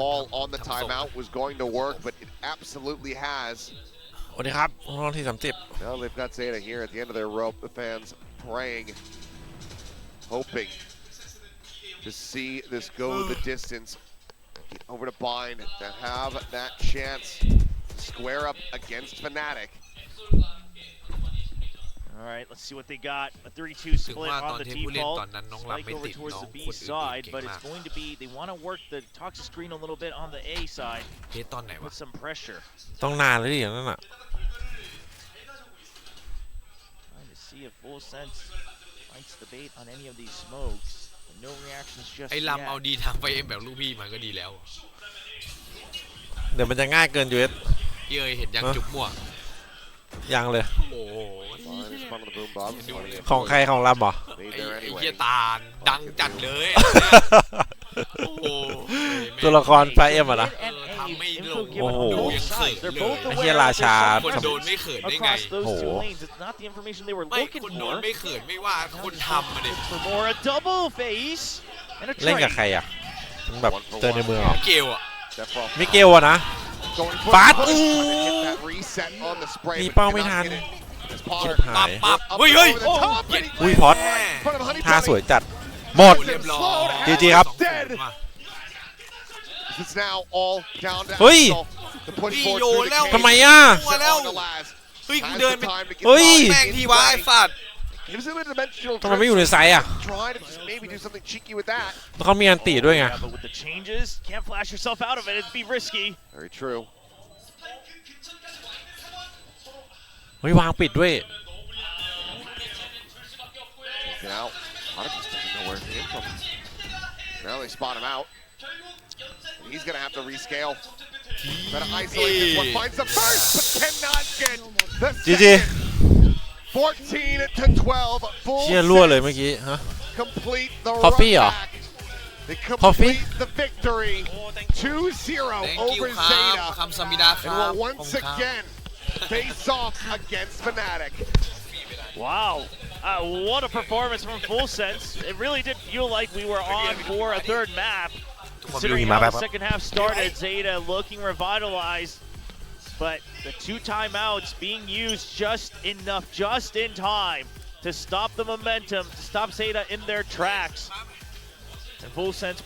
call on the timeout was going to work, but it absolutely has. สวัสดีครับรอบที่ 30 Now they've got Zeta here at the end of their rope. The fans praying, hoping to see this go the distance. Get over to Bind to have that chance to square up against Fnatic. All right, let's see what they got. A 32 split on the default. Spike over towards the B side, but it's going to be, they want to work the toxic screen a little bit on the A side. Put some pressure. ต้องนานเลยดิอย่างนั้นอ่ะ Trying to see if Full Sense bites the bait on any of these smokes. But no reactions just ไอ้ yet. ลำเอาดีทางไฟเอ็มแบบลูกพี่มันก็ดีแล้ว เดี๋ยวมันจะง่ายเกินยูเอส เอ้ยเห็นยังจุ๊บมั่ว ยังเลย โอ้ ของใครของลำเหรอ ไอ้เหี้ยตาดังจัดเลยโอ้โห ตัวละครไฟเอ็มอ่ะนะ ทำไม่ลง โอ้โห ยังเขินเลย ไอ้เหี้ยราชา คนโดนไม่เขินได้ไง Across those two lanes, it's not the information they were ไม่ looking คนโดน for. ไม่เขินไม่ว่าคนทำมาดิ For more, a double face and a เล่นกับ trade. ใครอ่ะมันแบบเจอในเมืองเหรอ เกลอะ มิเกลอะนะปัดมีเป้าไม่ทันชิบหาย ปั๊บเฮ้ยอุ้ยพอดท่าสวยจัดหมด เรียบร้อย จีครับ เฮ้ย พี่โยแล้ว ทำไมอ่ะ เฮ้ยกูเดินไป เฮ้ย แม่งทีวะไอ้สัตว์ Gives him a dimensional ทำไมไม่อยู่ในไซส์อ่ะ try to just maybe do something cheeky with that. แล้วเขามีอันติด้วยไง Yeah, but with the changes, can't flash yourself out of it. It'd be risky. Very true. เฮ้ยวางปิดด้วย Get out. Arcus doesn't know where it came from. Now they spot him out. He's gonna have to rescale. Better isolate this one. Finds the first, but cannot get the GG. second. 14 to 12. Full เชี่ยรั่วเลยเมื่อกี้ฮะ complete the Coffee run เหรอ back. They Coffee? complete the victory. 2-0 Thank you over ครับ Zeta. คำสมิดาค And รับ will once again face off against Fnatic. Wow. What a performance from Full Sense. It really did feel like we were on for a third map. Considering how the second half started, Zeta looking revitalized. But the 2 timeouts being used just enough, just in time to stop the momentum, to stop Zeta in their tracks. And Full Sense